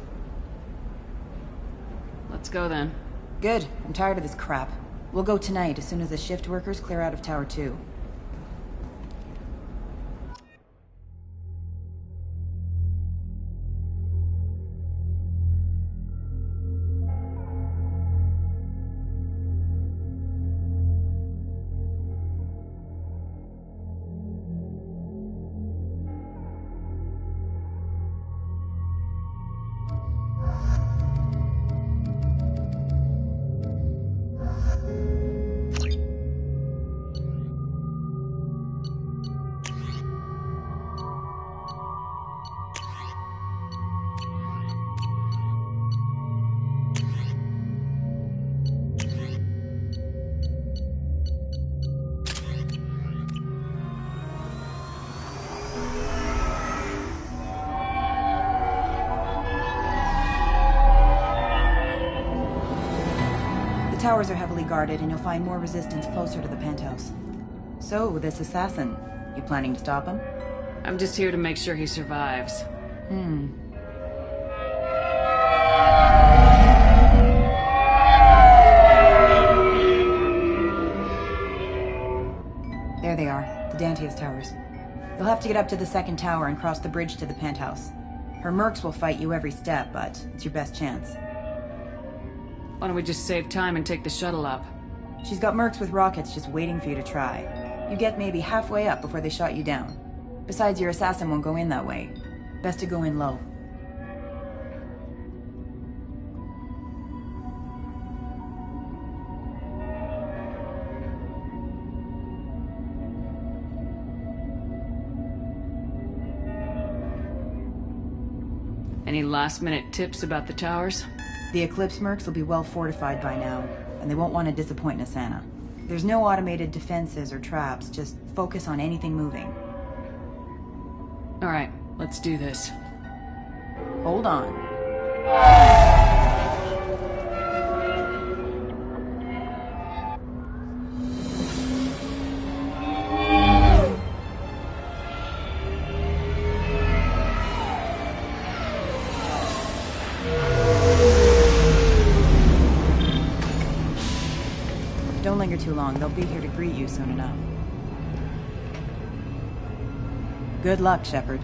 Let's go then. Good. I'm tired of this crap. We'll go tonight as soon as the shift workers clear out of Tower 2. The towers are heavily guarded, and you'll find more resistance closer to the penthouse. So, this assassin, you planning to stop him? I'm just here to make sure he survives. There they are, the Dantius Towers. You'll have to get up to the second tower and cross the bridge to the penthouse. Her mercs will fight you every step, but it's your best chance. Why don't we just save time and take the shuttle up? She's got mercs with rockets just waiting for you to try. You get maybe halfway up before they shot you down. Besides, your assassin won't go in that way. Best to go in low. Any last-minute tips about the towers? The Eclipse mercs will be well fortified by now, and they won't want to disappoint Nisana. There's no automated defenses or traps, just focus on anything moving. All right, let's do this. Hold on. Don't linger too long. They'll be here to greet you soon enough. Good luck, Shepard.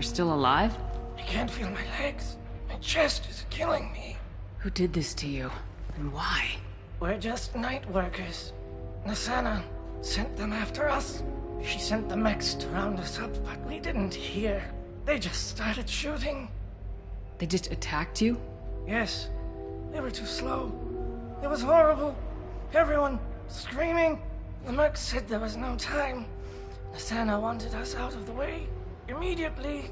You're still alive? I can't feel my legs. My chest is killing me. Who did this to you? And why? We're just night workers. Nasana sent them after us. She sent the mechs to round us up, but we didn't hear. They just started shooting. They just attacked you? Yes. They were too slow. It was horrible. Everyone screaming. The merc said there was no time. Nasana wanted us out of the way immediately.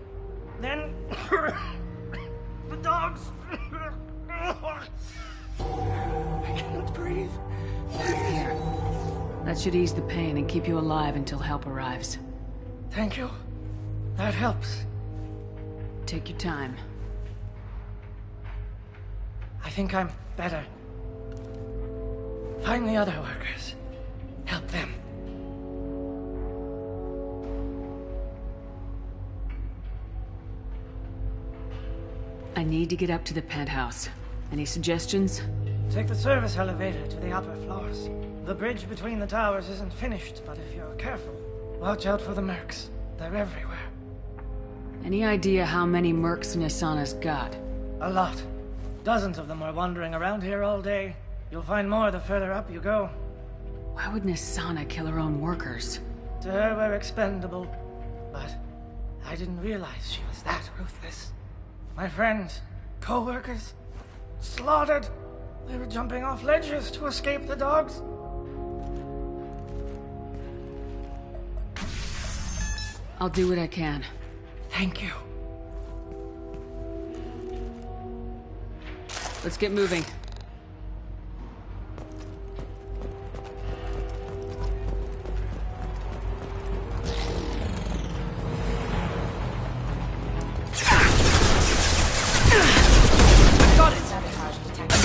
Then the dogs. I can't breathe. Here. That should ease the pain and keep you alive until help arrives. Thank you. That helps. Take your time. I think I'm better. Find the other workers. Help them. I need to get up to the penthouse. Any suggestions? Take the service elevator to the upper floors. The bridge between the towers isn't finished, but if you're careful, watch out for the mercs. They're everywhere. Any idea how many mercs Nasana's got? A lot. Dozens of them are wandering around here all day. You'll find more the further up you go. Why would Nasana kill her own workers? To her, we're expendable. But I didn't realize she was that ruthless. My friends, co-workers, slaughtered. They were jumping off ledges to escape the dogs. I'll do what I can. Thank you. Let's get moving. Got it, sabotage detected.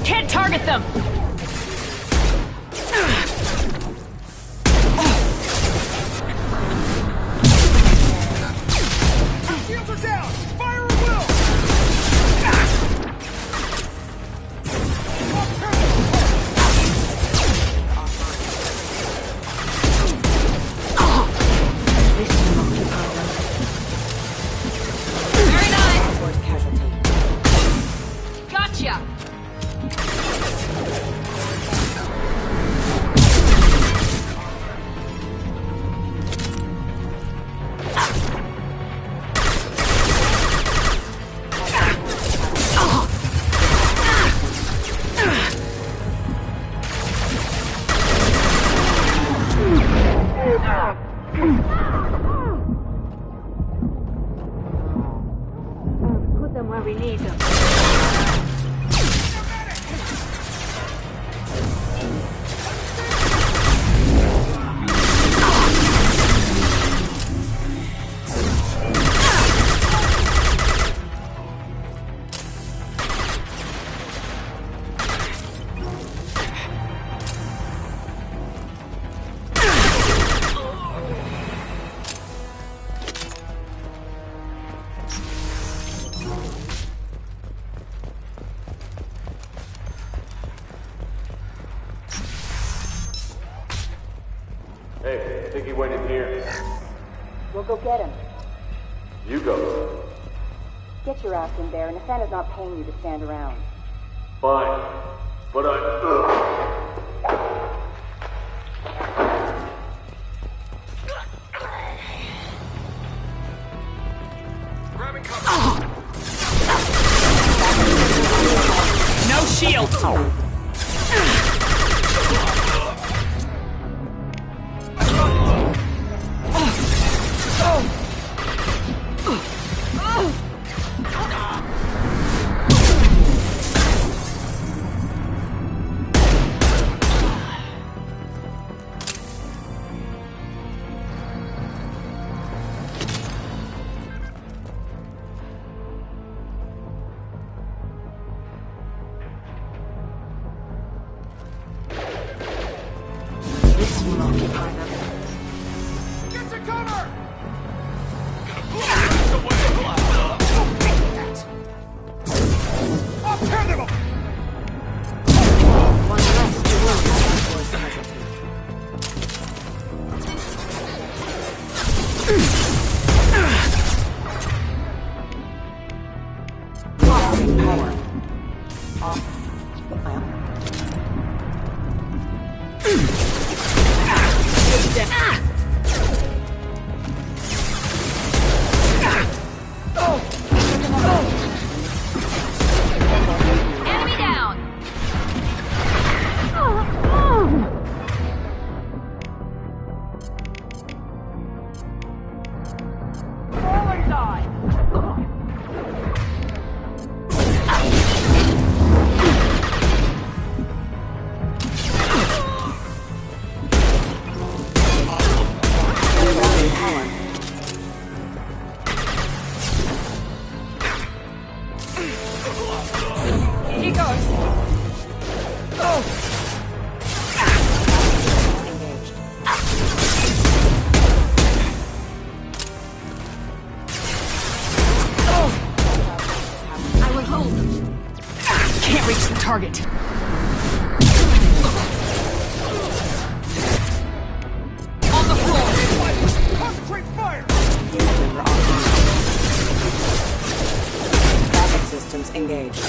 Can't target them! Shields are down! Fire at will! Very nice! Gotcha! Put them where we need them. Hey, I think he went in here. We'll go get him. You go. Get your ass in there, and Nathana's not paying you to stand around. Fine. But shield! This will occupy them. Get to cover! I'll tear them apart! One less to worry about casualty. Losing power. Off. Well. Enemy down! Falling die! Here he goes. I will hold them. Can't reach the target. On the floor! Concentrate fire! Backup systems engaged.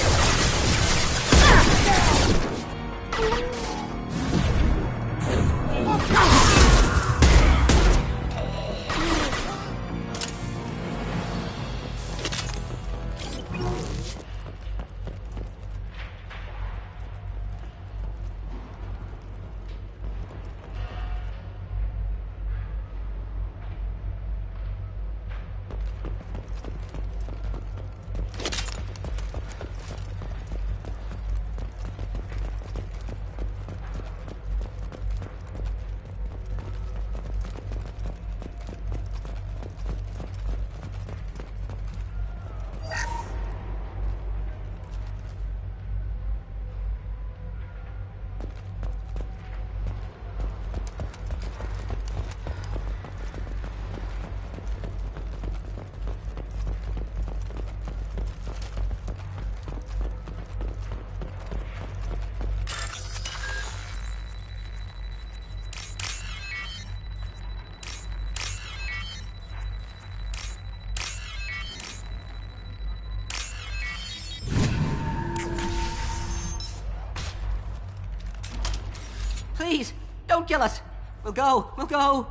Please, don't kill us. We'll go.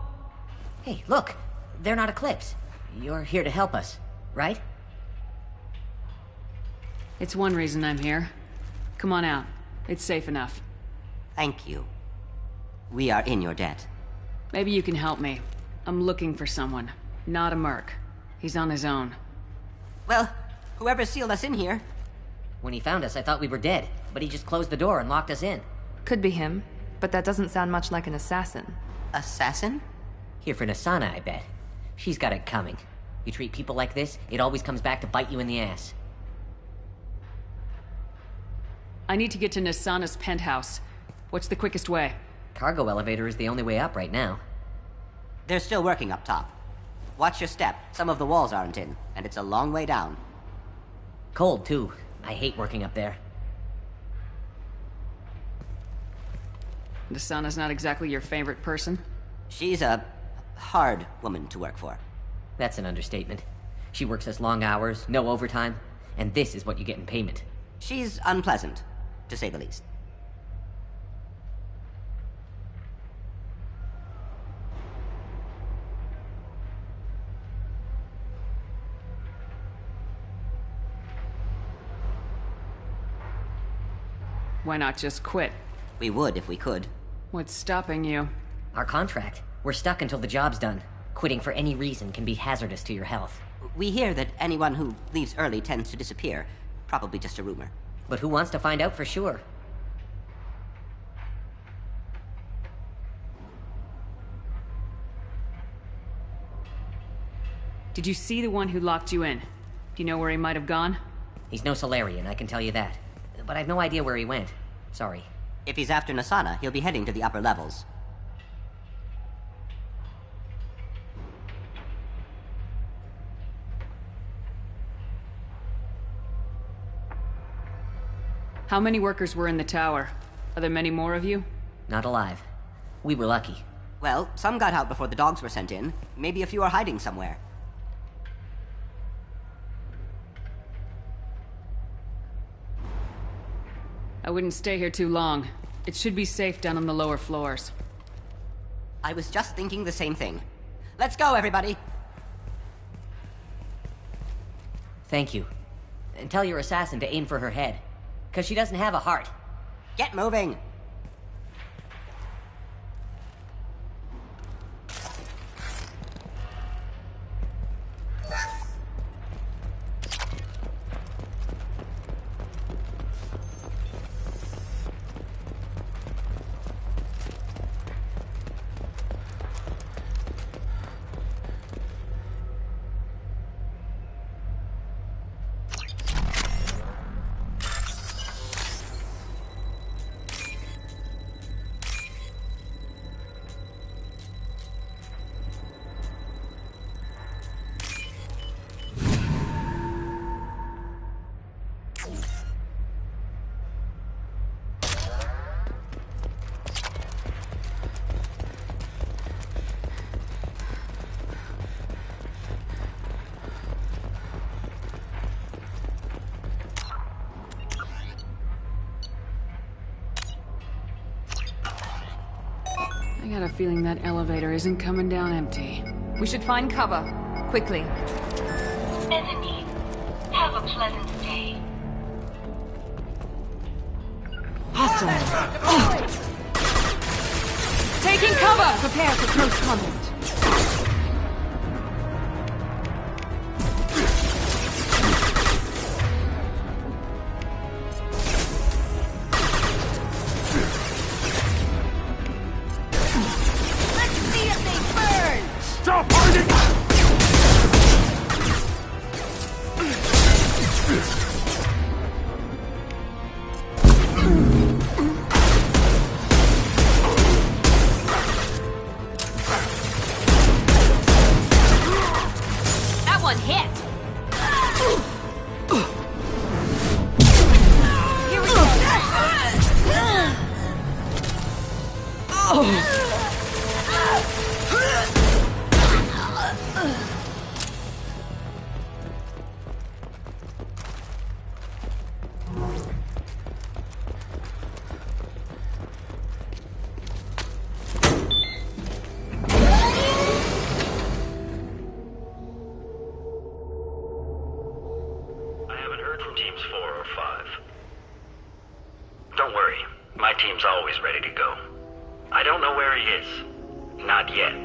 Hey, look. They're not Eclipse. You're here to help us, right? It's one reason I'm here. Come on out. It's safe enough. Thank you. We are in your debt. Maybe you can help me. I'm looking for someone. Not a merc. He's on his own. Well, whoever sealed us in here. When he found us, I thought we were dead, but he just closed the door and locked us in. Could be him, but that doesn't sound much like an assassin. Assassin? Here for Nasana, I bet. She's got it coming. You treat people like this, it always comes back to bite you in the ass. I need to get to Nasana's penthouse. What's the quickest way? Cargo elevator is the only way up right now. They're still working up top. Watch your step. Some of the walls aren't in, and it's a long way down. Cold, too. I hate working up there. Nasana's not exactly your favorite person? She's a hard woman to work for. That's an understatement. She works us long hours, no overtime, and this is what you get in payment. She's unpleasant, to say the least. Why not just quit? We would if we could. What's stopping you? Our contract. We're stuck until the job's done. Quitting for any reason can be hazardous to your health. We hear that anyone who leaves early tends to disappear. Probably just a rumor. But who wants to find out for sure? Did you see the one who locked you in? Do you know where he might have gone? He's no Solarian, I can tell you that. But I've no idea where he went. Sorry. If he's after Nasana, he'll be heading to the upper levels. How many workers were in the tower? Are there many more of you? Not alive. We were lucky. Well, some got out before the dogs were sent in. Maybe a few are hiding somewhere. I wouldn't stay here too long. It should be safe down on the lower floors. I was just thinking the same thing. Let's go, everybody! Thank you. And tell your assassin to aim for her head. 'Cause she doesn't have a heart. Get moving! I got a feeling that elevator isn't coming down empty. We should find cover. Quickly. Enemy, have a pleasant stay. Hostile. Taking cover! Prepare for close combat. Stop hiding! That one hit! Here we go! Teams 4 or 5. Don't worry, my team's always ready to go. I don't know where he is. Not yet.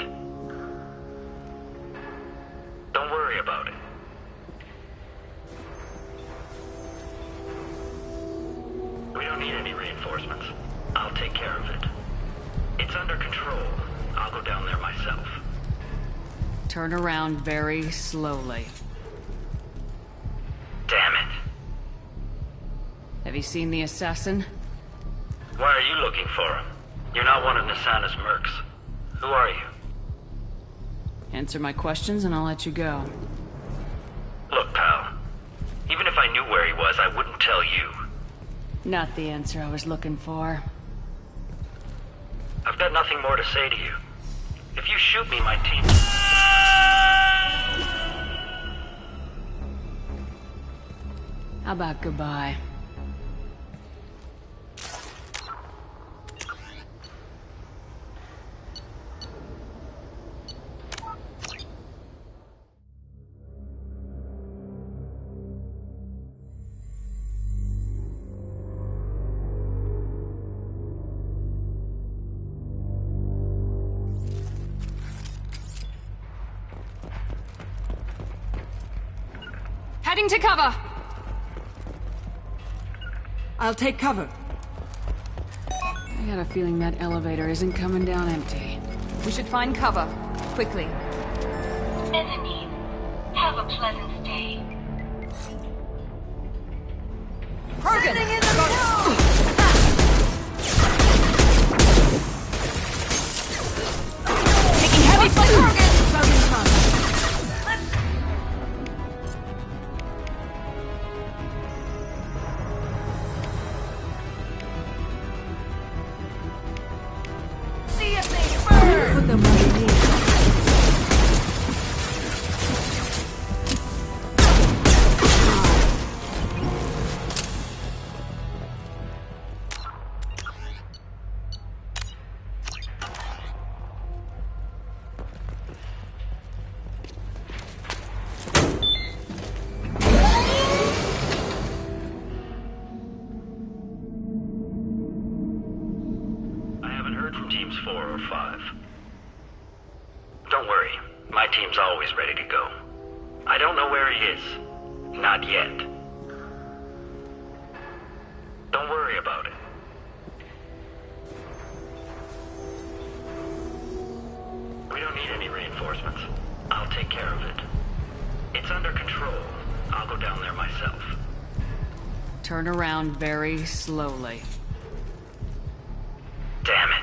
Don't worry about it. We don't need any reinforcements. I'll take care of it. It's under control. I'll go down there myself. Turn around very slowly. Damn it. Have you seen the assassin? Why are you looking for him? You're not one of Nasana's mercs. Who are you? Answer my questions and I'll let you go. Look, pal. Even if I knew where he was, I wouldn't tell you. Not the answer I was looking for. I've got nothing more to say to you. If you shoot me, my team... How about goodbye? Heading to cover! I'll take cover. I got a feeling that elevator isn't coming down empty. We should find cover. Quickly. Mezzanine. Have a pleasant stay. Sending in the Taking heavy fire! See if they burn! Put them where they need. I haven't heard from teams 4 or 5. Don't worry, my team's always ready to go. I don't know where he is. Not yet. Don't worry about it. We don't need any reinforcements. I'll take care of it. It's under control. I'll go down there myself. Turn around very slowly. Damn it.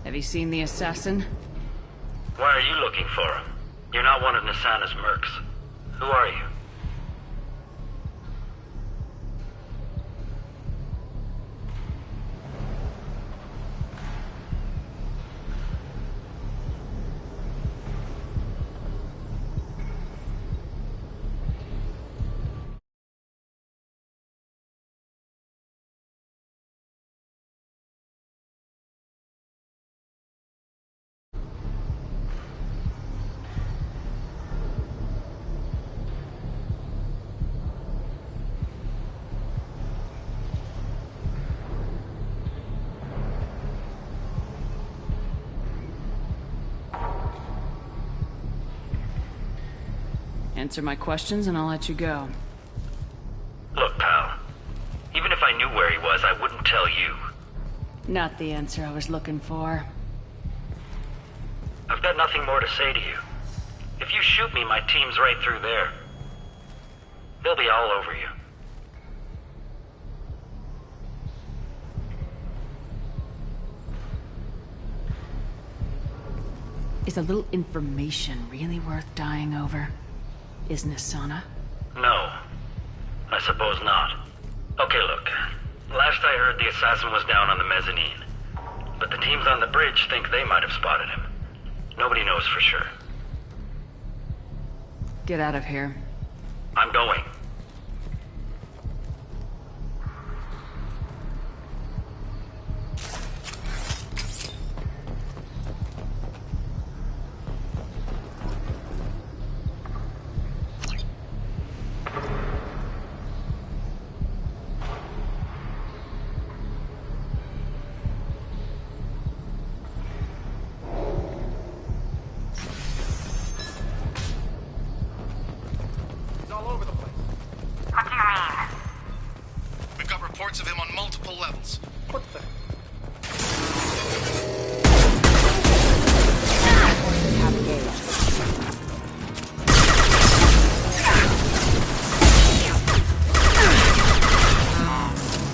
Have you seen the assassin? Why are you looking for him? You're not one of Nasana's mercs. Who are you? Answer my questions and I'll let you go. Look, pal. Even if I knew where he was, I wouldn't tell you. Not the answer I was looking for. I've got nothing more to say to you. If you shoot me, my team's right through there. They'll be all over you. Is a little information really worth dying over? Is Nasana? No. I suppose not. Okay, look. Last I heard, the assassin was down on the mezzanine. But the teams on the bridge think they might have spotted him. Nobody knows for sure. Get out of here. I'm going. He's all over the place. What do you mean? We got reports of him on multiple levels. What the? Forces have engaged.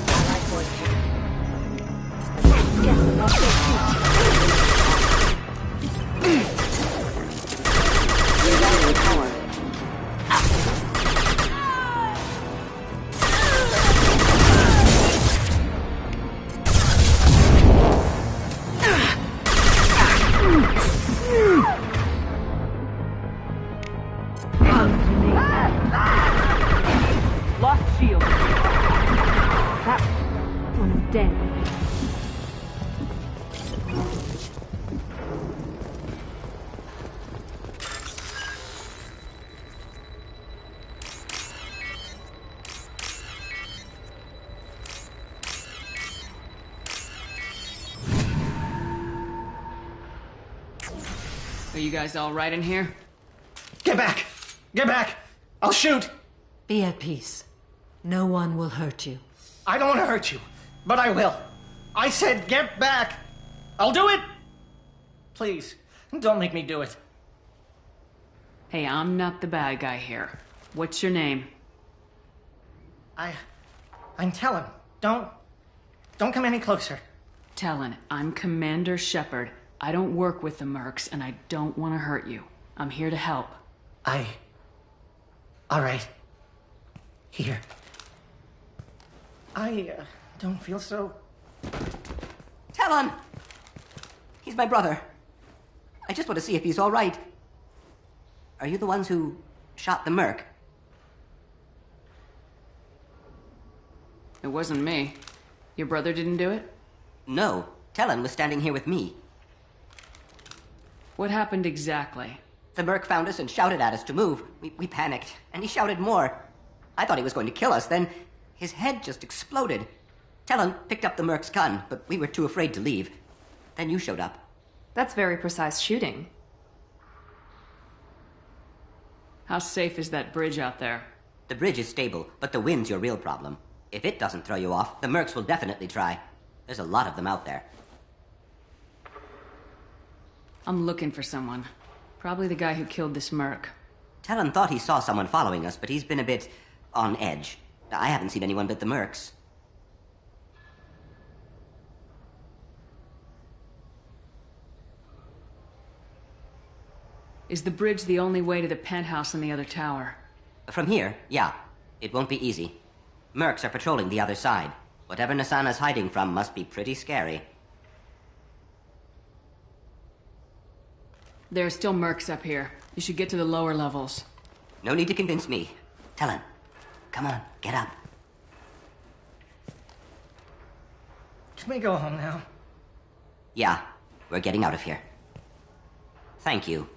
Allied force yes, that's it. Rerouting power. Lost shield. That one's dead. Are you guys all right in here? Get back! Get back! I'll shoot! Be at peace. No one will hurt you. I don't want to hurt you, but I will. I said get back! I'll do it! Please, don't make me do it. Hey, I'm not the bad guy here. What's your name? I'm Talon. Don't come any closer. Talon, I'm Commander Shepard. I don't work with the mercs, and I don't want to hurt you. I'm here to help. All right. Here. I don't feel so... Talon! He's my brother. I just want to see if he's all right. Are you the ones who shot the merc? It wasn't me. Your brother didn't do it? No. Talon was standing here with me. What happened exactly? The merc found us and shouted at us to move. We panicked, and he shouted more. I thought he was going to kill us, then his head just exploded. Talon picked up the merc's gun, but we were too afraid to leave. Then you showed up. That's very precise shooting. How safe is that bridge out there? The bridge is stable, but the wind's your real problem. If it doesn't throw you off, the mercs will definitely try. There's a lot of them out there. I'm looking for someone. Probably the guy who killed this merc. Talon thought he saw someone following us, but he's been a bit on edge. I haven't seen anyone but the mercs. Is the bridge the only way to the penthouse in the other tower? From here, yeah. It won't be easy. Mercs are patrolling the other side. Whatever Nasana's hiding from must be pretty scary. There are still mercs up here. You should get to the lower levels. No need to convince me. Talon, come on, get up. Can we go home now? Yeah, we're getting out of here. Thank you.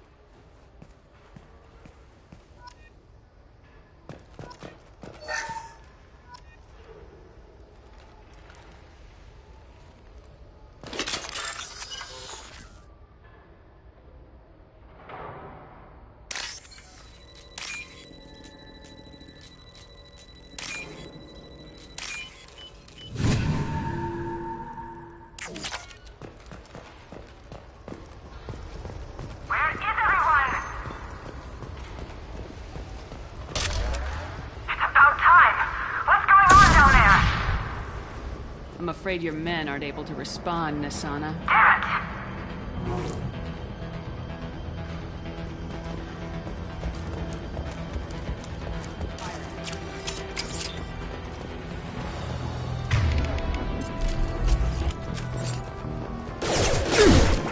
I'm afraid your men aren't able to respond, Nasana.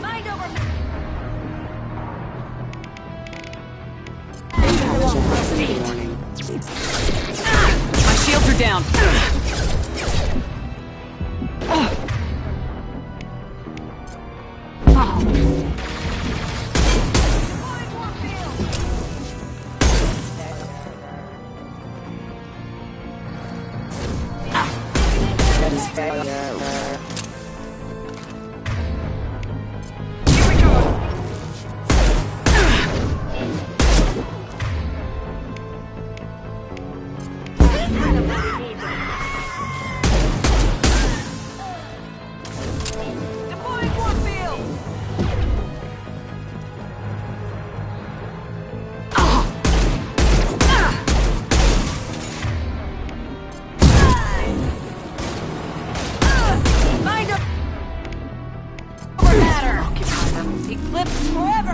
My shields are down. Eclipse forever!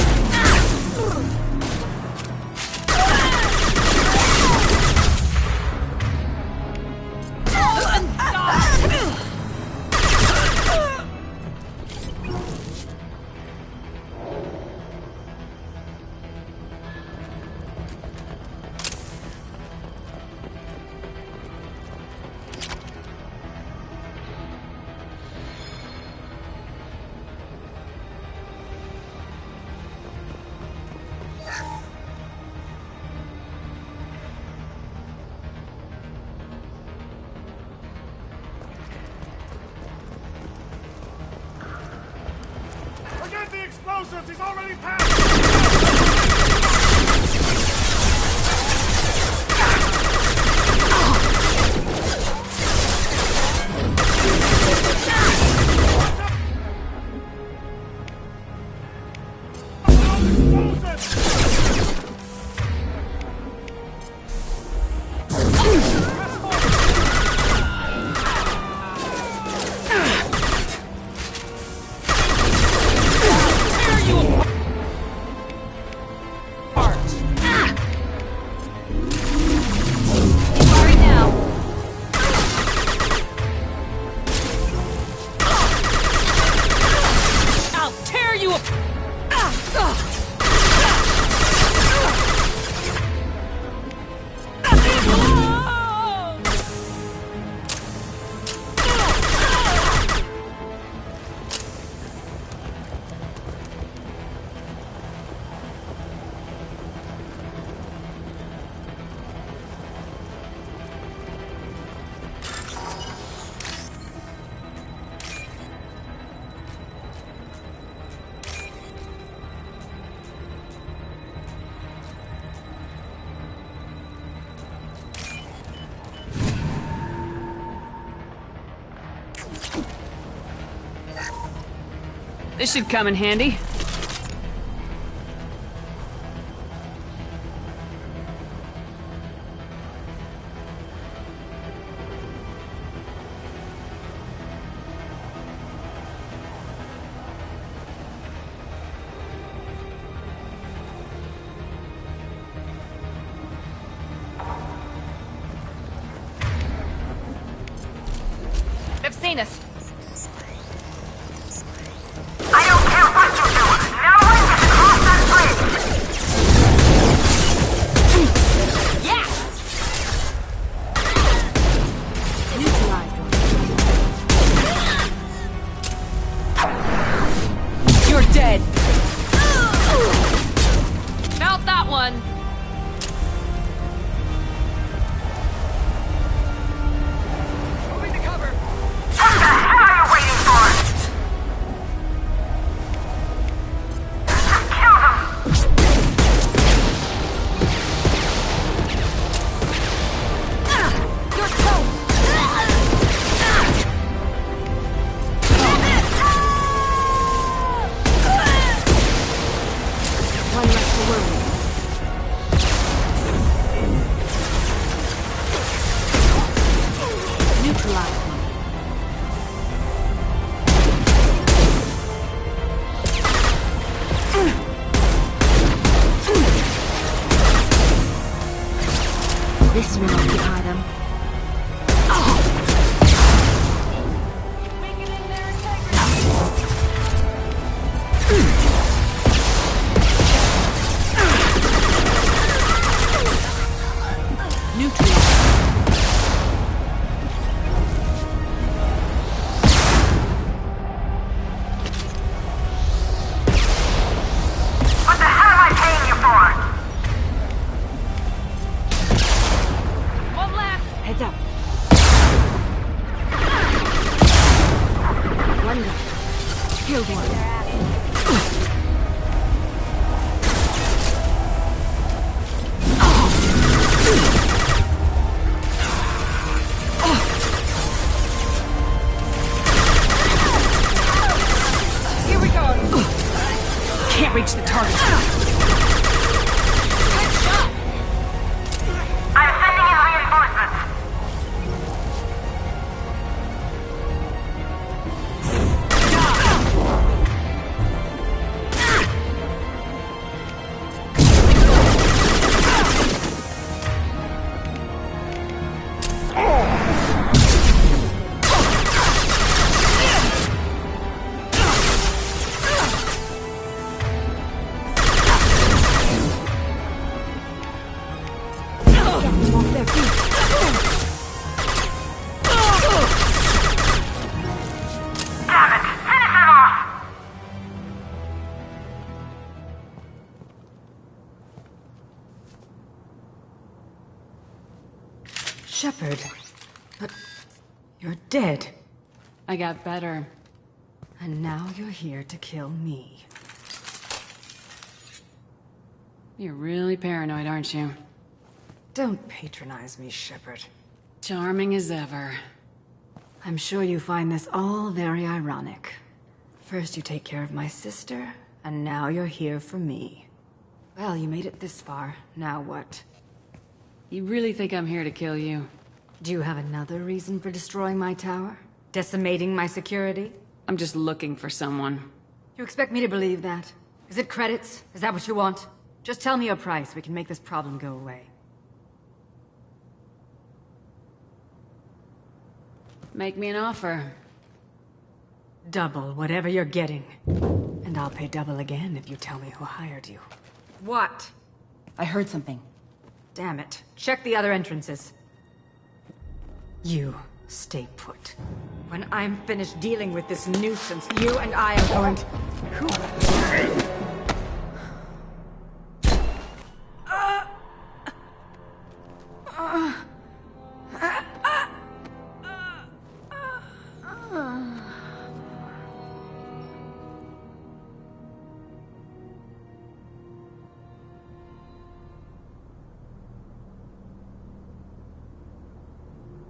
Forget the explosives! He's already passed! This should come in handy. They've seen us. I don't care what you do! No one gets across that bridge! Yes! You're dead. Felt that one. Moving to cover! What the hell are you waiting for? Just kill them! You're toast! One less to worry. Neutralize one. me occupy them. Reach the target. I'm sending in reinforcements. Shepard, but you're dead. I got better. And now you're here to kill me. You're really paranoid, aren't you? Don't patronize me, Shepard. Charming as ever. I'm sure you find this all very ironic. First you take care of my sister, and now you're here for me. Well, you made it this far. Now what? You really think I'm here to kill you? Do you have another reason for destroying my tower? Decimating my security? I'm just looking for someone. You expect me to believe that? Is it credits? Is that what you want? Just tell me a price. We can make this problem go away. Make me an offer. Double whatever you're getting. And I'll pay double again if you tell me who hired you. What? I heard something. Damn it. Check the other entrances. You stay put. When I'm finished dealing with this nuisance, you and I are going to...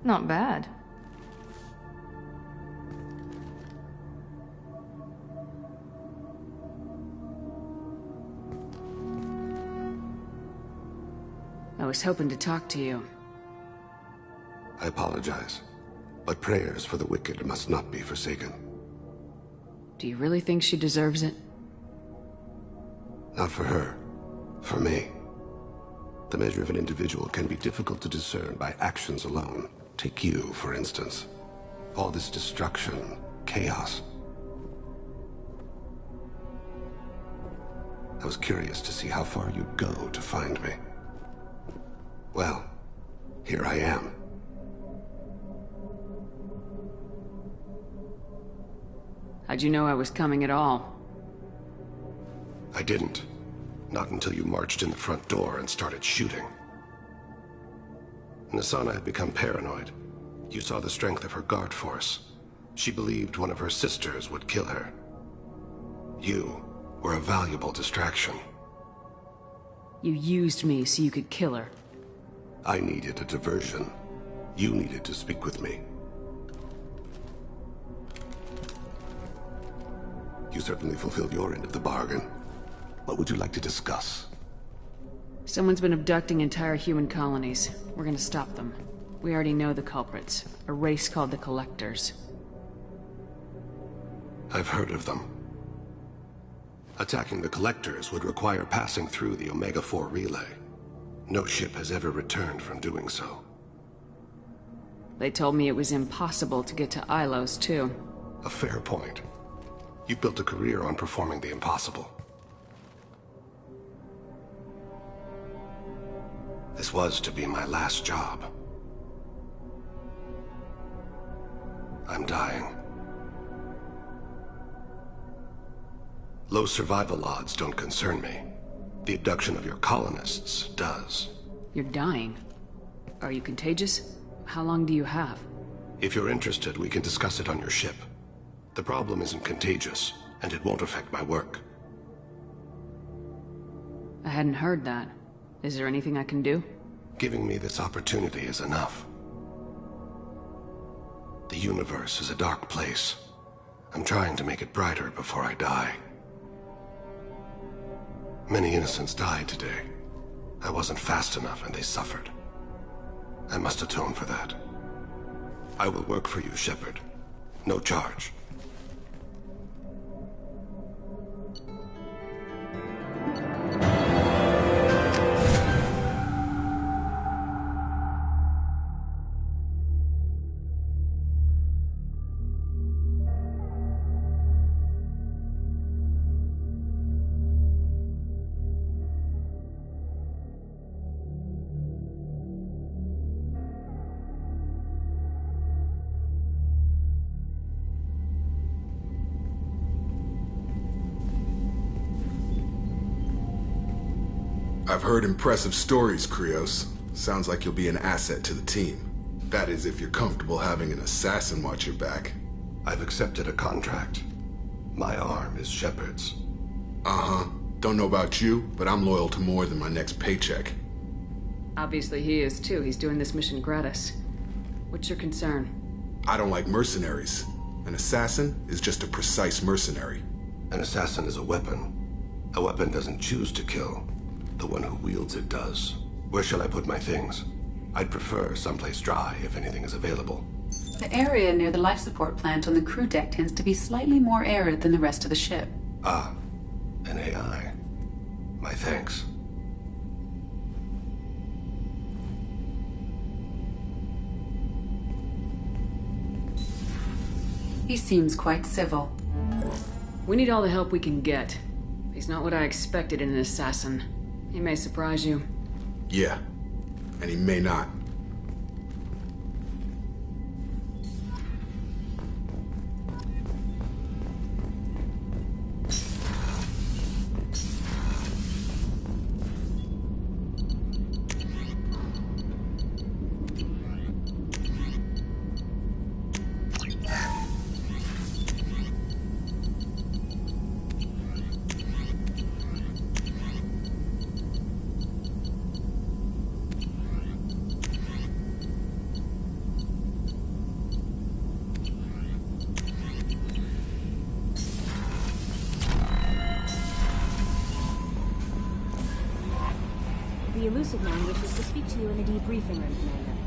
Not bad. I was hoping to talk to you. I apologize, but prayers for the wicked must not be forsaken. Do you really think she deserves it? Not for her. For me. The measure of an individual can be difficult to discern by actions alone. Take you, for instance. All this destruction, chaos. I was curious to see how far you'd go to find me. Well, here I am. How'd you know I was coming at all? I didn't. Not until you marched in the front door and started shooting. Nasana had become paranoid. You saw the strength of her guard force. She believed one of her sisters would kill her. You were a valuable distraction. You used me so you could kill her. I needed a diversion. You needed to speak with me. You certainly fulfilled your end of the bargain. What would you like to discuss? Someone's been abducting entire human colonies. We're gonna stop them. We already know the culprits. A race called the Collectors. I've heard of them. Attacking the Collectors would require passing through the Omega-4 relay. No ship has ever returned from doing so. They told me it was impossible to get to Ilos, too. A fair point. You built a career on performing the impossible. This was to be my last job. I'm dying. Low survival odds don't concern me. The abduction of your colonists does. You're dying. Are you contagious? How long do you have? If you're interested, we can discuss it on your ship. The problem isn't contagious, and it won't affect my work. I hadn't heard that. Is there anything I can do? Giving me this opportunity is enough. The universe is a dark place. I'm trying to make it brighter before I die. Many innocents died today. I wasn't fast enough and they suffered. I must atone for that. I will work for you, Shepard. No charge. I've heard impressive stories, Krios. Sounds like you'll be an asset to the team. That is, if you're comfortable having an assassin watch your back. I've accepted a contract. My arm is Shepard's. Uh-huh. Don't know about you, but I'm loyal to more than my next paycheck. Obviously he is too. He's doing this mission gratis. What's your concern? I don't like mercenaries. An assassin is just a precise mercenary. An assassin is a weapon. A weapon doesn't choose to kill. The one who wields it does. Where shall I put my things? I'd prefer someplace dry if anything is available. The area near the life support plant on the crew deck tends to be slightly more arid than the rest of the ship. Ah, an AI. My thanks. He seems quite civil. We need all the help we can get. He's not what I expected in an assassin. He may surprise you. Yeah, and he may not. The elusive man wishes to speak to you in the debriefing room, Commander.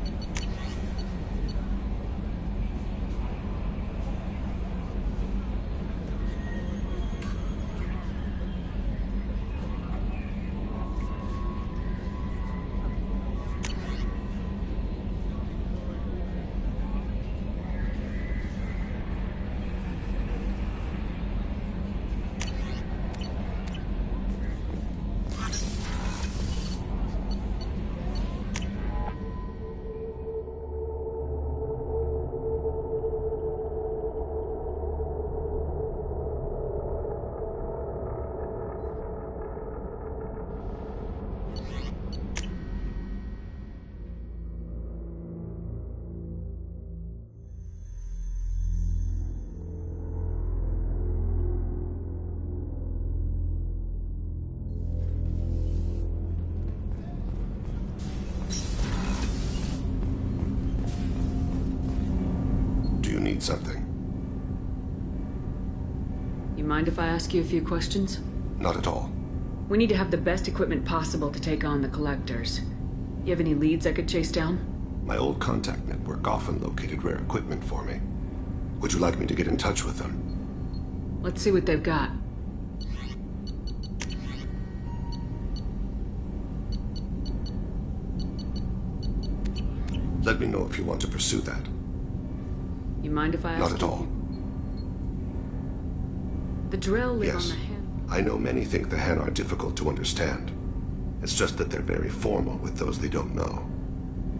Need something. You mind if I ask you a few questions? Not at all. We need to have the best equipment possible to take on the Collectors. You have any leads I could chase down? My old contact network often located rare equipment for me. Would you like me to get in touch with them? Let's see what they've got. Let me know if you want to pursue that. You mind if I ask? Not at all. The Drell live Yes. on the Han. I know many think the Han are difficult to understand. It's just that they're very formal with those they don't know.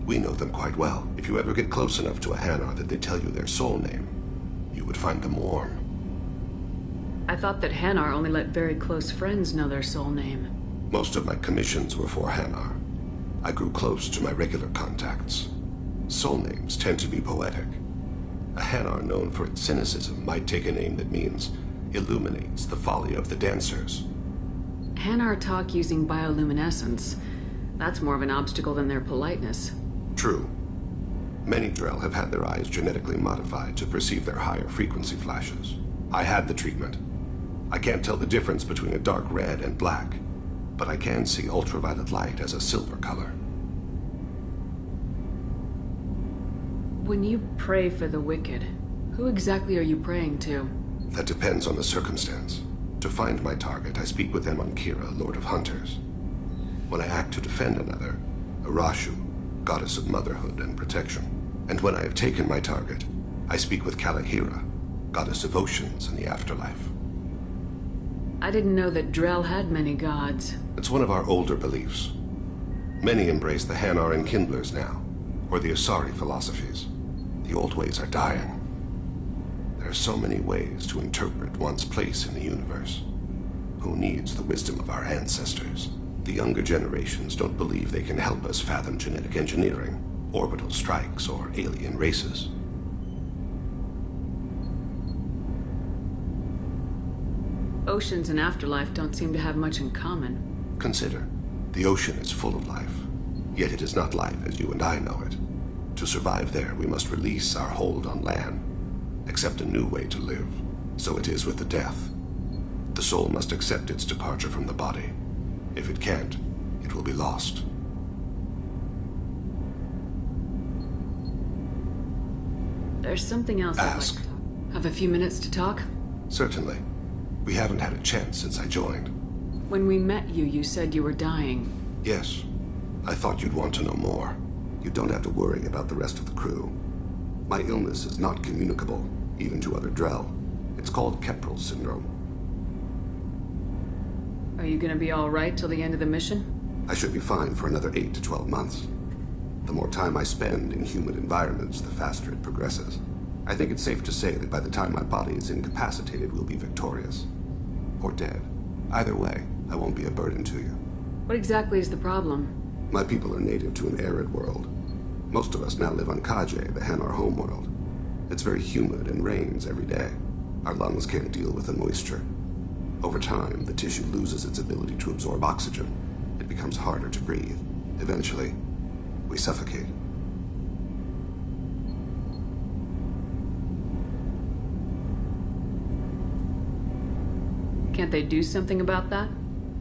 We know them quite well. If you ever get close enough to a Hanar that they tell you their soul name, you would find them warm. I thought that Hanar only let very close friends know their soul name. Most of my commissions were for Hanar. I grew close to my regular contacts. Soul names tend to be poetic. A Hanar known for its cynicism might take a name that means illuminates the folly of the dancers. Hanar talk using bioluminescence. That's more of an obstacle than their politeness. True. Many Drell have had their eyes genetically modified to perceive their higher frequency flashes. I had the treatment. I can't tell the difference between a dark red and black, but I can see ultraviolet light as a silver color. When you pray for the wicked, who exactly are you praying to? That depends on the circumstance. To find my target, I speak with them on Kira, Lord of Hunters. When I act to defend another, Arashu, goddess of motherhood and protection. And when I have taken my target, I speak with Kalahira, goddess of oceans and the afterlife. I didn't know that Drell had many gods. It's one of our older beliefs. Many embrace the Hanar and Kindlers now, or the Asari philosophies. The old ways are dying. There are so many ways to interpret one's place in the universe. Who needs the wisdom of our ancestors? The younger generations don't believe they can help us fathom genetic engineering, orbital strikes, or alien races. Oceans and afterlife don't seem to have much in common. Consider, the ocean is full of life, yet it is not life as you and I know it. To survive there, we must release our hold on land, accept a new way to live. So it is with the death. The soul must accept its departure from the body. If it can't, it will be lost. There's something else I'd like to talk. Have a few minutes to talk? Certainly. We haven't had a chance since I joined. When we met you, you said you were dying. Yes. I thought you'd want to know more. You don't have to worry about the rest of the crew. My illness is not communicable, even to other Drell. It's called Keprel syndrome. Are you gonna be all right till the end of the mission? I should be fine for another 8 to 12 months. The more time I spend in human environments, the faster it progresses. I think it's safe to say that by the time my body is incapacitated, we'll be victorious. Or dead. Either way, I won't be a burden to you. What exactly is the problem? My people are native to an arid world. Most of us now live on Kaje, the Hanar homeworld. It's very humid and rains every day. Our lungs can't deal with the moisture. Over time, the tissue loses its ability to absorb oxygen. It becomes harder to breathe. Eventually, we suffocate. Can't they do something about that?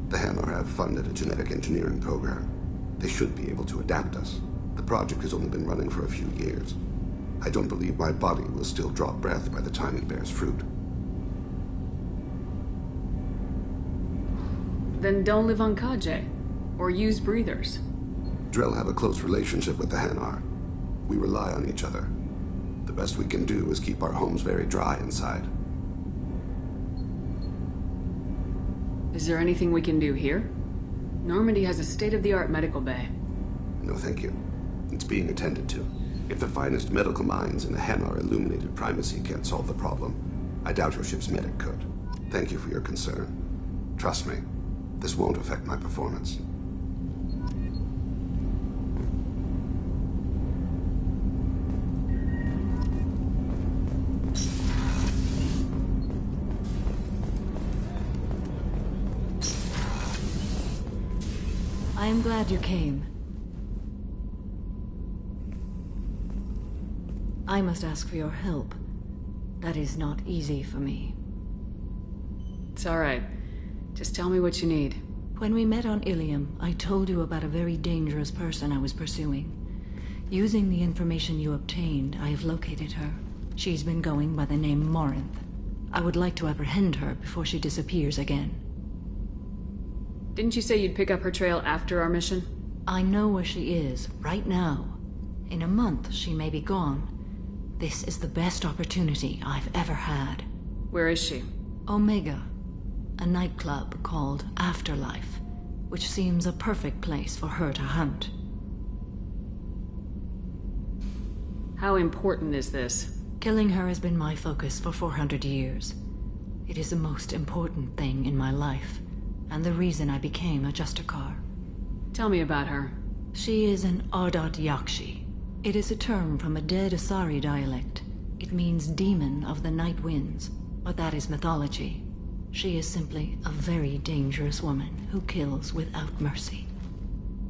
The Hanar have funded a genetic engineering program. They should be able to adapt us. The project has only been running for a few years. I don't believe my body will still draw breath by the time it bears fruit. Then don't live on Kaje. Or use breathers. Drell have a close relationship with the Hanar. We rely on each other. The best we can do is keep our homes very dry inside. Is there anything we can do here? Normandy has a state-of-the-art medical bay. No, thank you. It's being attended to. If the finest medical minds in the Hanar illuminated primacy can't solve the problem, I doubt your ship's medic could. Thank you for your concern. Trust me, this won't affect my performance. I am glad you came. I must ask for your help. That is not easy for me. It's all right. Just tell me what you need. When we met on Ilium, I told you about a very dangerous person I was pursuing. Using the information you obtained, I have located her. She's been going by the name Morinth. I would like to apprehend her before she disappears again. Didn't you say you'd pick up her trail after our mission? I know where she is, right now. In a month, she may be gone. This is the best opportunity I've ever had. Where is she? Omega, a nightclub called Afterlife, which seems a perfect place for her to hunt. How important is this? Killing her has been my focus for 400 years. It is the most important thing in my life, and the reason I became a Justicar. Tell me about her. She is an Ardat Yakshi. It is a term from a dead Asari dialect. It means demon of the night winds, but that is mythology. She is simply a very dangerous woman who kills without mercy.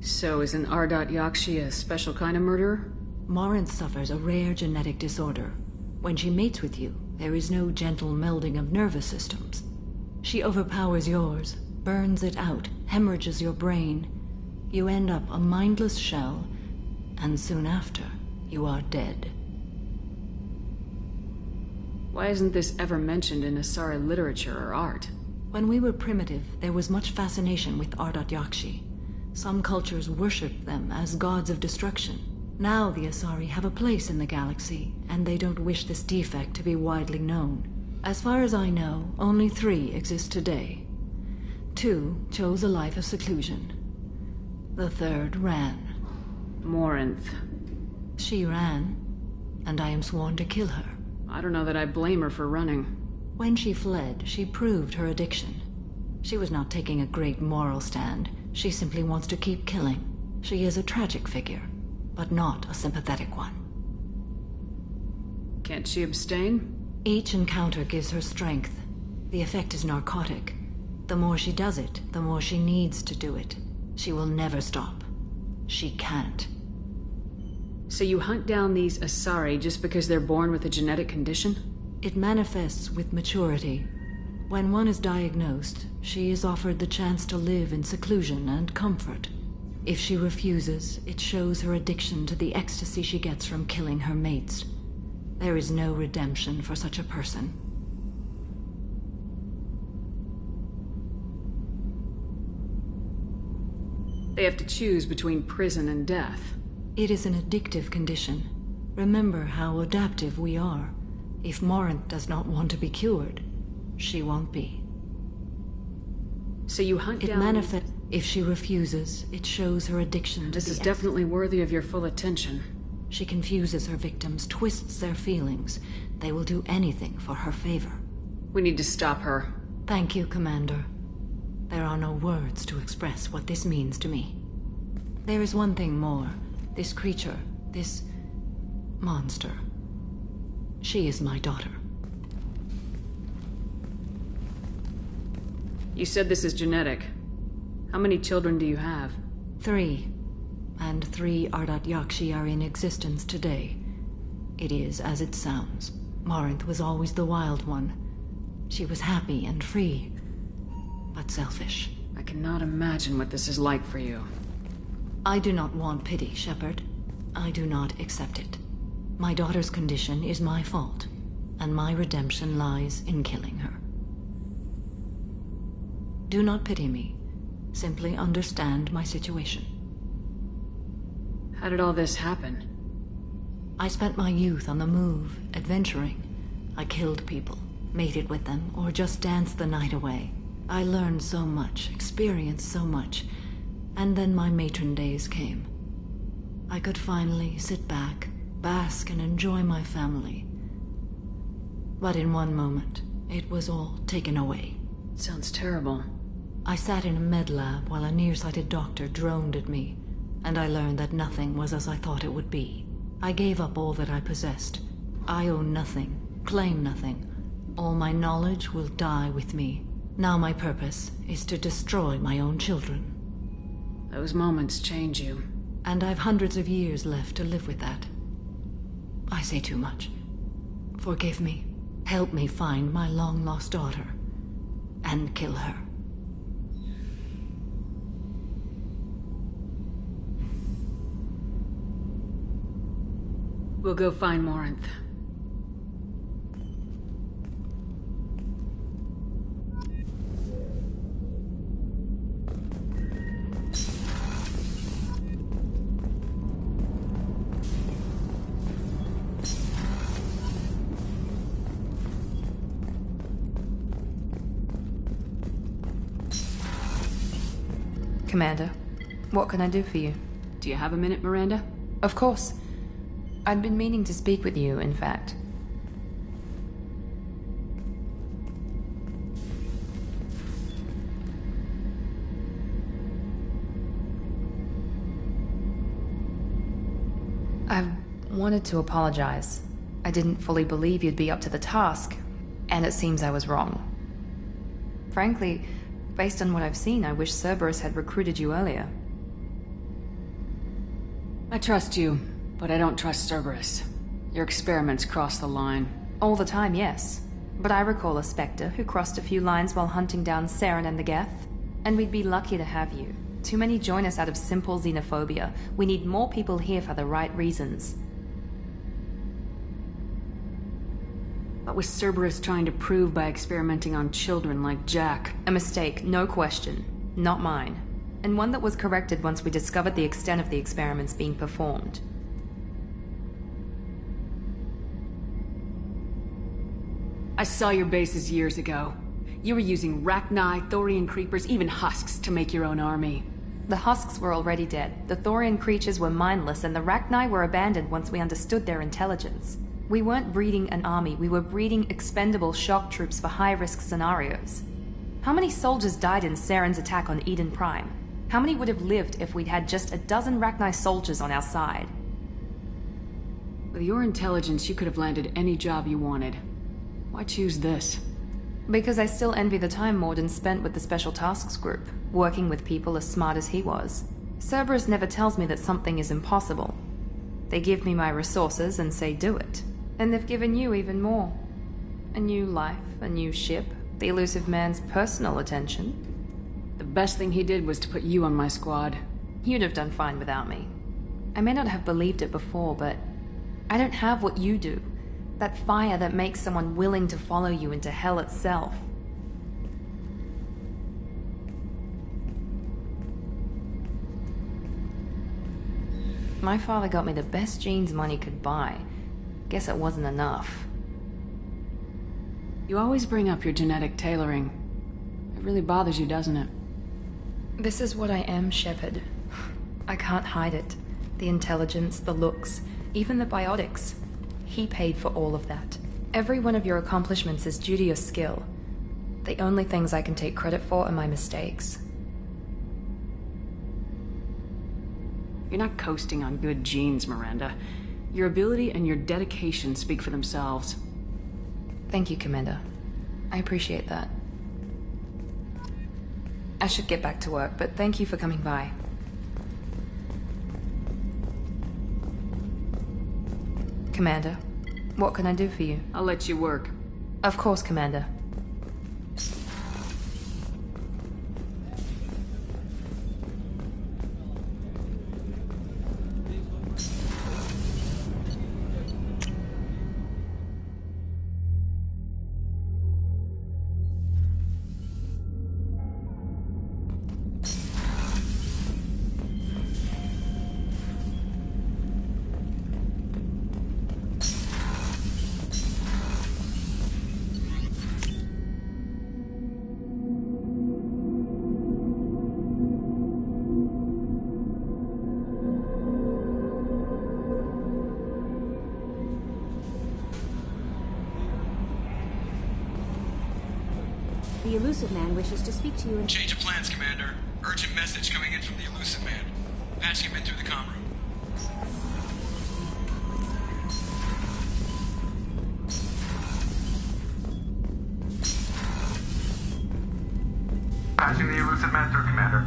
So is an Ardat Yakshi a special kind of murderer? Morinth suffers a rare genetic disorder. When she mates with you, there is no gentle melding of nervous systems. She overpowers yours, burns it out, hemorrhages your brain. You end up a mindless shell, and soon after, you are dead. Why isn't this ever mentioned in Asari literature or art? When we were primitive, there was much fascination with Ardat Yakshi. Some cultures worshipped them as gods of destruction. Now the Asari have a place in the galaxy, and they don't wish this defect to be widely known. As far as I know, only 3 exist today. 2 chose a life of seclusion. The 3rd ran. Morinth. She ran, and I am sworn to kill her. I don't know that I blame her for running. When she fled, she proved her addiction. She was not taking a great moral stand. She simply wants to keep killing. She is a tragic figure, but not a sympathetic one. Can't she abstain? Each encounter gives her strength. The effect is narcotic. The more she does it, the more she needs to do it. She will never stop. She can't. So you hunt down these Asari just because they're born with a genetic condition? It manifests with maturity. When one is diagnosed, she is offered the chance to live in seclusion and comfort. If she refuses, it shows her addiction to the ecstasy she gets from killing her mates. There is no redemption for such a person. They have to choose between prison and death. It is an addictive condition. Remember how adaptive we are. If Morinth does not want to be cured, she won't be. So you hunt down... It manifests... If she refuses, it shows her addiction to This is definitely worthy of your full attention. She confuses her victims, twists their feelings. They will do anything for her favor. We need to stop her. Thank you, Commander. There are no words to express what this means to me. There is one thing more. This creature, this monster. She is my daughter. You said this is genetic. How many children do you have? 3. And 3 Ardat Yakshi are in existence today. It is as it sounds. Morinth was always the wild one. She was happy and free, but selfish. I cannot imagine what this is like for you. I do not want pity, Shepard. I do not accept it. My daughter's condition is my fault, and my redemption lies in killing her. Do not pity me. Simply understand my situation. How did all this happen? I spent my youth on the move, adventuring. I killed people, mated with them, or just danced the night away. I learned so much, experienced so much, and then my matron days came. I could finally sit back, bask and enjoy my family. But in one moment, it was all taken away. Sounds terrible. I sat in a med lab while a nearsighted doctor droned at me, and I learned that nothing was as I thought it would be. I gave up all that I possessed. I own nothing, claim nothing. All my knowledge will die with me. Now my purpose is to destroy my own children. Those moments change you. And I've hundreds of years left to live with that. I say too much. Forgive me. Help me find my long-lost daughter. And kill her. We'll go find Morinth. Commander, what can I do for you? Do you have a minute, Miranda? Of course. I'd been meaning to speak with you, in fact. I wanted to apologize. I didn't fully believe you'd be up to the task, and it seems I was wrong. Frankly, based on what I've seen, I wish Cerberus had recruited you earlier. I trust you, but I don't trust Cerberus. Your experiments cross the line. All the time, yes. But I recall a Spectre who crossed a few lines while hunting down Saren and the Geth. And we'd be lucky to have you. Too many join us out of simple xenophobia. We need more people here for the right reasons. What was Cerberus trying to prove by experimenting on children like Jack? A mistake, no question. Not mine. And one that was corrected once we discovered the extent of the experiments being performed. I saw your bases years ago. You were using Rachni, Thorian creepers, even husks to make your own army. The husks were already dead. The Thorian creatures were mindless, and the Rachni were abandoned once we understood their intelligence. We weren't breeding an army, we were breeding expendable shock troops for high-risk scenarios. How many soldiers died in Saren's attack on Eden Prime? How many would have lived if we'd had just a dozen Rachni soldiers on our side? With your intelligence, you could have landed any job you wanted. Why choose this? Because I still envy the time Morden spent with the Special Tasks Group, working with people as smart as he was. Cerberus never tells me that something is impossible. They give me my resources and say do it. And they've given you even more. A new life, a new ship, the elusive man's personal attention. The best thing he did was to put you on my squad. You'd have done fine without me. I may not have believed it before, but I don't have what you do. That fire that makes someone willing to follow you into hell itself. My father got me the best genes money could buy. Guess it wasn't enough. You always bring up your genetic tailoring. It really bothers you, doesn't it? This is what I am, Shepard. I can't hide it. The intelligence, the looks, even the biotics. He paid for all of that. Every one of your accomplishments is due to your skill. The only things I can take credit for are my mistakes. You're not coasting on good genes, Miranda. Your ability and your dedication speak for themselves. Thank you, Commander. I appreciate that. I should get back to work, but thank you for coming by. Commander, what can I do for you? I'll let you work. Of course, Commander. The Elusive Man wishes to speak to you in... Change of plans, Commander. Urgent message coming in from the Elusive Man. Patching him in through the comm room. Patching the Elusive Man through, Commander.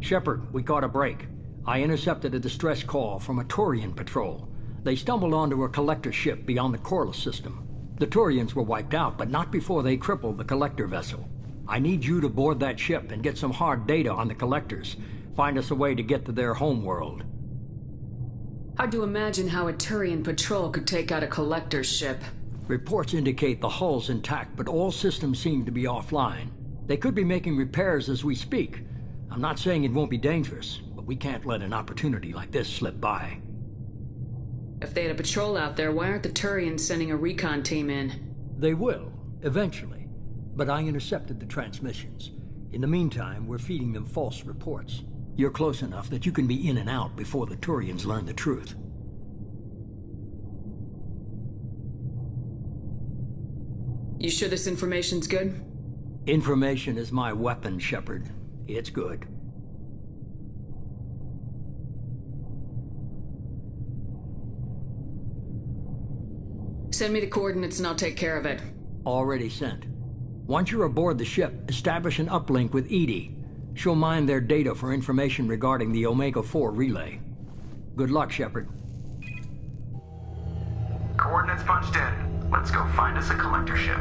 Shepard, we caught a break. I intercepted a distress call from a Turian patrol. They stumbled onto a collector ship beyond the Corliss system. The Turians were wiped out, but not before they crippled the collector vessel. I need you to board that ship and get some hard data on the collectors. Find us a way to get to their homeworld. Hard to imagine how a Turian patrol could take out a collector's ship. Reports indicate the hull's intact, but all systems seem to be offline. They could be making repairs as we speak. I'm not saying it won't be dangerous, but we can't let an opportunity like this slip by. If they had a patrol out there, why aren't the Turians sending a recon team in? They will, eventually. But I intercepted the transmissions. In the meantime, we're feeding them false reports. You're close enough that you can be in and out before the Turians learn the truth. You sure this information's good? Information is my weapon, Shepard. It's good. Send me the coordinates and I'll take care of it. Already sent. Once you're aboard the ship, establish an uplink with Edie. She'll mine their data for information regarding the Omega-4 relay. Good luck, Shepard. Coordinates punched in. Let's go find us a collector ship.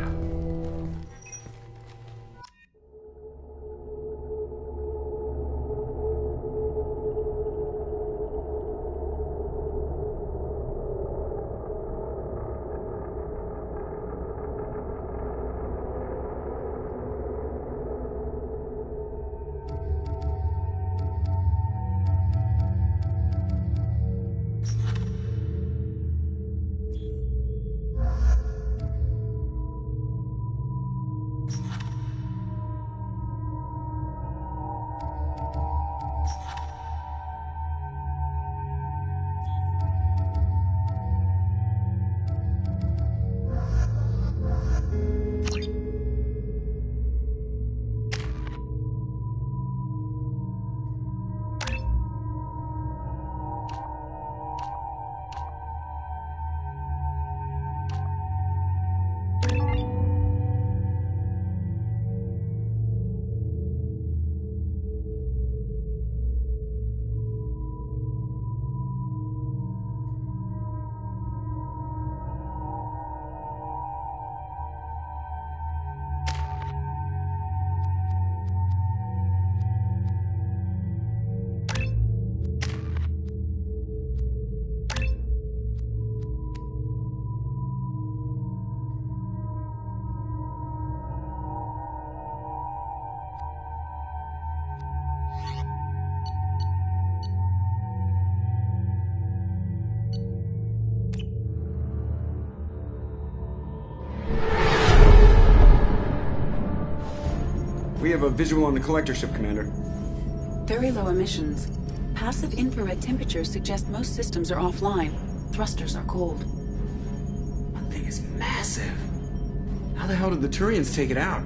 We have a visual on the collector ship, Commander. Very low emissions. Passive infrared temperatures suggest most systems are offline. Thrusters are cold. That thing is massive. How the hell did the Turians take it out?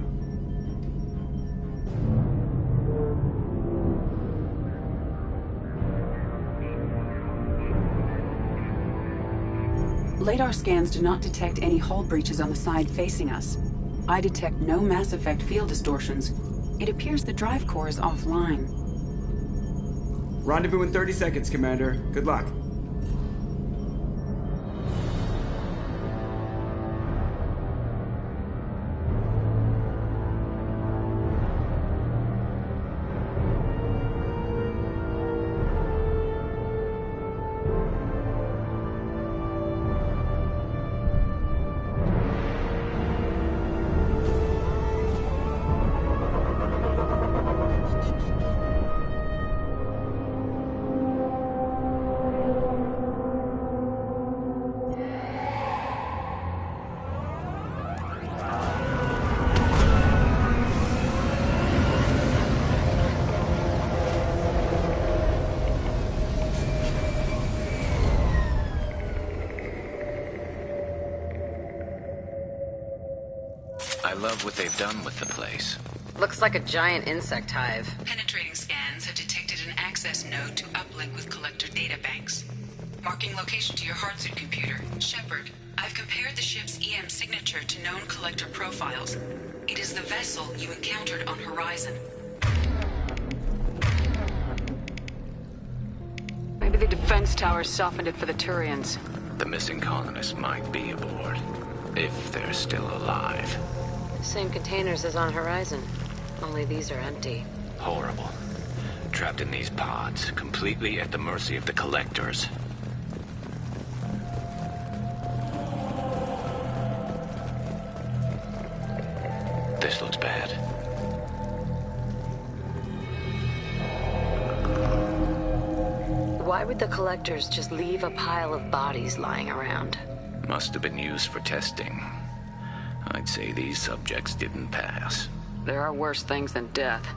LADAR scans do not detect any hull breaches on the side facing us. I detect no Mass Effect field distortions. It appears the drive core is offline. Rendezvous in 30 seconds, Commander. Good luck. I love what they've done with the place. Looks like a giant insect hive. Penetrating scans have detected an access node to uplink with collector databanks. Marking location to your hardsuit computer. Shepard, I've compared the ship's EM signature to known collector profiles. It is the vessel you encountered on Horizon. Maybe the defense towers softened it for the Turians. The missing colonists might be aboard. If they're still alive. Same containers as on Horizon. Only these are empty. Horrible. Trapped in these pods, completely at the mercy of the collectors. This looks bad. The Why would the collectors just leave a pile of bodies lying around? Must have been used for testing. I'd say these subjects didn't pass. There are worse things than death.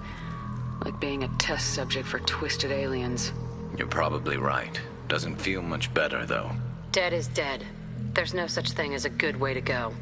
Like being a test subject for twisted aliens. You're probably right. Doesn't feel much better, though. Dead is dead. There's no such thing as a good way to go.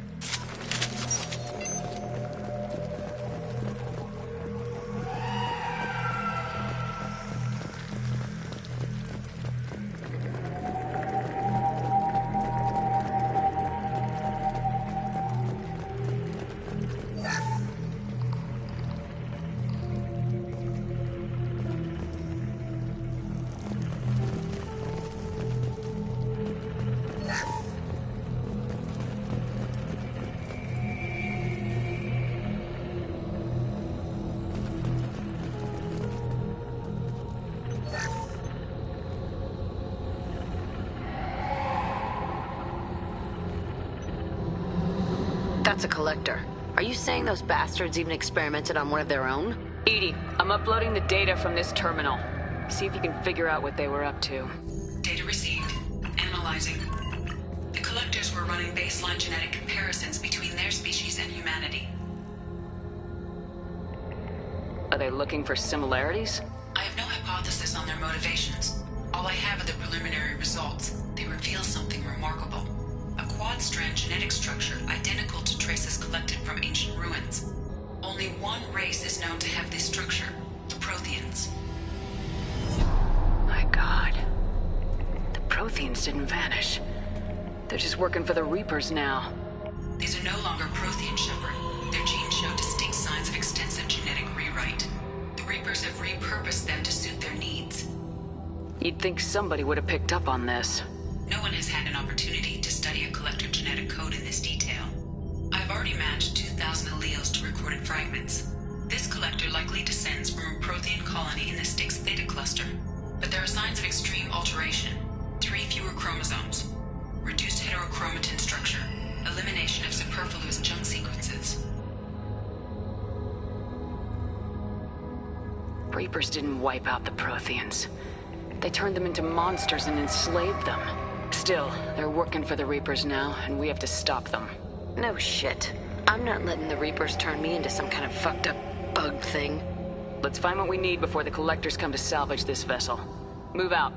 That's a collector. Are you saying those bastards even experimented on one of their own? EDI, I'm uploading the data from this terminal. See if you can figure out what they were up to. Data received. Analyzing. The collectors were running baseline genetic comparisons between their species and humanity. Are they looking for similarities? I have no hypothesis on their motivations. All I have are the preliminary results. They reveal something remarkable. A quad-strand genetic structure identical to traces collected from ancient ruins. Only one race is known to have this structure, the Protheans. My God. The Protheans didn't vanish. They're just working for the Reapers now. These are no longer Prothean, Shepard. Their genes show distinct signs of extensive genetic rewrite. The Reapers have repurposed them to suit their needs. You'd think somebody would have picked up on this. No one has had an opportunity to study a collector genetic code in this detail. I've already matched 2,000 alleles to recorded fragments. This collector likely descends from a Prothean colony in the Styx Theta cluster. But there are signs of extreme alteration. 3 fewer chromosomes. Reduced heterochromatin structure. Elimination of superfluous junk sequences. Reapers didn't wipe out the Protheans. They turned them into monsters and enslaved them. Still, they're working for the Reapers now, and we have to stop them. No shit. I'm not letting the Reapers turn me into some kind of fucked up bug thing. Let's find what we need before the collectors come to salvage this vessel. Move out.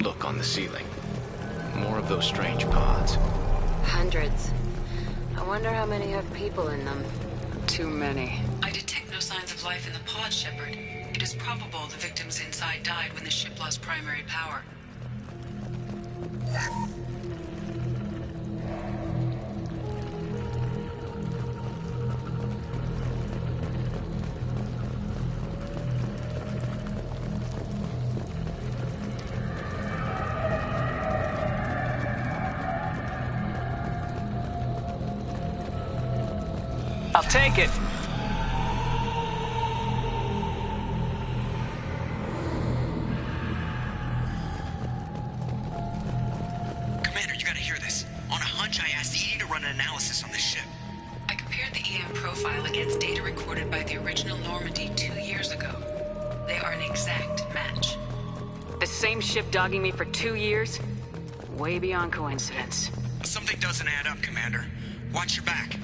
Look on the ceiling. More of those strange pods. Hundreds. I wonder how many have people in them. Too many. I detect no signs of life in the pod, Shepard. It is probable the victims inside died when the ship lost primary power. I'll take it. against data recorded by the original Normandy 2 years ago. They are an exact match. The same ship dogging me for 2 years? Way beyond coincidence. Something doesn't add up, Commander. Watch your back.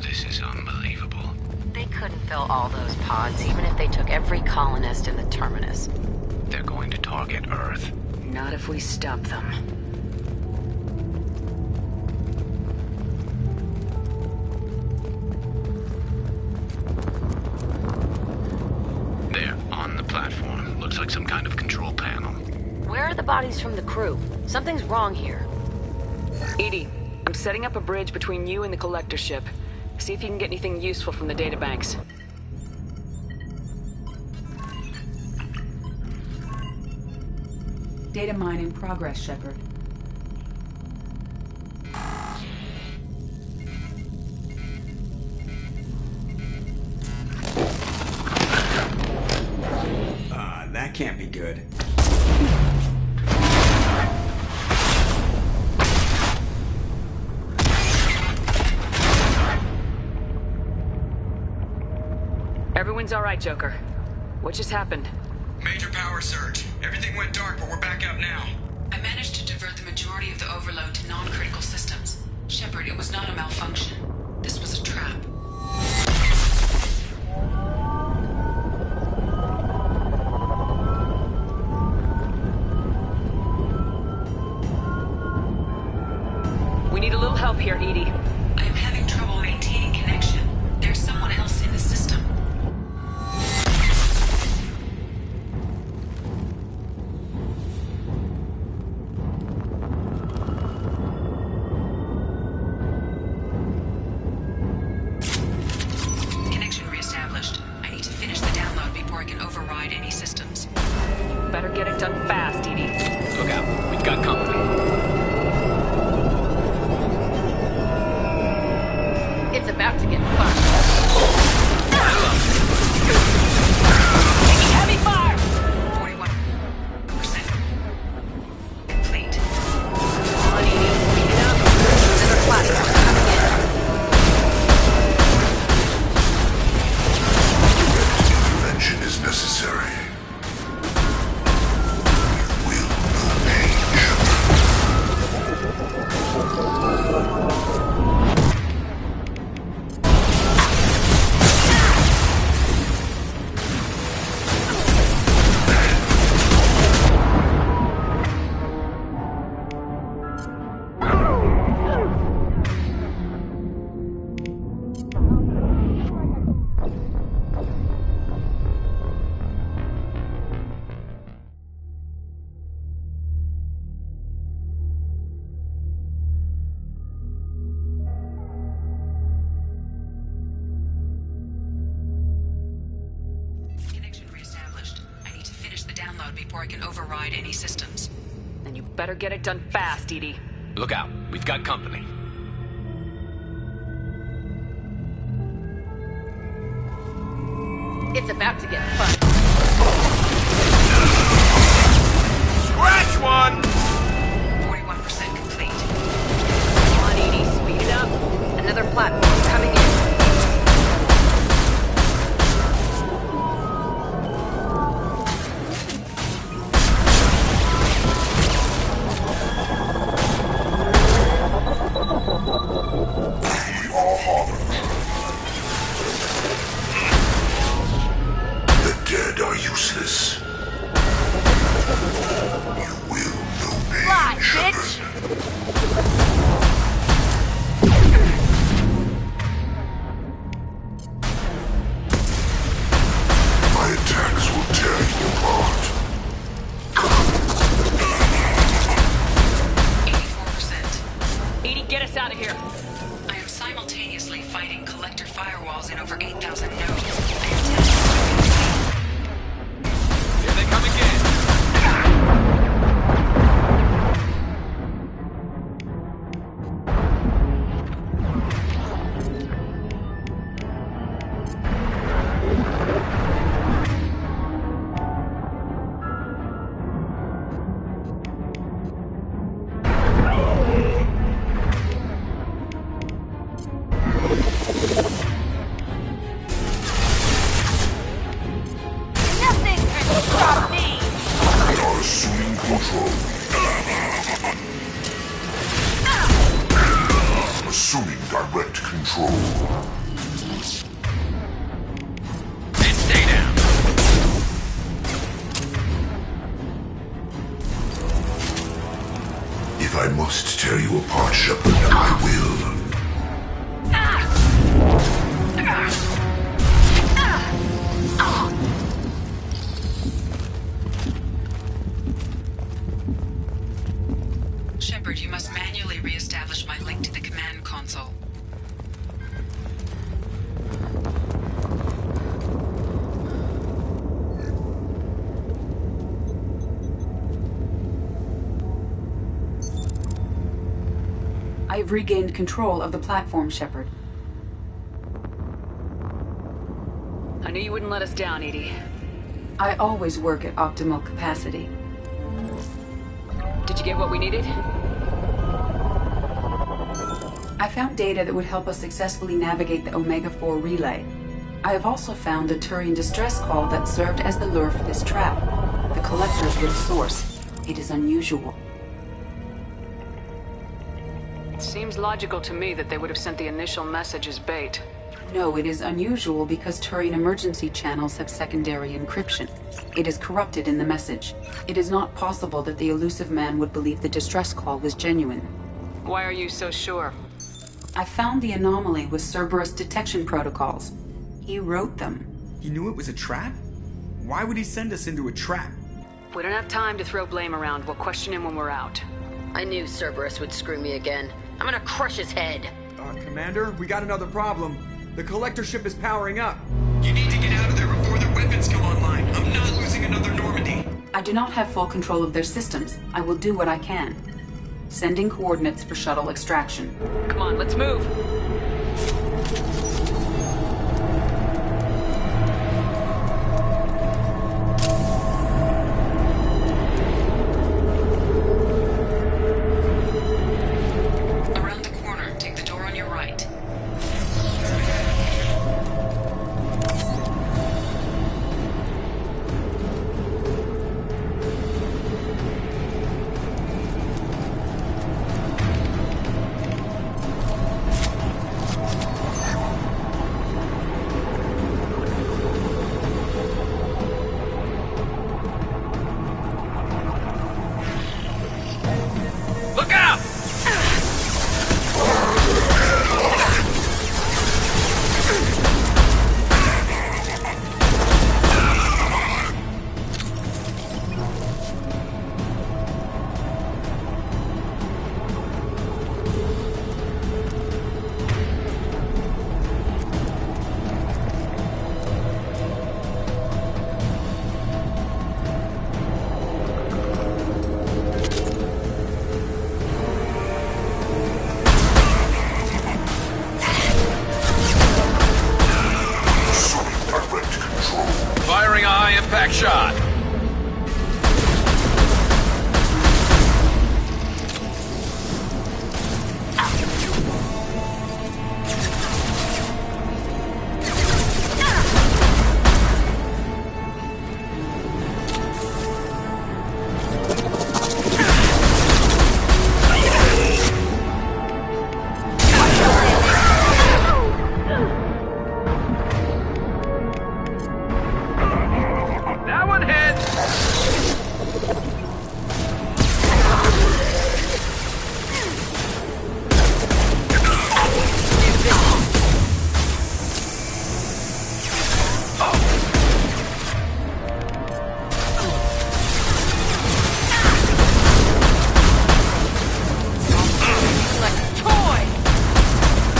This is unbelievable. They couldn't fill all those pods, even if they took every colonist in the terminus. They're going to target Earth. Not if we stop them. There, on the platform. Looks like some kind of control panel. Where are the bodies from the crew? Something's wrong here. EDI, I'm setting up a bridge between you and the collector ship. See if you can get anything useful from the databanks. Data mine in progress, Shepard. That can't be good. Everyone's all right, Joker. What just happened? Major power surge. Everything went dark, but we're back up now. I managed to divert the majority of the overload to non-critical systems. Shepard, it was not a malfunction. This was a trap. We need a little help here, EDI. I am having trouble maintaining connection. There's someone else in the system. Connection reestablished. I need to finish the download before I can override any systems. Better get it done fast, EDI. Look out, we've got company. It's about to get fun. Taking heavy fire! 41% complete. Come on, EDI. Speed it up. Another platform coming Intervention is necessary. Before I can override any systems. Then you better get it done fast, EDI. Look out, we've got company. It's about to get fun. Scratch one! 41% complete. Come on, EDI. Speed it up. Another platform coming in. The dead are useless. You will know me, Fly, Shepard. bitch! My attacks will tear you apart. 84%. EDI, get us out of here. I am simultaneously fighting collector firewalls in over 8,000 nodes. I am testing. Here they come again. control. Assuming direct control. And stay down. If I must tear you apart, Shepard, I will. Shepard, you must manually re-establish my link to the command console. I've regained control of the platform, Shepard. I knew you wouldn't let us down, Edie. I always work at optimal capacity. Did you get what we needed? I found data that would help us successfully navigate the Omega-4 relay. I have also found the Turian distress call that served as the lure for this trap. The collectors were the source. It is unusual. Seems logical to me that they would have sent the initial message as bait. No, it is unusual because Turian emergency channels have secondary encryption. It is corrupted in the message. It is not possible that the elusive man would believe the distress call was genuine. Why are you so sure? I found the anomaly with Cerberus detection protocols. He wrote them. He knew it was a trap? Why would he send us into a trap? We don't have time to throw blame around. We'll question him when we're out. I knew Cerberus would screw me again. I'm gonna crush his head. Commander, we got another problem. The collector ship is powering up. You need to get out of there before their weapons come online. I'm not losing another Normandy. I do not have full control of their systems. I will do what I can. Sending coordinates for shuttle extraction. Come on, let's move. Around the corner, take the door on your right. Look out! Firing a high-impact shot. That one hit!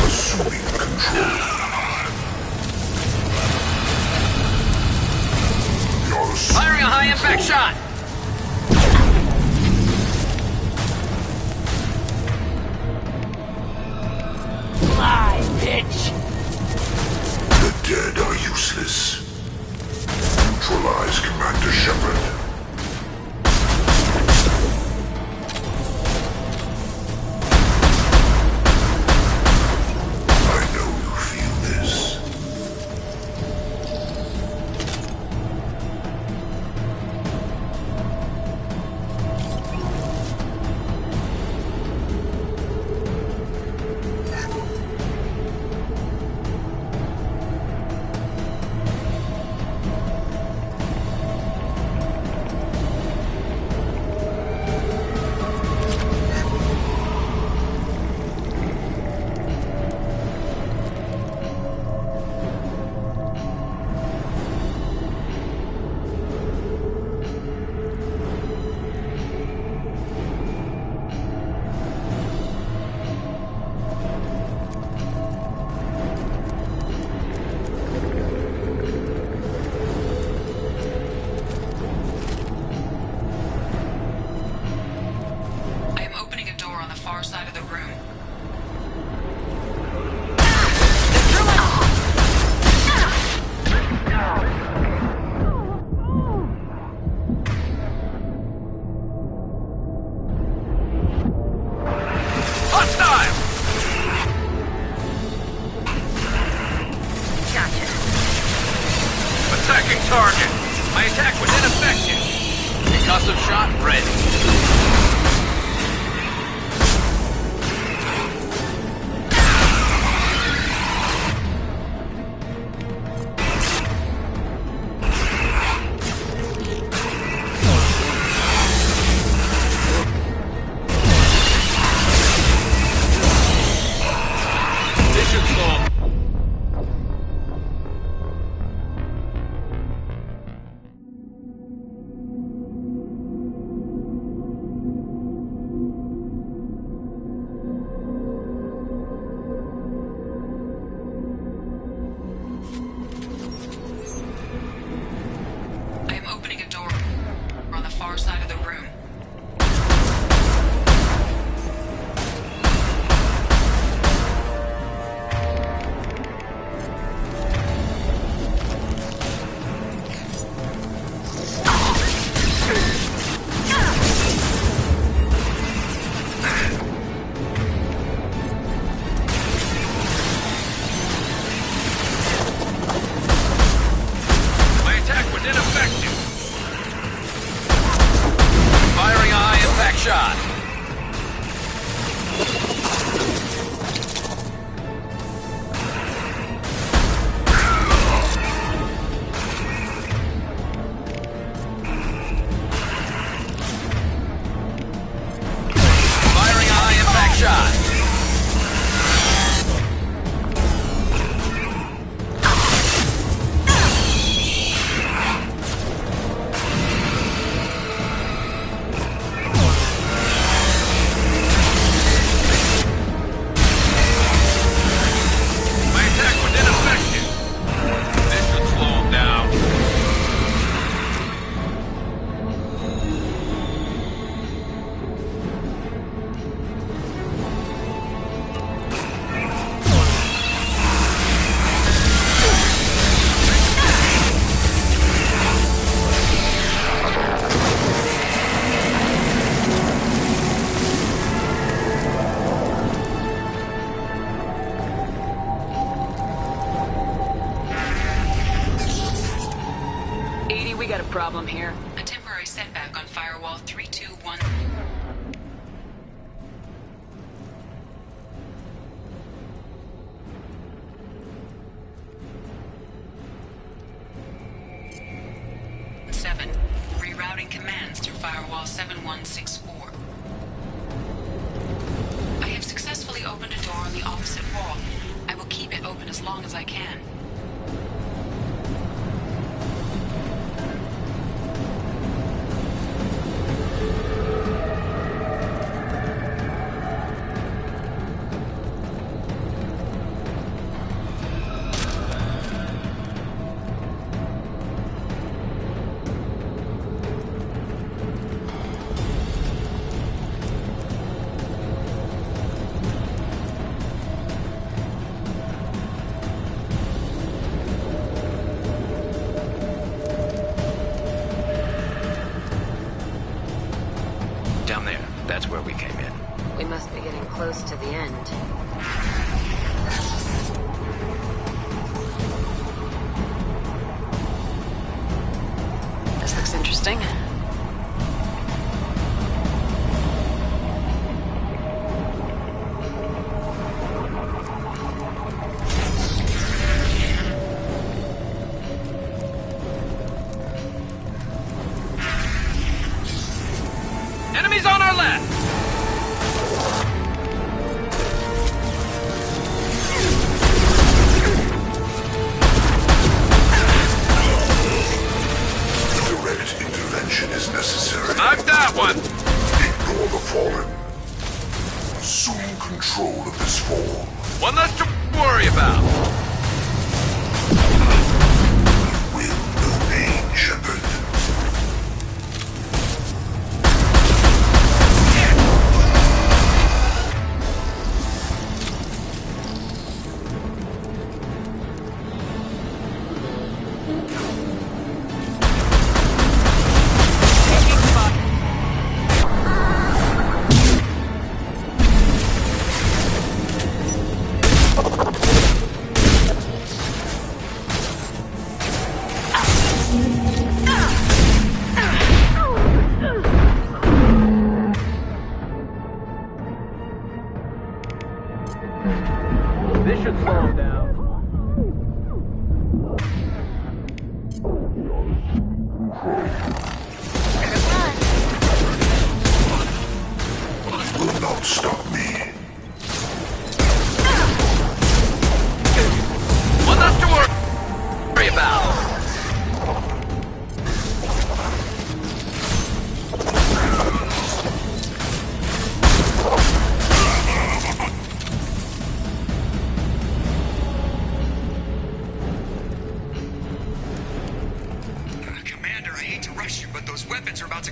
Assuming control. Firing a high-impact shot. Fly, bitch! The dead are useless. Neutralize Commander Shepard. I know you feel this. Explosive shot ready. I am opening a door on the far side of the room. My attack was ineffective. Firing a high impact shot. Firing a high impact shot. My attack was ineffective. This should slow him down. Edie, we got a problem here. A temporary setback on firewall 321. Seven. Rerouting commands through firewall 7164. I have successfully opened a door on the opposite wall. I will keep it open as long as I can. Down there. That's where we came in. We must be getting close to the end. This looks interesting. Enemies on our left! Direct intervention is necessary. I've got one! Ignore the fallen. Assume control of this form. One less to worry about. Will no pain, Shepard.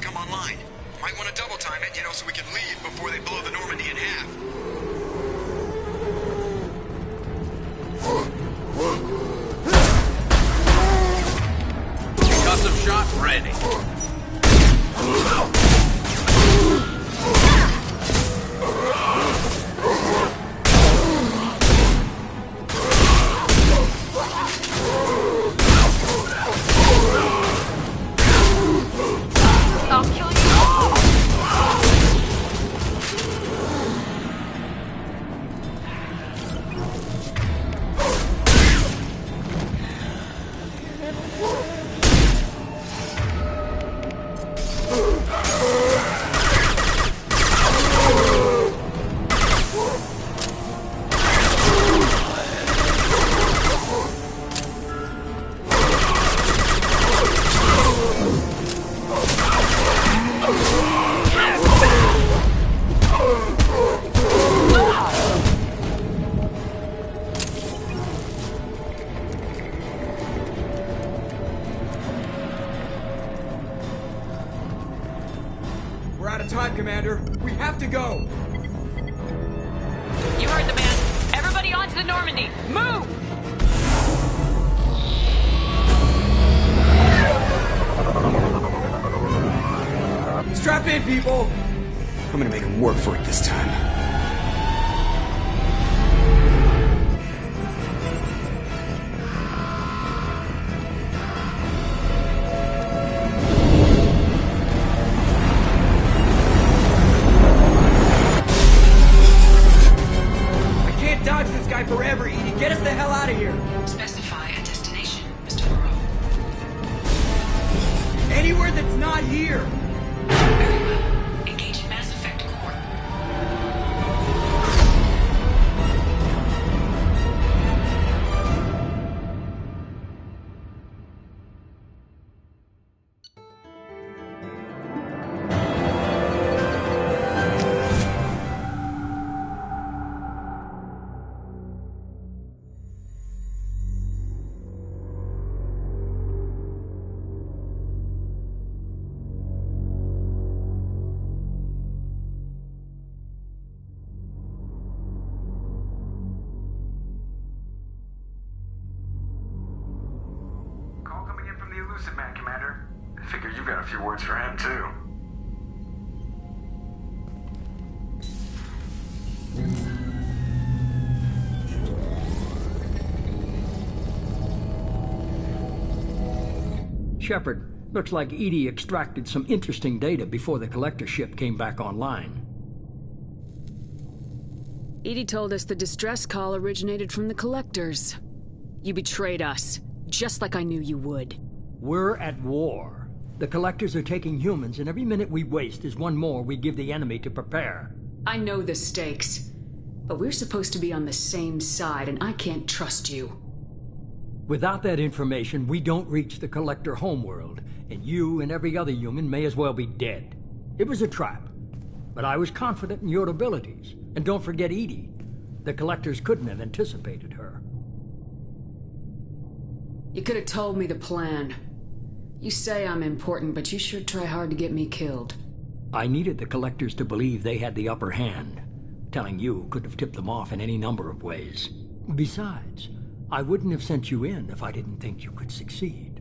to come online. Might want to double time it, so we can leave before they blow the Normandy in half. Concussive shot ready. I'll kill you. We're out of time, Commander. We have to go. You heard the man. Everybody onto the Normandy. Move! Strap in, people. I'm gonna make them work for it this time. Dodge this guy forever, Edie. Get us the hell out of here. Specify a destination, Mr. Burrow. Anywhere that's not here. Very well. Engage in Mass Effect core. Call coming in from the Elusive Man, Commander. I figure you got a few words for him, too. Shepard, looks like Edie extracted some interesting data before the collector ship came back online. Edie told us the distress call originated from the collectors. You betrayed us, just like I knew you would. We're at war. The collectors are taking humans, and every minute we waste is one more we give the enemy to prepare. I know the stakes, but we're supposed to be on the same side, and I can't trust you. Without that information, we don't reach the collector homeworld, and you and every other human may as well be dead. It was a trap, but I was confident in your abilities. And don't forget Edie. The collectors couldn't have anticipated her. You could have told me the plan. You say I'm important, but you sure try hard to get me killed. I needed the collectors to believe they had the upper hand. Telling you could have tipped them off in any number of ways. Besides, I wouldn't have sent you in if I didn't think you could succeed.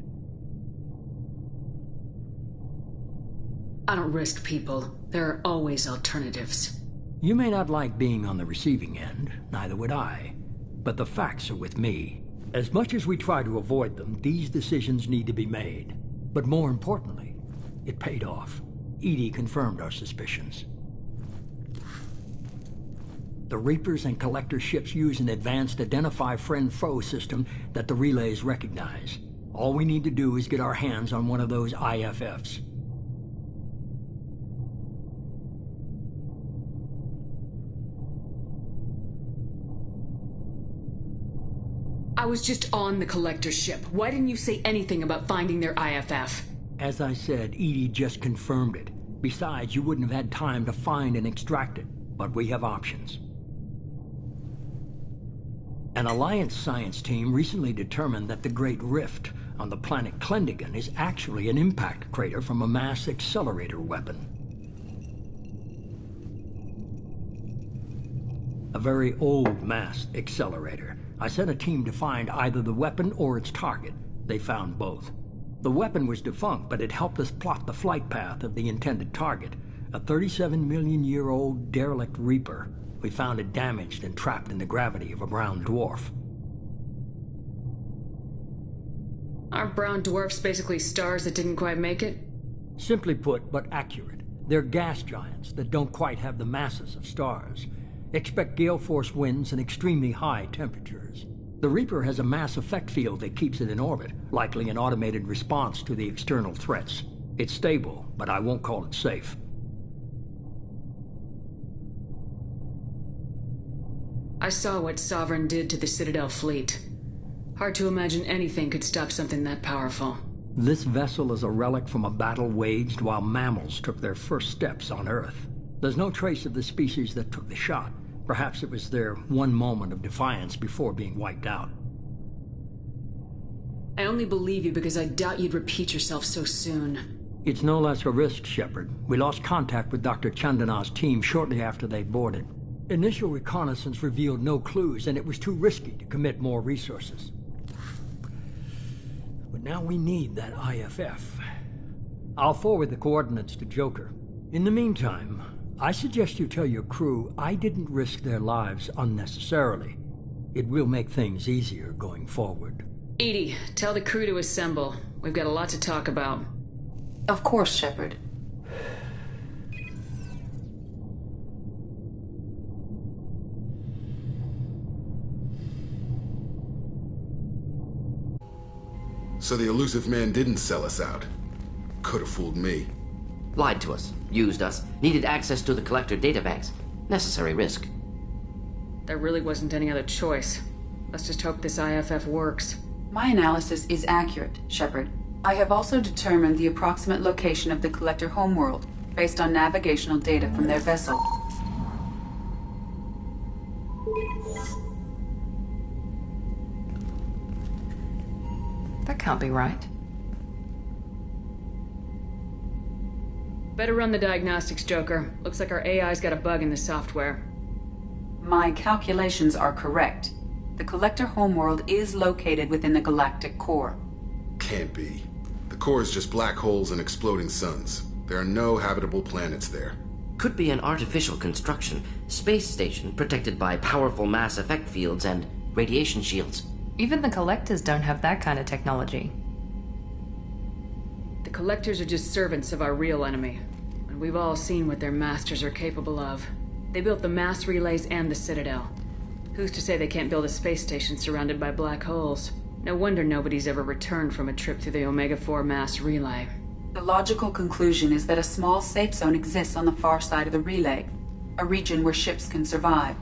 I don't risk people. There are always alternatives. You may not like being on the receiving end, neither would I. But the facts are with me. As much as we try to avoid them, these decisions need to be made. But more importantly, it paid off. Edie confirmed our suspicions. The Reapers and Collector ships use an advanced Identify Friend-Foe system that the relays recognize. All we need to do is get our hands on one of those IFFs. I was just on the Collector ship. Why didn't you say anything about finding their IFF? As I said, Edie just confirmed it. Besides, you wouldn't have had time to find and extract it. But we have options. An Alliance science team recently determined that the Great Rift, on the planet Klendigan is actually an impact crater from a mass accelerator weapon. A very old mass accelerator. I sent a team to find either the weapon or its target. They found both. The weapon was defunct, but it helped us plot the flight path of the intended target, a 37-million-year-old derelict Reaper. We found it damaged and trapped in the gravity of a brown dwarf. Aren't brown dwarfs basically stars that didn't quite make it? Simply put, but accurate. They're gas giants that don't quite have the masses of stars. Expect gale force winds and extremely high temperatures. The Reaper has a mass effect field that keeps it in orbit, likely an automated response to the external threats. It's stable, but I won't call it safe. I saw what Sovereign did to the Citadel fleet. Hard to imagine anything could stop something that powerful. This vessel is a relic from a battle waged while mammals took their first steps on Earth. There's no trace of the species that took the shot. Perhaps it was their one moment of defiance before being wiped out. I only believe you because I doubt you'd repeat yourself so soon. It's no less a risk, Shepard. We lost contact with Dr. Chandana's team shortly after they boarded. Initial reconnaissance revealed no clues, and it was too risky to commit more resources. But now we need that IFF. I'll forward the coordinates to Joker. In the meantime, I suggest you tell your crew I didn't risk their lives unnecessarily. It will make things easier going forward. Edie, tell the crew to assemble. We've got a lot to talk about. Of course, Shepard. So the elusive man didn't sell us out. Could have fooled me. Lied to us, used us, needed access to the Collector databanks. Necessary risk. There really wasn't any other choice. Let's just hope this IFF works. My analysis is accurate, Shepard. I have also determined the approximate location of the Collector homeworld, based on navigational data from their vessel. That can't be right. Better run the diagnostics, Joker. Looks like our AI's got a bug in the software. My calculations are correct. The Collector homeworld is located within the galactic core. Can't be. The core is just black holes and exploding suns. There are no habitable planets there. Could be an artificial construction, space station protected by powerful mass effect fields and radiation shields. Even the Collectors don't have that kind of technology. The Collectors are just servants of our real enemy, and we've all seen what their masters are capable of. They built the mass relays and the Citadel. Who's to say they can't build a space station surrounded by black holes? No wonder nobody's ever returned from a trip through the Omega-4 mass relay. The logical conclusion is that a small safe zone exists on the far side of the relay, a region where ships can survive.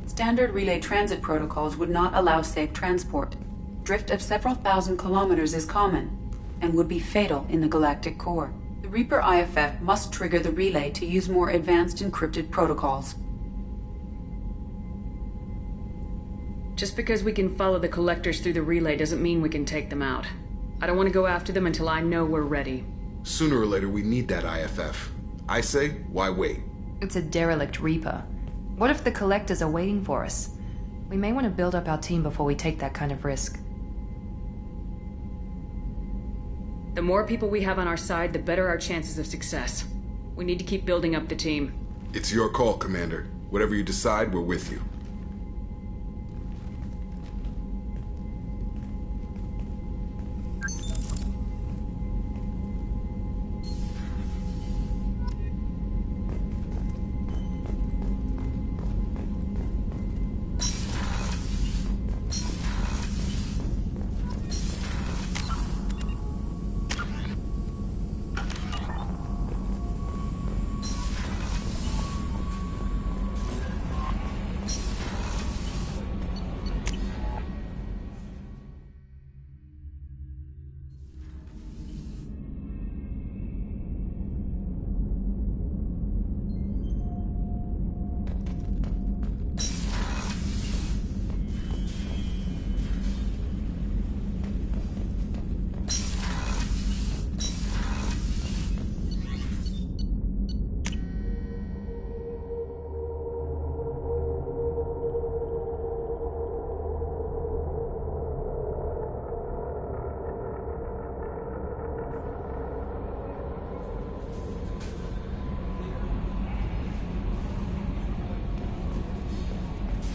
Standard relay transit protocols would not allow safe transport. Drift of several thousand kilometers is common, and would be fatal in the galactic core. The Reaper IFF must trigger the relay to use more advanced encrypted protocols. Just because we can follow the Collectors through the relay doesn't mean we can take them out. I don't want to go after them until I know we're ready. Sooner or later, we need that IFF. I say, why wait? It's a derelict Reaper. What if the Collectors are waiting for us? We may want to build up our team before we take that kind of risk. The more people we have on our side, the better our chances of success. We need to keep building up the team. It's your call, Commander. Whatever you decide, we're with you.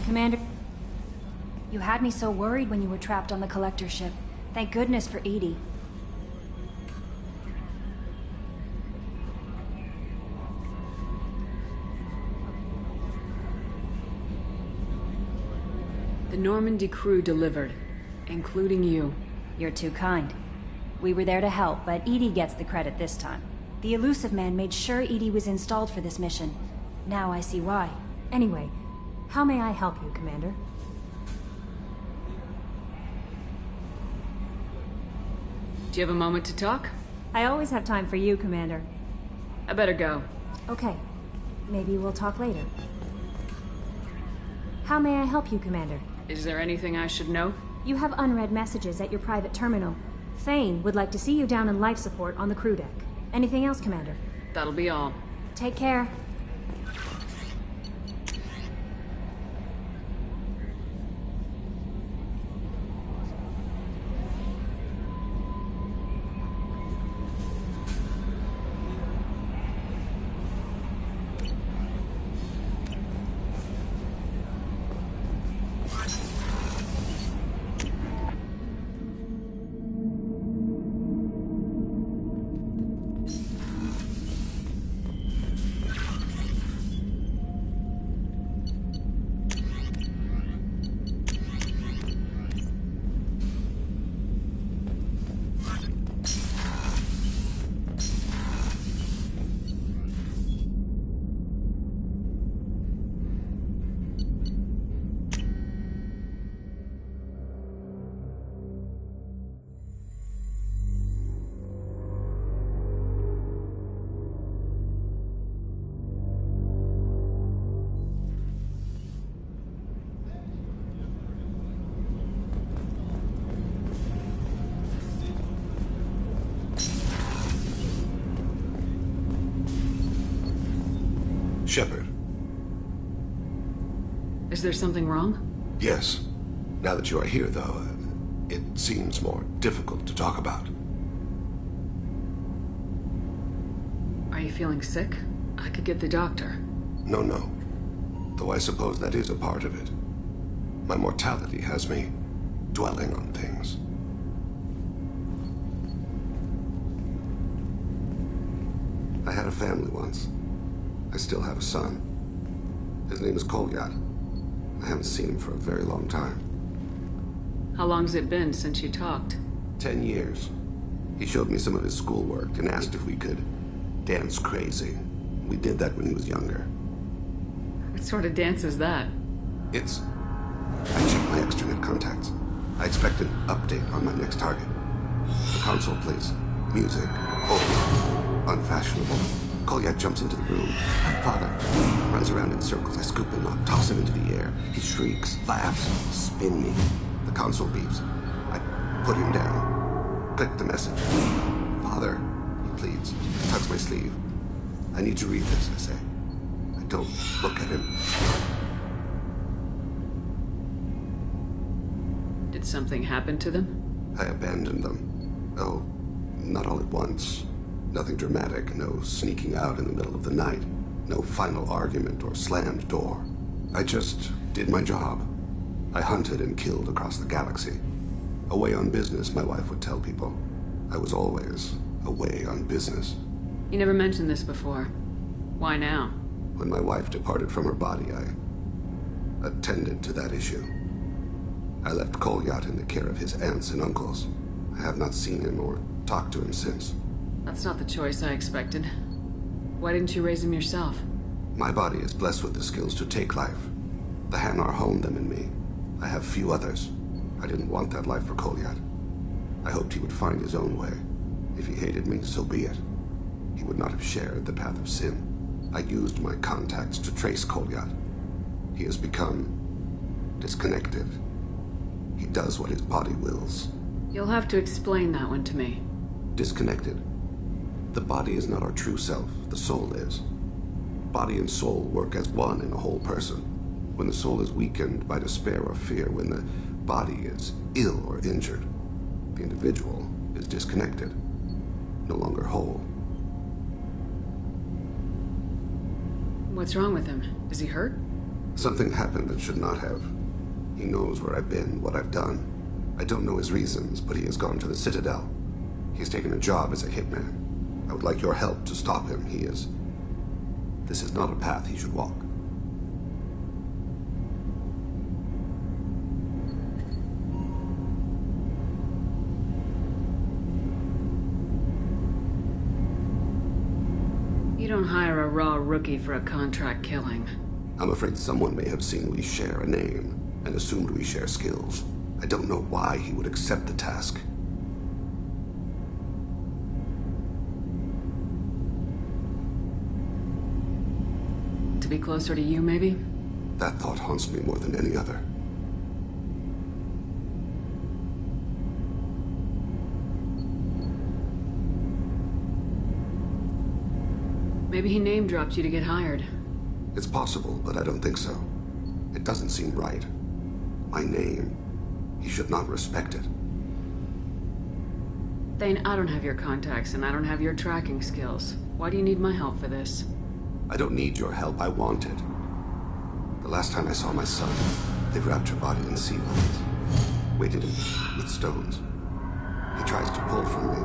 Commander... You had me so worried when you were trapped on the Collector ship. Thank goodness for Edie. The Normandy crew delivered, including you. You're too kind. We were there to help, but Edie gets the credit this time. The Elusive Man made sure Edie was installed for this mission. Now I see why. Anyway, how may I help you, Commander? Do you have a moment to talk? I always have time for you, Commander. I better go. Okay. Maybe we'll talk later. How may I help you, Commander? Is there anything I should know? You have unread messages at your private terminal. Thane would like to see you down in life support on the crew deck. Anything else, Commander? That'll be all. Take care. Shepard. Is there something wrong? Yes. Now that you are here, though, it seems more difficult to talk about. Are you feeling sick? I could get the doctor. No. Though I suppose that is a part of it. My mortality has me dwelling on things. I had a family once. I still have a son. His name is Kolyat. I haven't seen him for a very long time. How long's it been since you talked? 10 years. He showed me some of his schoolwork and asked if we could dance crazy. We did that when he was younger. What sort of dance is that? I checked my extranet contacts. I expect an update on my next target. The console plays music, old, unfashionable. Kolyat jumps into the room. My father runs around in circles. I scoop him up, toss him into the air. He shrieks, laughs, spin me. The console beeps. I put him down. Click the message. Father, he pleads. Tugs my sleeve. I need to read this, I say. I don't look at him. Did something happen to them? I abandoned them. Oh, not all at once. Nothing dramatic, no sneaking out in the middle of the night, no final argument or slammed door. I just did my job. I hunted and killed across the galaxy. Away on business, my wife would tell people. I was always away on business. You never mentioned this before. Why now? When my wife departed from her body, I attended to that issue. I left Kolyat in the care of his aunts and uncles. I have not seen him or talked to him since. That's not the choice I expected. Why didn't you raise him yourself? My body is blessed with the skills to take life. The Hanar honed them in me. I have few others. I didn't want that life for Kolyat. I hoped he would find his own way. If he hated me, so be it. He would not have shared the path of sin. I used my contacts to trace Kolyat. He has become disconnected. He does what his body wills. You'll have to explain that one to me. Disconnected. The body is not our true self, the soul is. Body and soul work as one in a whole person. When the soul is weakened by despair or fear, when the body is ill or injured, the individual is disconnected, no longer whole. What's wrong with him? Is he hurt? Something happened that should not have. He knows where I've been, what I've done. I don't know his reasons, but he has gone to the Citadel. He's taken a job as a hitman. I would like your help to stop him. This is not a path he should walk. You don't hire a raw rookie for a contract killing. I'm afraid someone may have seen we share a name and assumed we share skills. I don't know why he would accept the task. To be closer to you, maybe? That thought haunts me more than any other. Maybe he name dropped you to get hired. It's possible, but I don't think so. It doesn't seem right. My name. He should not respect it. Thane, I don't have your contacts, and I don't have your tracking skills. Why do you need my help for this? I don't need your help. I want it. The last time I saw my son, they wrapped her body in sea lines, weighted him with stones. He tries to pull from me,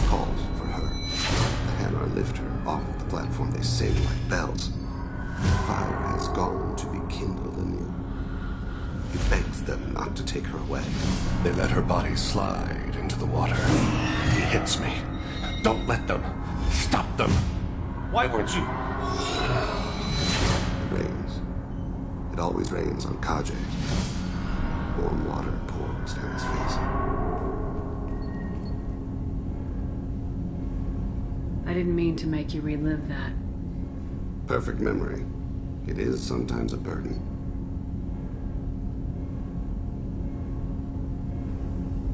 calls for her. The hammer lift her off the platform. They sing like bells. The fire has gone to be kindled anew. He begs them not to take her away. They let her body slide into the water. He hits me. Don't let them. Stop them. Why weren't you? It rains. It always rains on Kaje. Warm water pours down his face. I didn't mean to make you relive that. Perfect memory. It is sometimes a burden.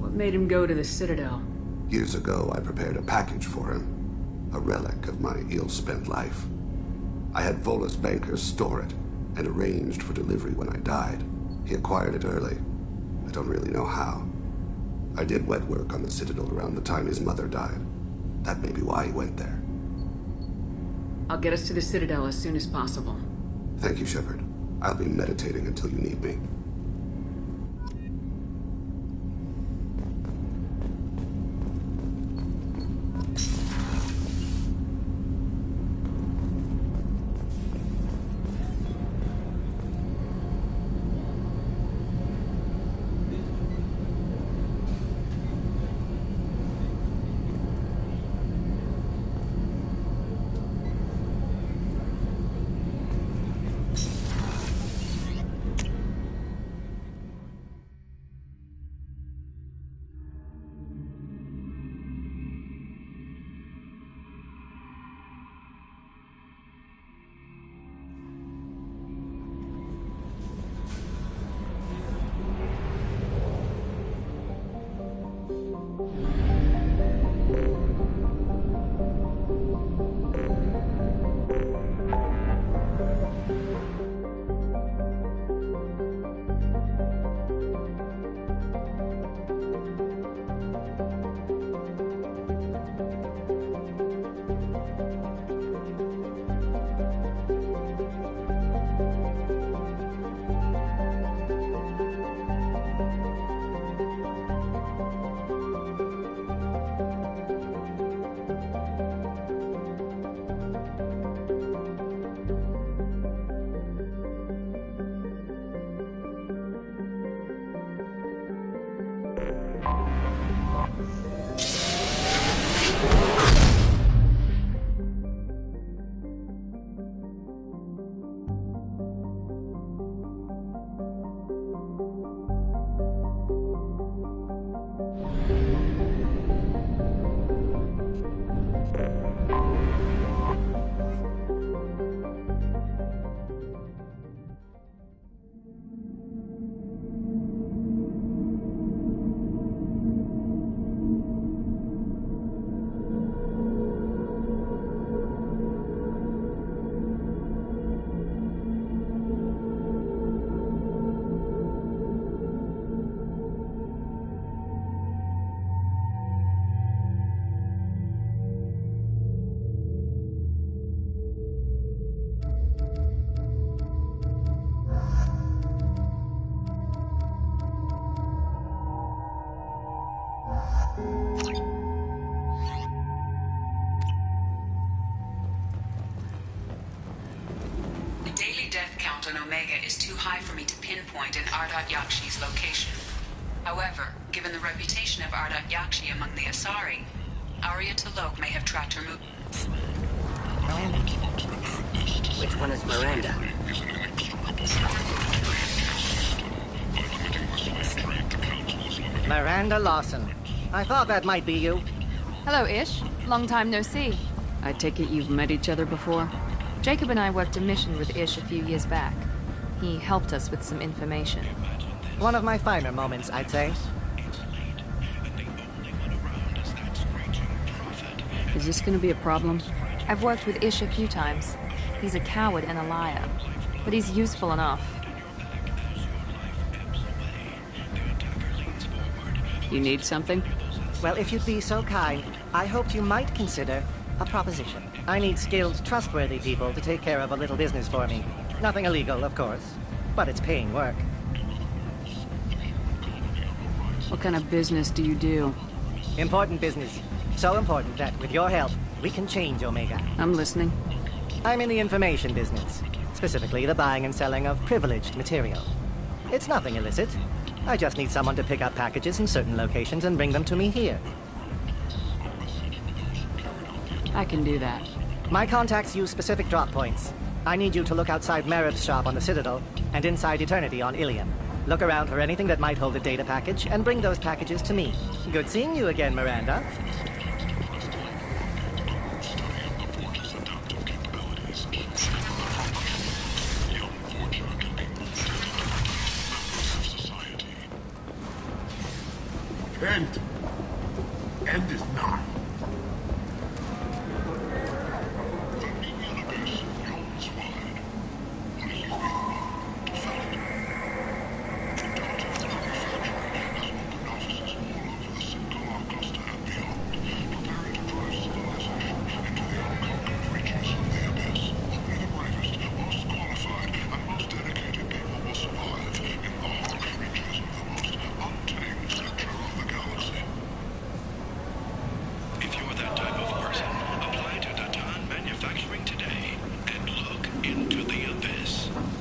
What made him go to the Citadel? Years ago, I prepared a package for him. A relic of my ill-spent life. I had Volus bankers store it, and arranged for delivery when I died. He acquired it early. I don't really know how. I did wet work on the Citadel around the time his mother died. That may be why he went there. I'll get us to the Citadel as soon as possible. Thank you, Shepard. I'll be meditating until you need me. death count on Omega is too high for me to pinpoint an Ardat Yakshi's location. However, given the reputation of Ardat Yakshi among the Asari, Arya T'Loak may have tracked her movements. Miranda? Which one is Miranda? Miranda Lawson. I thought that might be you. Hello, Ish. Long time no see. I take it you've met each other before? Jacob and I worked a mission with Ish a few years back. He helped us with some information. One of my finer moments, I'd say. Is this gonna be a problem? I've worked with Ish a few times. He's a coward and a liar, but he's useful enough. You need something? Well, if you'd be so kind, I hoped you might consider a proposition. I need skilled, trustworthy people to take care of a little business for me. Nothing illegal, of course, but it's paying work. What kind of business do you do? Important business. So important that, with your help, we can change Omega. I'm listening. I'm in the information business, specifically the buying and selling of privileged material. It's nothing illicit. I just need someone to pick up packages in certain locations and bring them to me here. I can do that. My contacts use specific drop points. I need you to look outside Merib's shop on the Citadel and inside Eternity on Ilium. Look around for anything that might hold a data package and bring those packages to me. Good seeing you again, Miranda. End is nigh.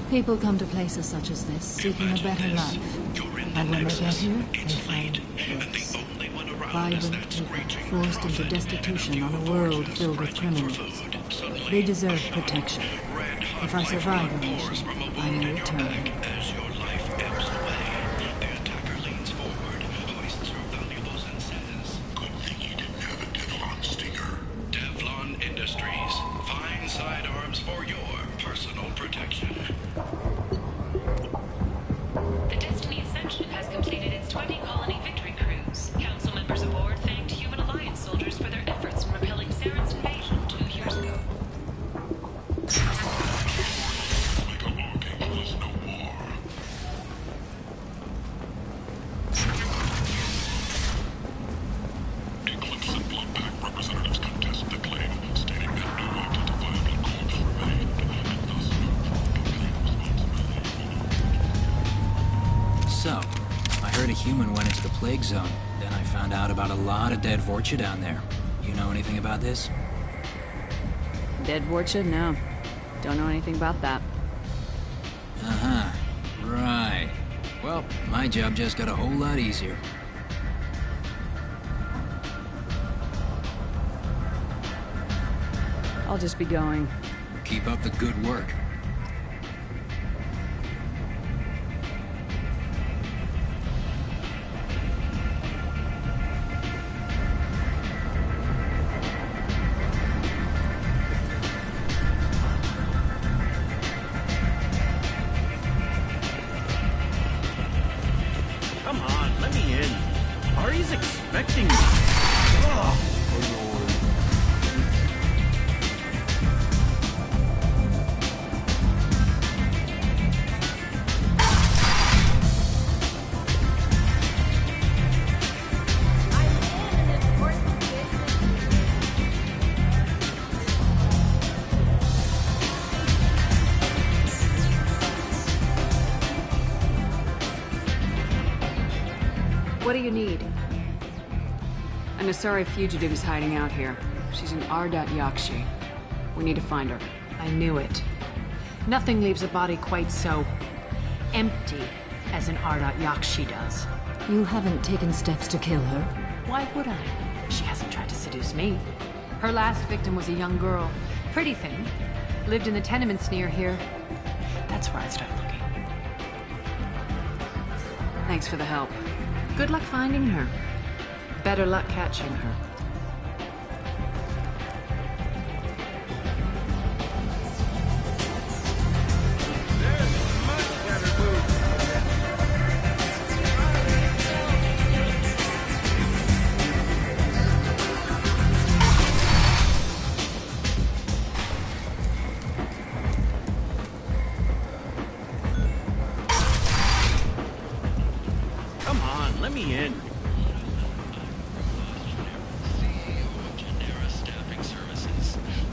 People come to places such as this, seeking a better life. And when they get here, they find this. Violent people forced into destitution on a world filled with criminals. They deserve protection. If I survive the mission, I may return. Plague zone. Then I found out about a lot of dead Vorcha down there. You know anything about this? Dead Vorcha? No. Don't know anything about that. Uh-huh. Right. Well, my job just got a whole lot easier. I'll just be going. Keep up the good work. What do you need? An Asari fugitive is hiding out here. She's an Ardat Yakshi. We need to find her. I knew it. Nothing leaves a body quite so empty as an Ardat Yakshi does. You haven't taken steps to kill her? Why would I? She hasn't tried to seduce me. Her last victim was a young girl. Pretty thing. Lived in the tenements near here. That's where I'd start looking. Thanks for the help. Good luck finding her. Better luck catching her. Let me in.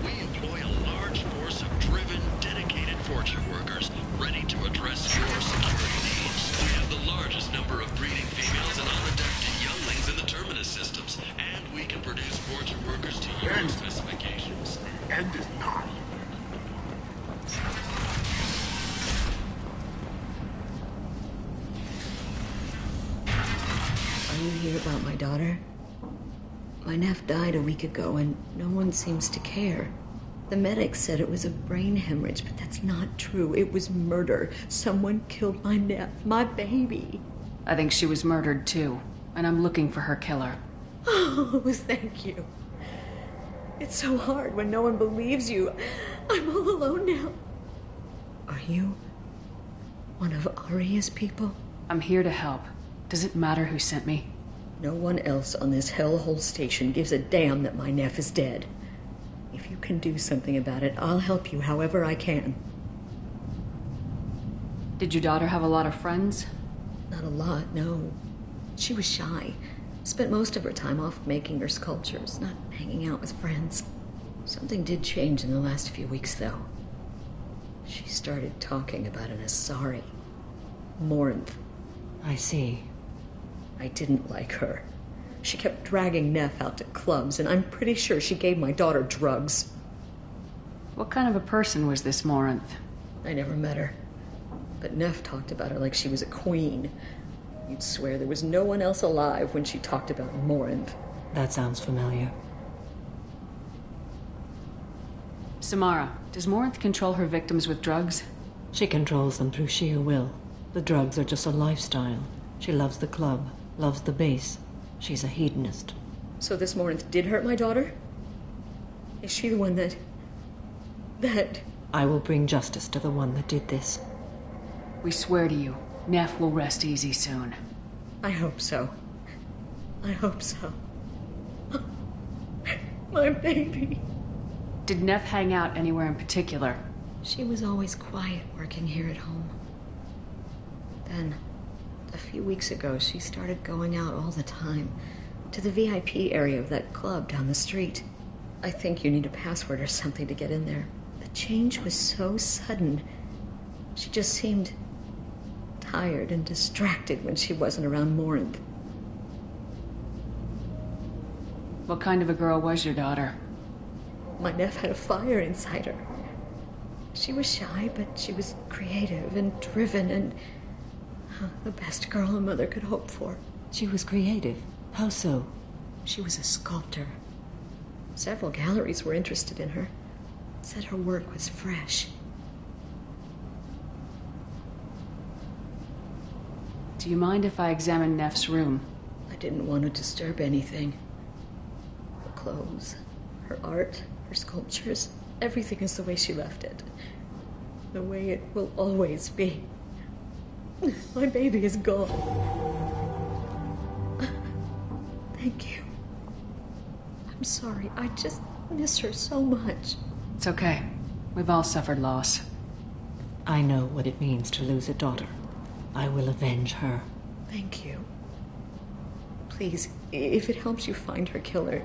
We employ a large force of driven, dedicated fortune workers ready to address your security needs. We have the largest number of breeding females and unadapted younglings in the Terminus systems, and we can produce fortune workers to your specifications. End is not. Are you here about my daughter? My nephew died a week ago and no one seems to care. The medics said it was a brain hemorrhage, but that's not true. It was murder. Someone killed my nephew, my baby. I think she was murdered too, and I'm looking for her killer. Oh, thank you. It's so hard when no one believes you. I'm all alone now. Are you one of Aria's people? I'm here to help. Does it matter who sent me? No one else on this hellhole station gives a damn that my nephew is dead. If you can do something about it, I'll help you however I can. Did your daughter have a lot of friends? Not a lot, no. She was shy. Spent most of her time off making her sculptures, not hanging out with friends. Something did change in the last few weeks, though. She started talking about an Asari. Morinth. I see. I didn't like her. She kept dragging Neff out to clubs, and I'm pretty sure she gave my daughter drugs. What kind of a person was this Morinth? I never met her. But Neff talked about her like she was a queen. You'd swear there was no one else alive when she talked about Morinth. That sounds familiar. Samara, does Morinth control her victims with drugs? She controls them through sheer will. The drugs are just a lifestyle. She loves the club, loves the base. She's a hedonist. So this Morinth did hurt my daughter? Is she the one that... I will bring justice to the one that did this. We swear to you, Neff will rest easy soon. I hope so. I hope so. My baby. Did Neff hang out anywhere in particular? She was always quiet working here at home. Then, a few weeks ago, she started going out all the time. To the VIP area of that club down the street. I think you need a password or something to get in there. The change was so sudden. She just seemed tired and distracted when she wasn't around Morinth. What kind of a girl was your daughter? My nephew had a fire inside her. She was shy, but she was creative and driven and the best girl a mother could hope for. She was creative? How so? She was a sculptor. Several galleries were interested in her. Said her work was fresh. Do you mind if I examine Neff's room? I didn't want to disturb anything. Her clothes, her art, her sculptures, everything is the way she left it. The way it will always be. My baby is gone. Thank you. I'm sorry. I just miss her so much. It's okay. We've all suffered loss. I know what it means to lose a daughter. I will avenge her. Thank you. Please, if it helps you find her killer,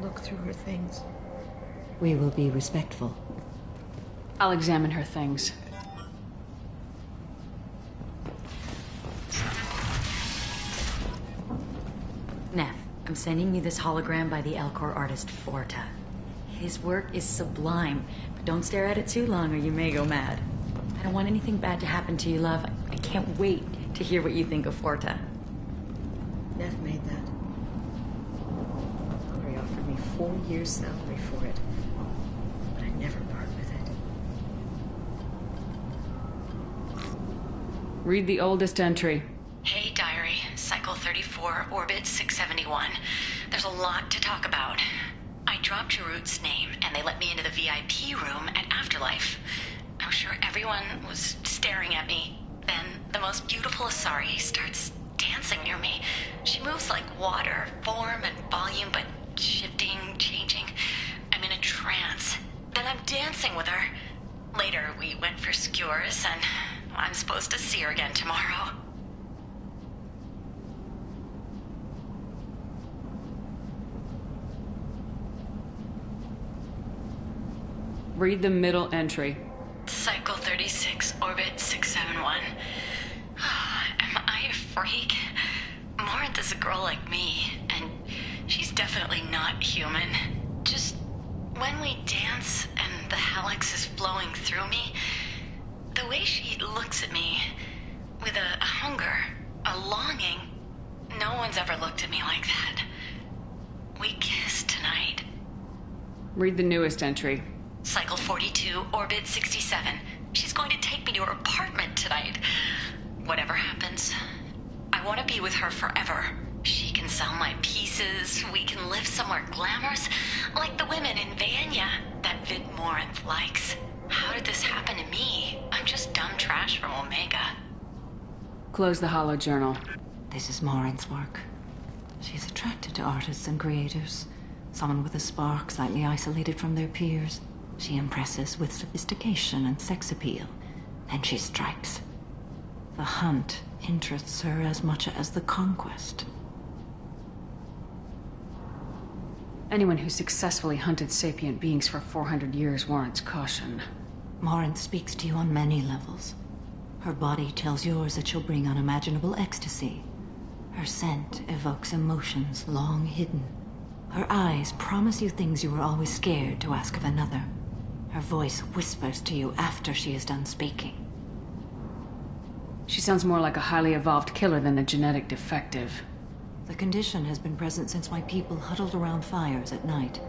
look through her things. We will be respectful. I'll examine her things. Neff, I'm sending you this hologram by the Elcor artist Forta. His work is sublime, but don't stare at it too long or you may go mad. I don't want anything bad to happen to you, love. I can't wait to hear what you think of Forta. Neff made that. Henri offered me 4 years' salary for it, but I'd never part with it. Read the oldest entry. Hey, Diary. Cycle 34, Orbit 671. There's a lot to talk about. I dropped Jarut's name, and they let me into the VIP room at Afterlife. I'm sure everyone was staring at me. Then the most beautiful Asari starts dancing near me. She moves like water, form and volume, but shifting, changing. I'm in a trance. Then I'm dancing with her. Later, we went for skewers, and I'm supposed to see her again tomorrow. Read the middle entry. Cycle 36, Orbit 671. Am I a freak? Morinth is a girl like me, and she's definitely not human. Just when we dance and the Helix is flowing through me, the way she looks at me with a hunger, a longing, no one's ever looked at me like that. We kissed tonight. Read the newest entry. Cycle 42, Orbit 67. She's going to take me to her apartment tonight. Whatever happens, I want to be with her forever. She can sell my pieces, we can live somewhere glamorous, like the women in Vanya that Vid Morinth likes. How did this happen to me? I'm just dumb trash from Omega. Close the hollow journal. This is Morinth's work. She's attracted to artists and creators. Someone with a spark, slightly isolated from their peers. She impresses with sophistication and sex appeal. Then she strikes. The hunt interests her as much as the conquest. Anyone who successfully hunted sapient beings for 400 years warrants caution. Morinth speaks to you on many levels. Her body tells yours that she'll bring unimaginable ecstasy. Her scent evokes emotions long hidden. Her eyes promise you things you were always scared to ask of another. Her voice whispers to you after she is done speaking. She sounds more like a highly evolved killer than a genetic defective. The condition has been present since my people huddled around fires at night.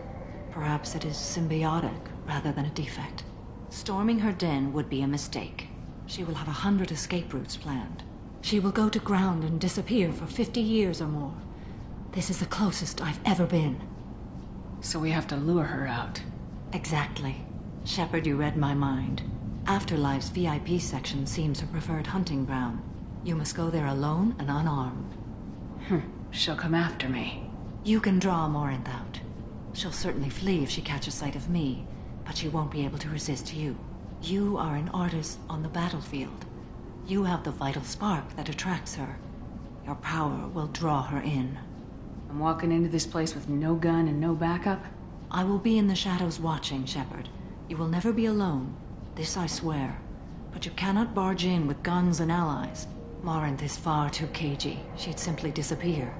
Perhaps it is symbiotic rather than a defect. Storming her den would be a mistake. She will have 100 escape routes planned. She will go to ground and disappear for 50 years or more. This is the closest I've ever been. So we have to lure her out. Exactly. Shepard, you read my mind. Afterlife's VIP section seems her preferred hunting ground. You must go there alone and unarmed. She'll come after me. You can draw Morinth out. She'll certainly flee if she catches sight of me, but she won't be able to resist you. You are an artist on the battlefield. You have the vital spark that attracts her. Your power will draw her in. I'm walking into this place with no gun and no backup? I will be in the shadows watching, Shepard. You will never be alone. This I swear. But you cannot barge in with guns and allies. Morinth is far too cagey. She'd simply disappear.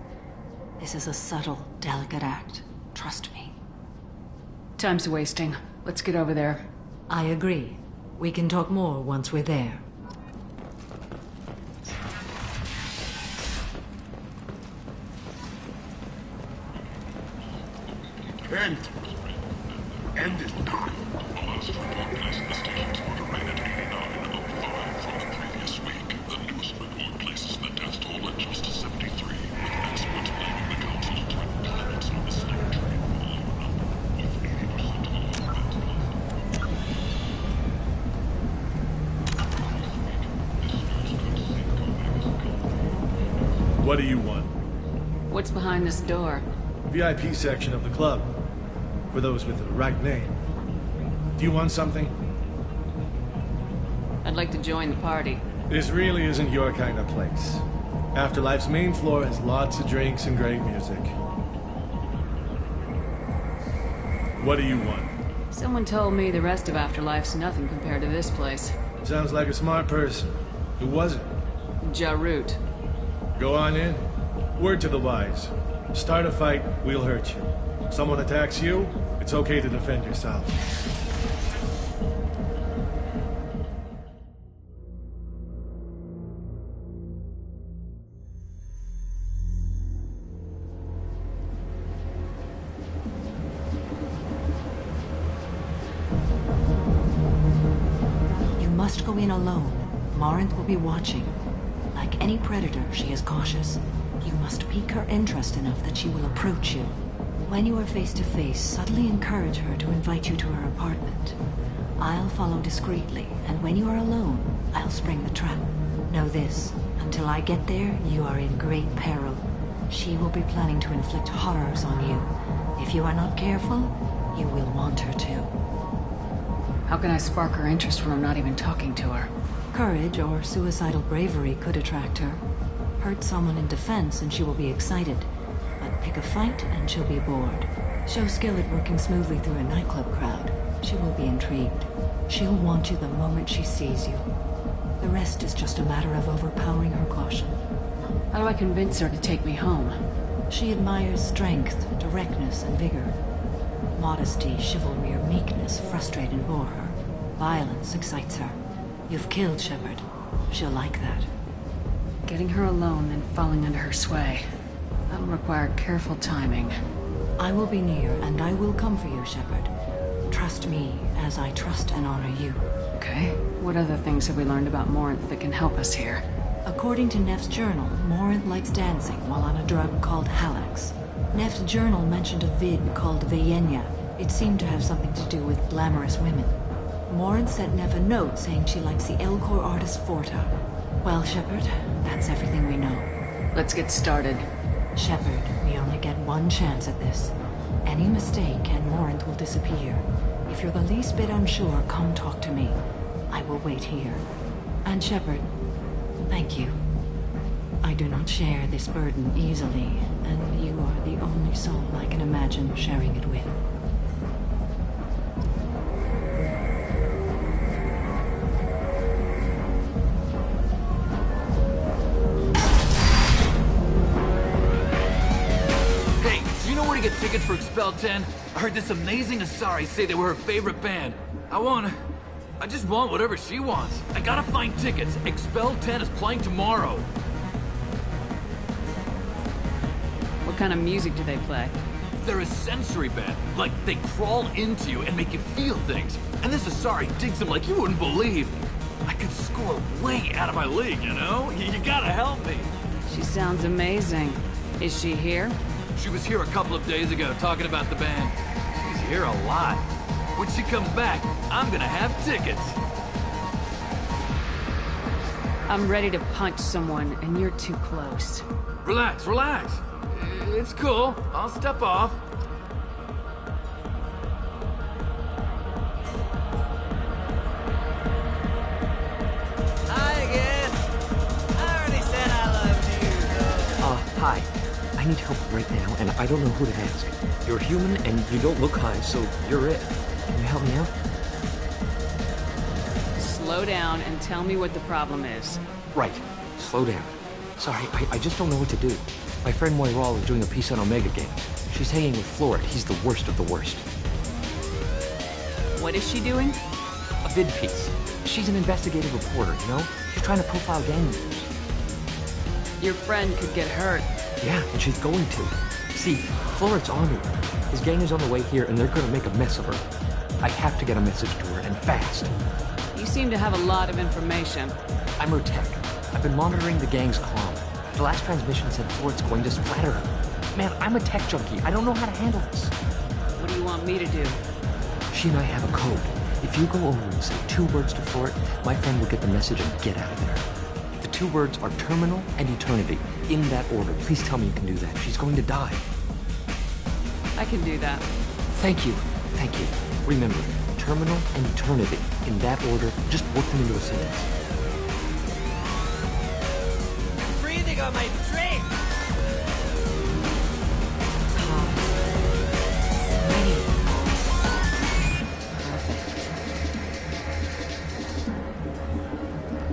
This is a subtle, delicate act. Trust me. Time's wasting. Let's get over there. I agree. We can talk more once we're there. End is not. The last report placed the station's order rate at 89.05 from the previous week. The newest report places the death toll at just 73, with experts blaming the Council's twin planets on the snake train alone, with 80% of all events. What do you want? What's behind this door? VIP section of the club. For those with the right name. Do you want something? I'd like to join the party. This really isn't your kind of place. Afterlife's main floor has lots of drinks and great music. What do you want? Someone told me the rest of Afterlife's nothing compared to this place. Sounds like a smart person. Who was it? Jarut. Go on in. Word to the wise. Start a fight, we'll hurt you. Someone attacks you, It's okay to defend yourself. You must go in alone. Morinth will be watching. Like any predator, she is cautious. You must pique her interest enough that she will approach you. When you are face to face, subtly encourage her to invite you to her apartment. I'll follow discreetly, and when you are alone, I'll spring the trap. Know this, until I get there, you are in great peril. She will be planning to inflict horrors on you. If you are not careful, you will want her to. How can I spark her interest when I'm not even talking to her? Courage or suicidal bravery could attract her. Hurt someone in defense and she will be excited. But pick a fight and she'll be bored. Show skill at working smoothly through a nightclub crowd. She will be intrigued. She'll want you the moment she sees you. The rest is just a matter of overpowering her caution. How do I convince her to take me home? She admires strength, directness, and vigor. Modesty, chivalry, or meekness frustrate and bore her. Violence excites her. You've killed Shepard. She'll like that. Getting her alone, then falling under her sway. That'll require careful timing. I will be near, and I will come for you, Shepard. Trust me, as I trust and honor you. Okay. What other things have we learned about Morinth that can help us here? According to Neff's journal, Morinth likes dancing while on a drug called Halax. Neff's journal mentioned a vid called Vayenya. It seemed to have something to do with glamorous women. Morinth sent Neff a note saying she likes the Elcor artist Forta. Well, Shepard, that's everything we know. Let's get started. Shepard, we only get one chance at this. Any mistake and Morinth will disappear. If you're the least bit unsure, come talk to me. I will wait here. And Shepard, thank you. I do not share this burden easily, and you are the only soul I can imagine sharing it with. Get tickets for Expel 10. I heard this amazing Asari say they were her favorite band. I just want whatever she wants. I gotta find tickets. Expel 10 is playing tomorrow. What kind of music do they play? They're a sensory band. Like, they crawl into you and make you feel things. And this Asari digs them like you wouldn't believe. I could score way out of my league, you know? You gotta help me. She sounds amazing. Is she here? She was here a couple of days ago talking about the band. She's here a lot. When she comes back, I'm gonna have tickets. I'm ready to punch someone, and you're too close. Relax, relax. It's cool. I'll step off. Hi again. I already said I loved you. Hi. I need help right now, and I don't know who to ask. You're human, and you don't look high, so you're it. Can you help me out? Slow down and tell me what the problem is. Right. Slow down. Sorry, I just don't know what to do. My friend Moiral is doing a piece on Omega Games. She's hanging with Florid. He's the worst of the worst. What is she doing? A vid piece. She's an investigative reporter, you know? She's trying to profile gang members. Your friend could get hurt. Yeah, and she's going to. See, Florid's on her. His gang is on the way here, and they're gonna make a mess of her. I have to get a message to her, and fast. You seem to have a lot of information. I'm her tech. I've been monitoring the gang's comm. The last transmission said Florid's going to splatter her. Man, I'm a tech junkie. I don't know how to handle this. What do you want me to do? She and I have a code. If you go over and say 2 words to Florid, my friend will get the message and get out of there. The 2 words are terminal and eternity. In that order. Please tell me you can do that. She's going to die. I can do that. Thank you. Thank you. Remember, terminal and eternity. In that order, just work them into a sentence. You're breathing on my drink!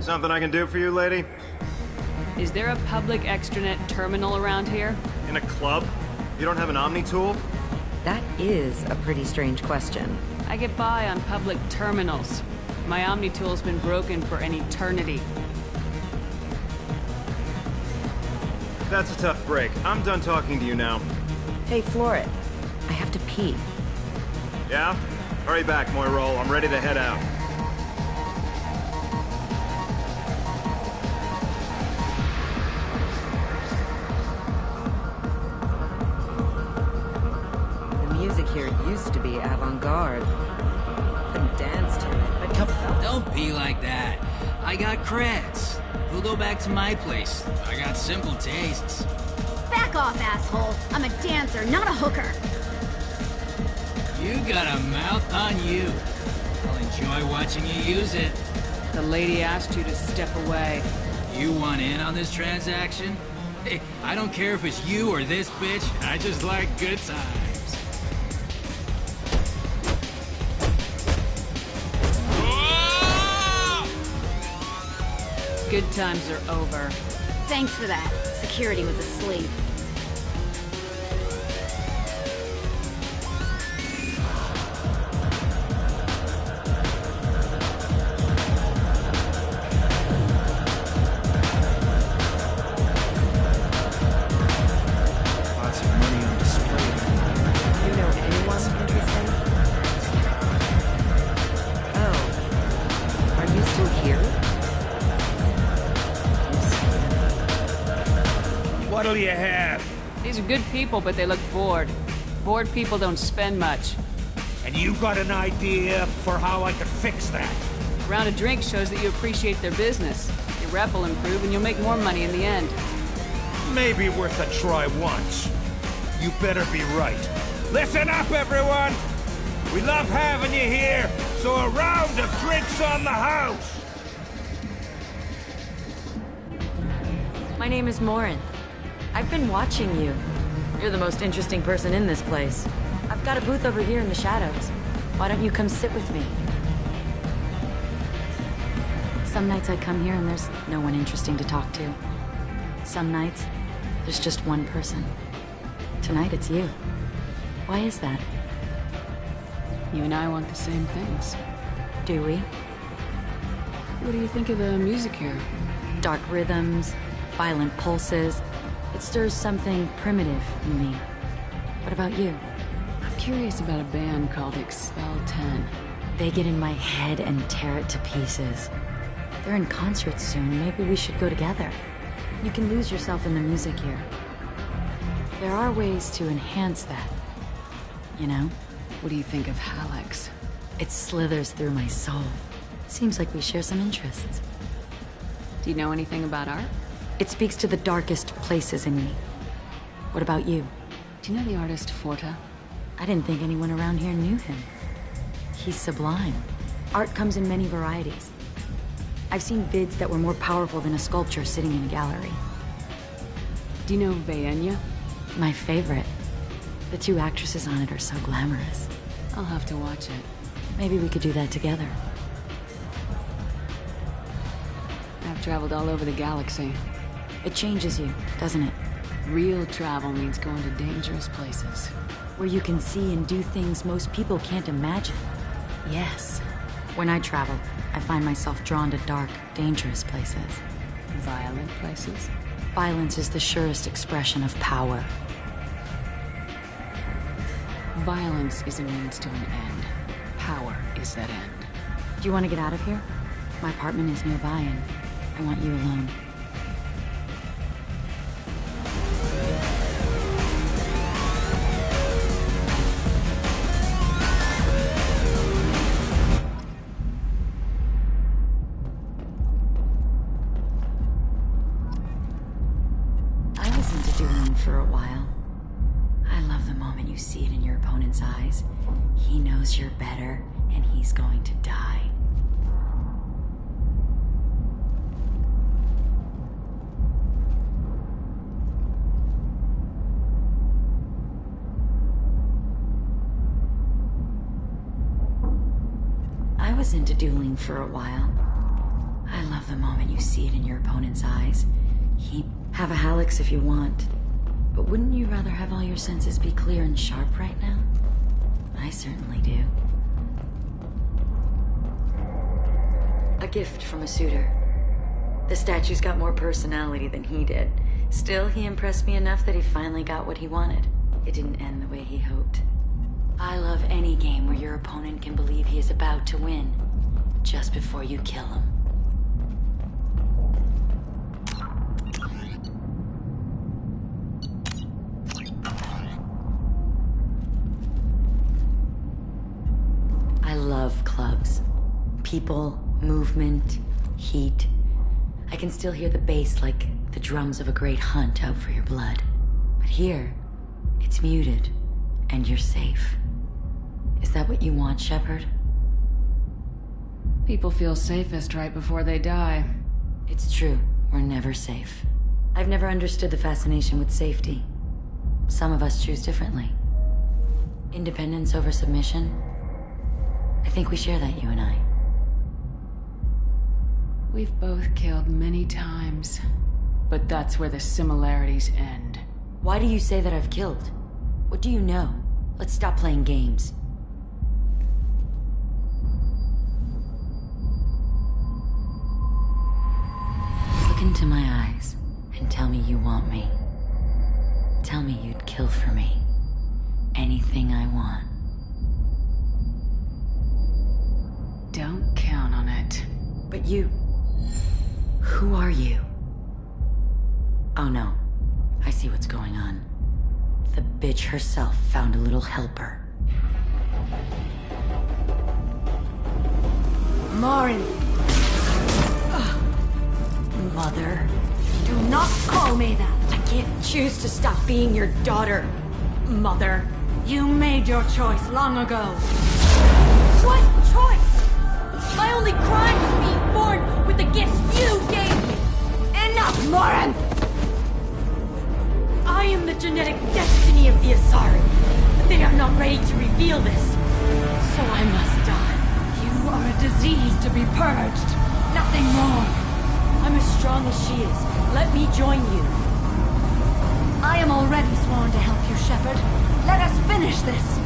Something I can do for you, lady? Is there a public extranet terminal around here? In a club? You don't have an Omni tool? That is a pretty strange question. I get by on public terminals. My Omni-tool's been broken for an eternity. That's a tough break. I'm done talking to you now. Hey, Floret. I have to pee. Yeah? Hurry back, Moira. I'm ready to head out. The music here used to be avant-garde. Couldn't dance to it, but Come, don't be like that. I got creds. We'll go back to my place. I got simple tastes. Back off, asshole. I'm a dancer, not a hooker. You got a mouth on you. I'll enjoy watching you use it. The lady asked you to step away. You want in on this transaction? Hey, I don't care if it's you or this bitch. I just like good times. Good times are over. Thanks for that. Security was asleep. Lots of money on display. do you know anyone interesting? Oh. Are you still here? What'll you have? These are good people, but they look bored. Bored people don't spend much. And you got an idea for how I could fix that? A round of drinks shows that you appreciate their business. Your rep will improve and you'll make more money in the end. Maybe worth a try once. You better be right. Listen up, everyone! We love having you here, so a round of drinks on the house! My name is Morinth. I've been watching you. You're the most interesting person in this place. I've got a booth over here in the shadows. Why don't you come sit with me? Some nights I come here and there's no one interesting to talk to. Some nights, there's just one person. Tonight it's you. Why is that? You and I want the same things. Do we? What do you think of the music here? Dark rhythms, violent pulses. It stirs something primitive in me. What about you? I'm curious about a band called Expel 10. They get in my head and tear it to pieces. They're in concert soon. Maybe we should go together. You can lose yourself in the music here. There are ways to enhance that. You know? What do you think of Hallex? It slithers through my soul. Seems like we share some interests. Do you know anything about art? It speaks to the darkest places in me. What about you? Do you know the artist Forta? I didn't think anyone around here knew him. He's sublime. Art comes in many varieties. I've seen vids that were more powerful than a sculpture sitting in a gallery. Do you know Vaenya? My favorite. The two actresses on it are so glamorous. I'll have to watch it. Maybe we could do that together. I've traveled all over the galaxy. It changes you, doesn't it? Real travel means going to dangerous places. Where you can see and do things most people can't imagine. Yes. When I travel, I find myself drawn to dark, dangerous places. Violent places? Violence is the surest expression of power. Violence is a means to an end. Power is that end. Do you want to get out of here? My apartment is nearby and I want you alone. I was into dueling for a while. I love the moment you see it in your opponent's eyes. He knows you're better, and he's going to die. I was into dueling for a while. I love the moment you see it in your opponent's eyes. Have a Hallex if you want. But wouldn't you rather have all your senses be clear and sharp right now? I certainly do. A gift from a suitor. The statue's got more personality than he did. Still, he impressed me enough that he finally got what he wanted. It didn't end the way he hoped. I love any game where your opponent can believe he is about to win, just before you kill him. I love clubs. People, movement, heat. I can still hear the bass like the drums of a great hunt out for your blood. But here, it's muted, and you're safe. Is that what you want, Shepard? People feel safest right before they die. It's true. We're never safe. I've never understood the fascination with safety. Some of us choose differently. Independence over submission? I think we share that, you and I. We've both killed many times, but that's where the similarities end. Why do you say that I've killed? What do you know? Let's stop playing games. Look into my eyes and tell me you want me. Tell me you'd kill for me. Anything I want. Don't count on it. But you... Who are you? Oh no. I see what's going on. The bitch herself found a little helper. Morin! Mother. Do not call me that! I can't choose to stop being your daughter, Mother. You made your choice long ago. What choice? My only crime was being born with the gifts you gave me! Enough, Morin! I am the genetic destiny of the Asari, but they are not ready to reveal this. So I must die. You are a disease to be purged. Nothing more. I'm as strong as she is. Let me join you. I am already sworn to help you, Shepard. Let us finish this.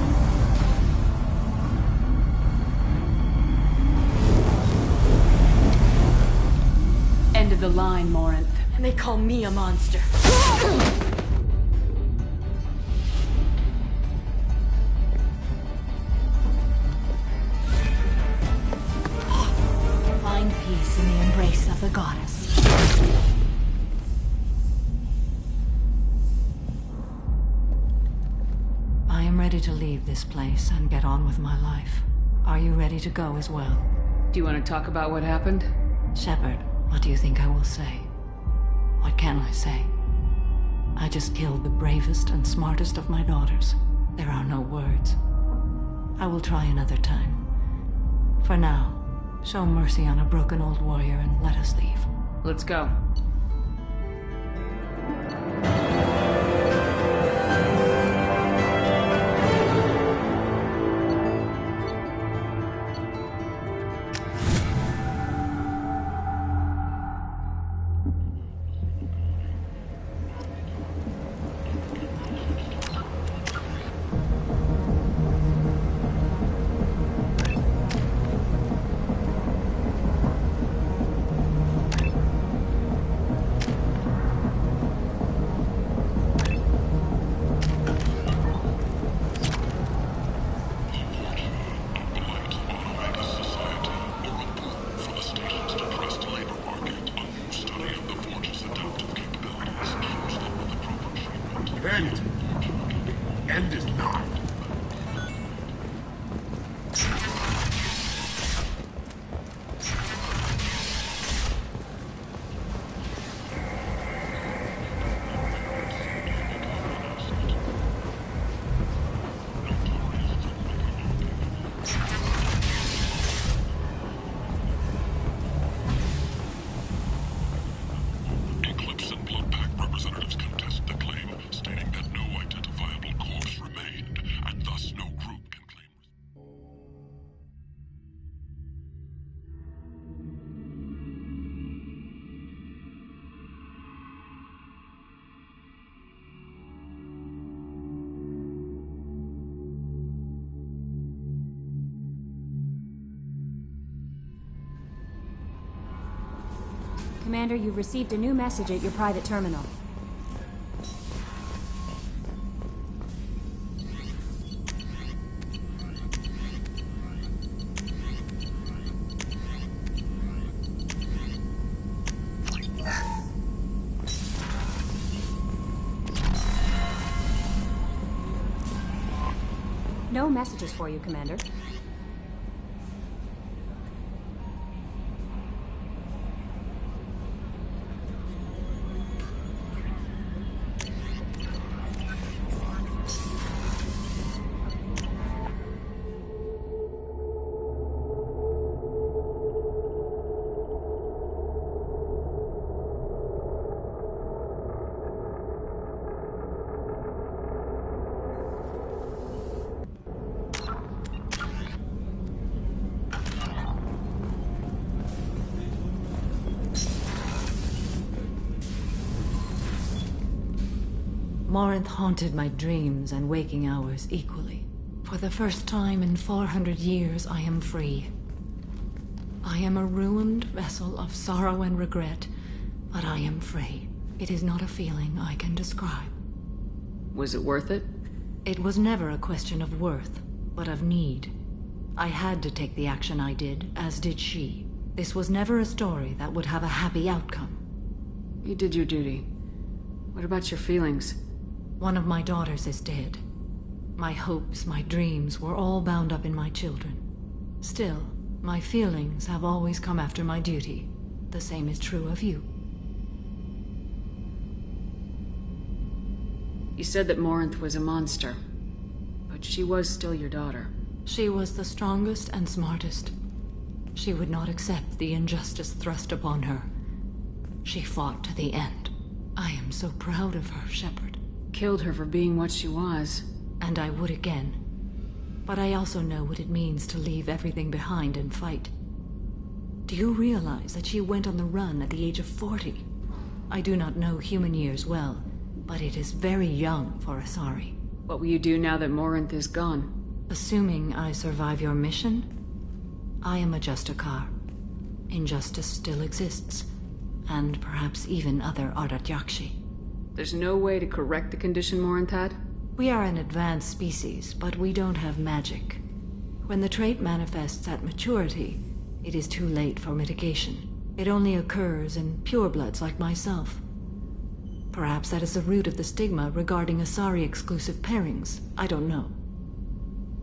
End of the line, Morinth. And they call me a monster. Find peace in the embrace of the goddess. I am ready to leave this place and get on with my life. Are you ready to go as well? Do you want to talk about what happened? Shepard, what do you think I will say? What can I say? I just killed the bravest and smartest of my daughters. There are no words. I will try another time. For now, show mercy on a broken old warrior and let us leave. Let's go. Commander, you've received a new message at your private terminal. No messages for you, Commander. Morinth haunted my dreams and waking hours equally. For the first time in 400 years, I am free. I am a ruined vessel of sorrow and regret, but I am free. It is not a feeling I can describe. Was it worth it? It was never a question of worth, but of need. I had to take the action I did, as did she. This was never a story that would have a happy outcome. You did your duty. What about your feelings? One of my daughters is dead. My hopes, my dreams were all bound up in my children. Still, my feelings have always come after my duty. The same is true of you. You said that Morinth was a monster, but she was still your daughter. She was the strongest and smartest. She would not accept the injustice thrust upon her. She fought to the end. I am so proud of her, Shepard. Killed her for being what she was. And I would again. But I also know what it means to leave everything behind and fight. Do you realize that she went on the run at the age of 40? I do not know human years well, but it is very young for Asari. What will you do now that Morinth is gone? Assuming I survive your mission, I am a Justicar. Injustice still exists, and perhaps even other Ardat Yakshi. There's no way to correct the condition Morinth had? We are an advanced species, but we don't have magic. When the trait manifests at maturity, it is too late for mitigation. It only occurs in purebloods like myself. Perhaps that is the root of the stigma regarding Asari-exclusive pairings. I don't know.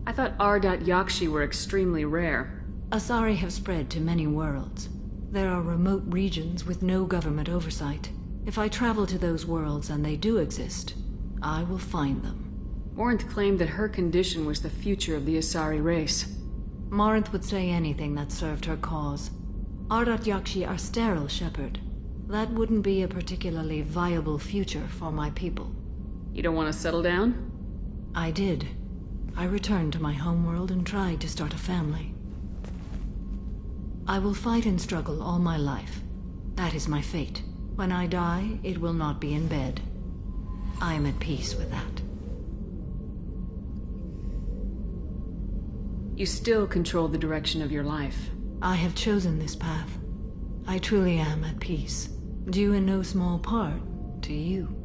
I thought Ardat Yakshi were extremely rare. Asari have spread to many worlds. There are remote regions with no government oversight. If I travel to those worlds, and they do exist, I will find them. Morinth claimed that her condition was the future of the Asari race. Morinth would say anything that served her cause. Ardat Yakshi are sterile, Shepard. That wouldn't be a particularly viable future for my people. You don't want to settle down? I did. I returned to my homeworld and tried to start a family. I will fight and struggle all my life. That is my fate. When I die, it will not be in bed. I am at peace with that. You still control the direction of your life. I have chosen this path. I truly am at peace. Due in no small part to you.